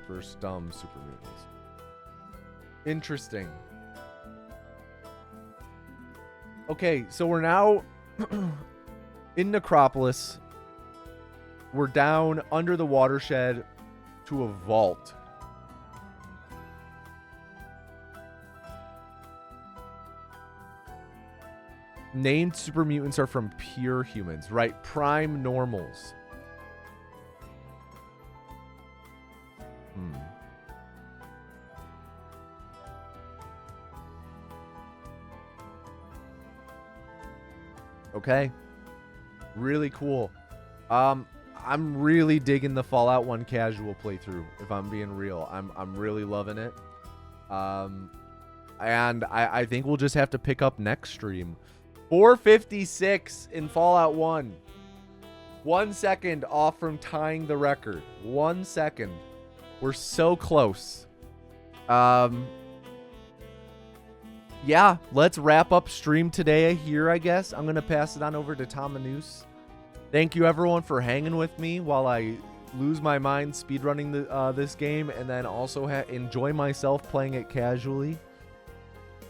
versus dumb super mutants. Interesting. Okay, so we're now in Necropolis. We're down under the watershed to a vault. Named super mutants are from pure humans, right? Prime normals. Okay. Really cool. I'm really digging the Fallout 1 casual playthrough, if I'm being real. I'm really loving it. And I think we'll just have to pick up next stream. 456 in Fallout 1. 1 second off from tying the record. 1 second. We're so close. Yeah, let's wrap up stream today here, I guess. I'm going to pass it on over to Tomanus. Thank you, everyone, for hanging with me while I lose my mind speedrunning this game, and then also enjoy myself playing it casually.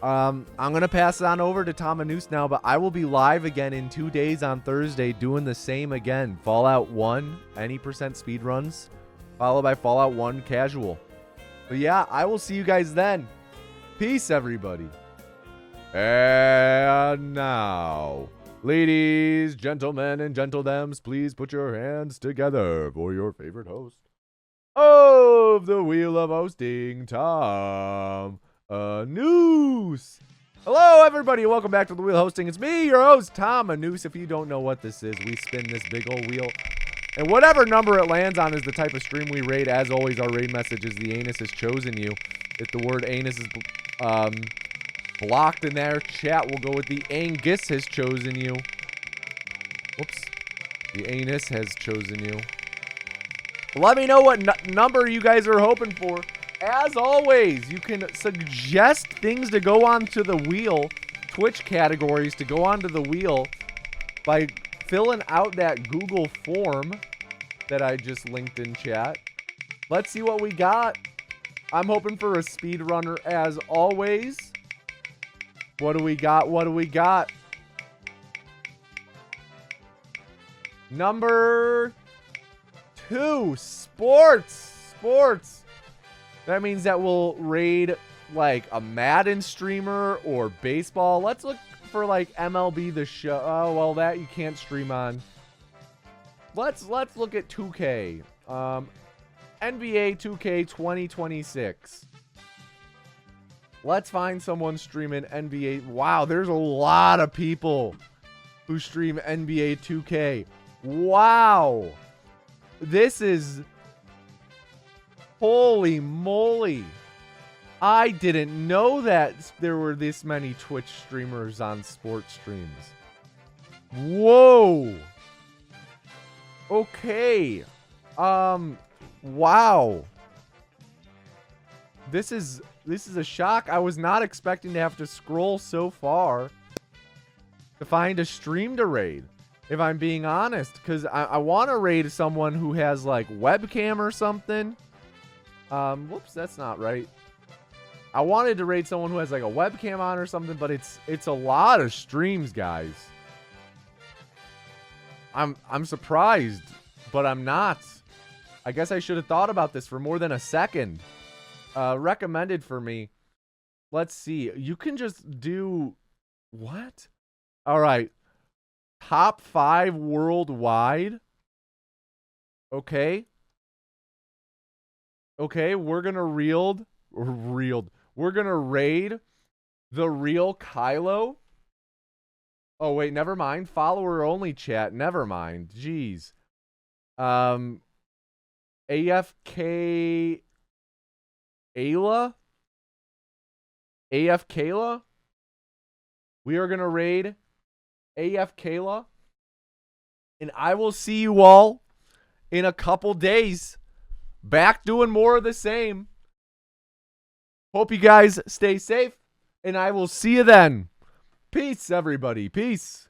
I'm going to pass it on over to Tomanus now, but I will be live again in 2 days on Thursday doing the same again. Fallout 1, any percent speedruns, followed by Fallout 1 casual. But yeah, I will see you guys then. Peace, everybody. And now, ladies, gentlemen, and gentledems, please put your hands together for your favorite host of the Wheel of Hosting, Tom Noose. Hello, everybody. Welcome back to the Wheel of Hosting. It's me, your host, Tom Noose. If you don't know what this is, we spin this big old wheel, and whatever number it lands on is the type of stream we raid. As always, our raid message is the anus has chosen you. If the word anus is blocked in their chat, we'll go with the Angus has chosen you. Whoops. The anus has chosen you. Let me know what number you guys are hoping for. As always, you can suggest things to go onto the wheel, Twitch categories to go onto the wheel by filling out that Google form. that I just linked in chat. Let's see what we got. I'm hoping for a speedrunner as always. What do we got? What do we got? Number 2, sports. Sports. That means that we'll raid like a Madden streamer or baseball. Let's look for like MLB The Show. Oh, well, that you can't stream on. Let's look at 2K. NBA 2K 2026. Let's find someone streaming NBA. Wow, there's a lot of people who stream NBA 2K. Wow. This is... Holy moly. I didn't know that there were this many Twitch streamers on sports streams. Whoa. Okay. Wow. This is a shock. I was not expecting to have to scroll so far to find a stream to raid, if I'm being honest, because I want to raid someone who has like webcam or something. Whoops, that's not right. I wanted to raid someone who has like a webcam on or something, but it's a lot of streams, guys. I'm surprised, but I'm not. I guess I should have thought about this for more than a second. Recommended for me. Let's see. You can just do what? All right. Top 5 worldwide. Okay. Okay, we're gonna We're gonna raid the real Kylo. Oh wait, never mind. Follower only chat. Never mind. Jeez. AFK Ayla? AF Kayla? We are gonna raid AF Kayla. And I will see you all in a couple days. Back doing more of the same. Hope you guys stay safe. And I will see you then. Peace, everybody. Peace.